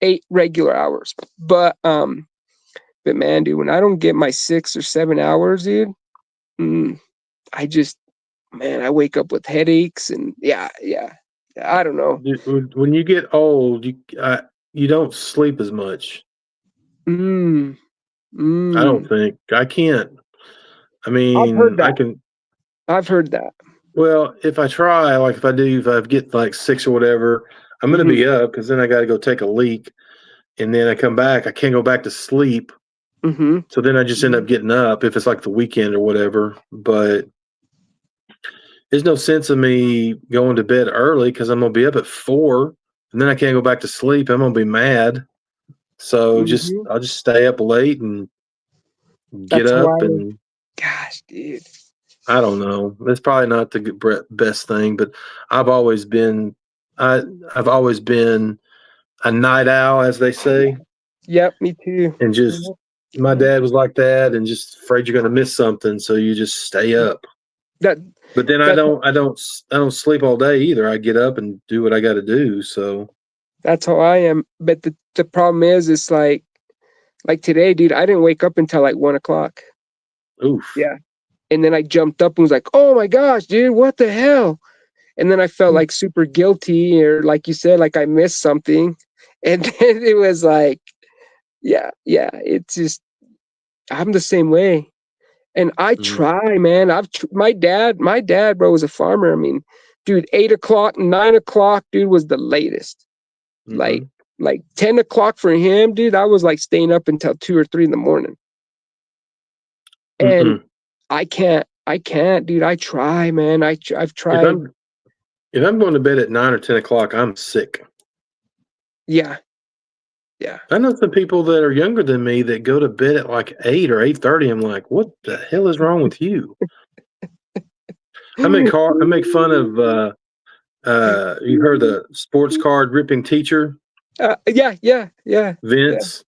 8 regular hours. But man, dude, when I don't get my 6 or 7 hours, dude, mm, I just, man, I wake up with headaches and yeah. I don't know. When you get old, you don't sleep as much. Mm, I don't mm. think I can't. I I've heard mean, I that. can. I've heard that. Well, if I try, like if I get like 6 or whatever, I'm gonna Mm-hmm. be up because then I got to go take a leak, and then I come back. I can't go back to sleep, Mm-hmm. so then I just end up getting up if it's like the weekend or whatever. But there's no sense of me going to bed early because I'm gonna be up at 4, and then I can't go back to sleep. I'm gonna be mad. So Mm-hmm. I'll just stay up late and get That's up, why. and Gosh, dude. I don't know. It's probably not the best thing, but I've always been I I've always been a night owl, as they say, Yep, me too. and just my dad was like that, and just afraid you're gonna miss something, so you just stay up. That But then that I don't sleep all day either. I get up and do what I got to do. So that's how I am. But the problem is, it's like today, dude. I didn't wake up until like 1 o'clock. oof. Yeah, and then I jumped up and was like, "Oh my gosh, dude, what the hell?" And then I felt like super guilty, or like you said, like I missed something. And then it was like, yeah, it's just, I'm the same way. And I try, man. My dad, bro, was a farmer. I mean, dude, 8 o'clock, 9 o'clock, dude, was the latest. Like, 10 o'clock for him, dude. I was like staying up until 2 or 3 in the morning. And I can't, dude. I try, man. I've tried. If I'm going to bed at 9 or 10 o'clock, I'm sick. Yeah. I know some people that are younger than me that go to bed at like 8 or 8:30. I'm like, what the hell is wrong with you? I make fun of you heard the sports card ripping teacher? Yeah. Vince.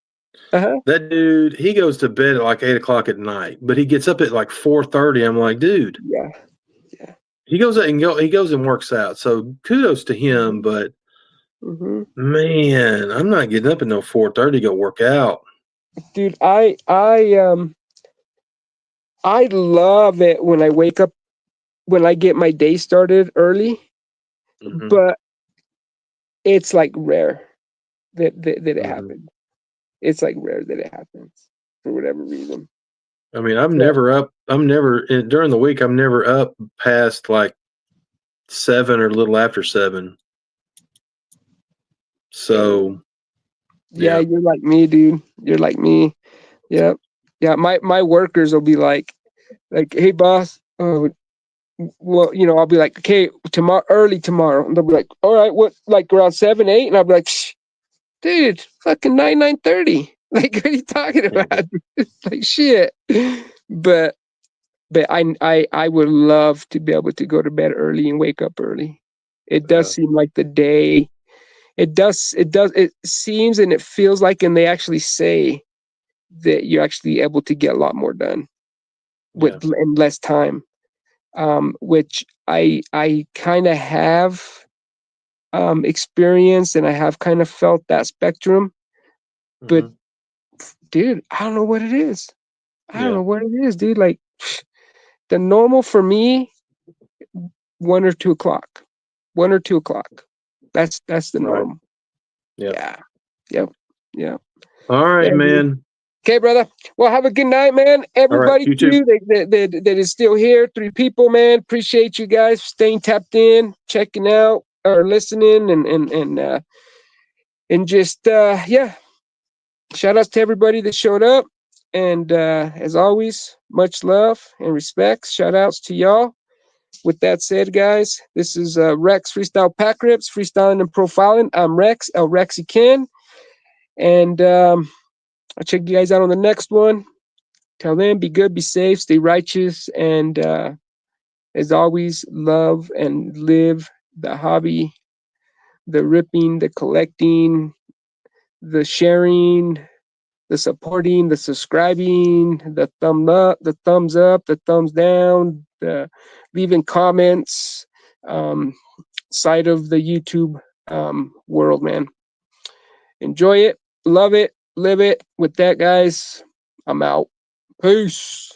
Uh-huh. That dude, he goes to bed at like 8 o'clock at night, but he gets up at like 4:30. I'm like, dude. Yeah. He goes and works out. So kudos to him, but man, I'm not getting up at no 4:30 to go work out. Dude, I love it when I wake up, when I get my day started early, but it's like rare that it happens. It's like rare that it happens for whatever reason. I mean, I'm never during the week. I'm never up past like 7 or a little after 7. So, yeah, you're like me, dude. You're like me. Yep. Yeah. My workers will be like, hey, boss. Well, I'll be like, okay, early tomorrow, and they'll be like, all right, what, like around 7, 8, and I'll be like, dude, fucking 9:30. Like, what are you talking about? Like, shit. But I would love to be able to go to bed early and wake up early. It does seem like the day. It seems and it feels like, and they actually say that you're actually able to get a lot more done in less time. Which I kind of have experienced, and I have kind of felt that spectrum. But dude, I don't know what it is. I don't know what it is, dude. Like, the normal for me, 1 or 2 o'clock. 1 or 2 o'clock. That's the normal. Yeah. Yep. All right, man. Okay, brother. Well, have a good night, man. Everybody, you too. that is still here, 3 people, man. Appreciate you guys staying tapped in, checking out, or listening, and just yeah. Shout outs to everybody that showed up, and as always, much love and respect. Shout outs to y'all. With that said, guys, this is Rex Freestyle Pack Rips, Freestyling and Profiling. I'm Rex, El Rexy Ken, and I'll check you guys out on the next one. Till then, be good, be safe, stay righteous, and as always, love and live the hobby, the ripping, the collecting, the sharing, the supporting, the subscribing, the thumbs up, the thumbs down, the leaving comments, side of the YouTube world, man. Enjoy it, love it, live it. With that, guys, I'm out. Peace.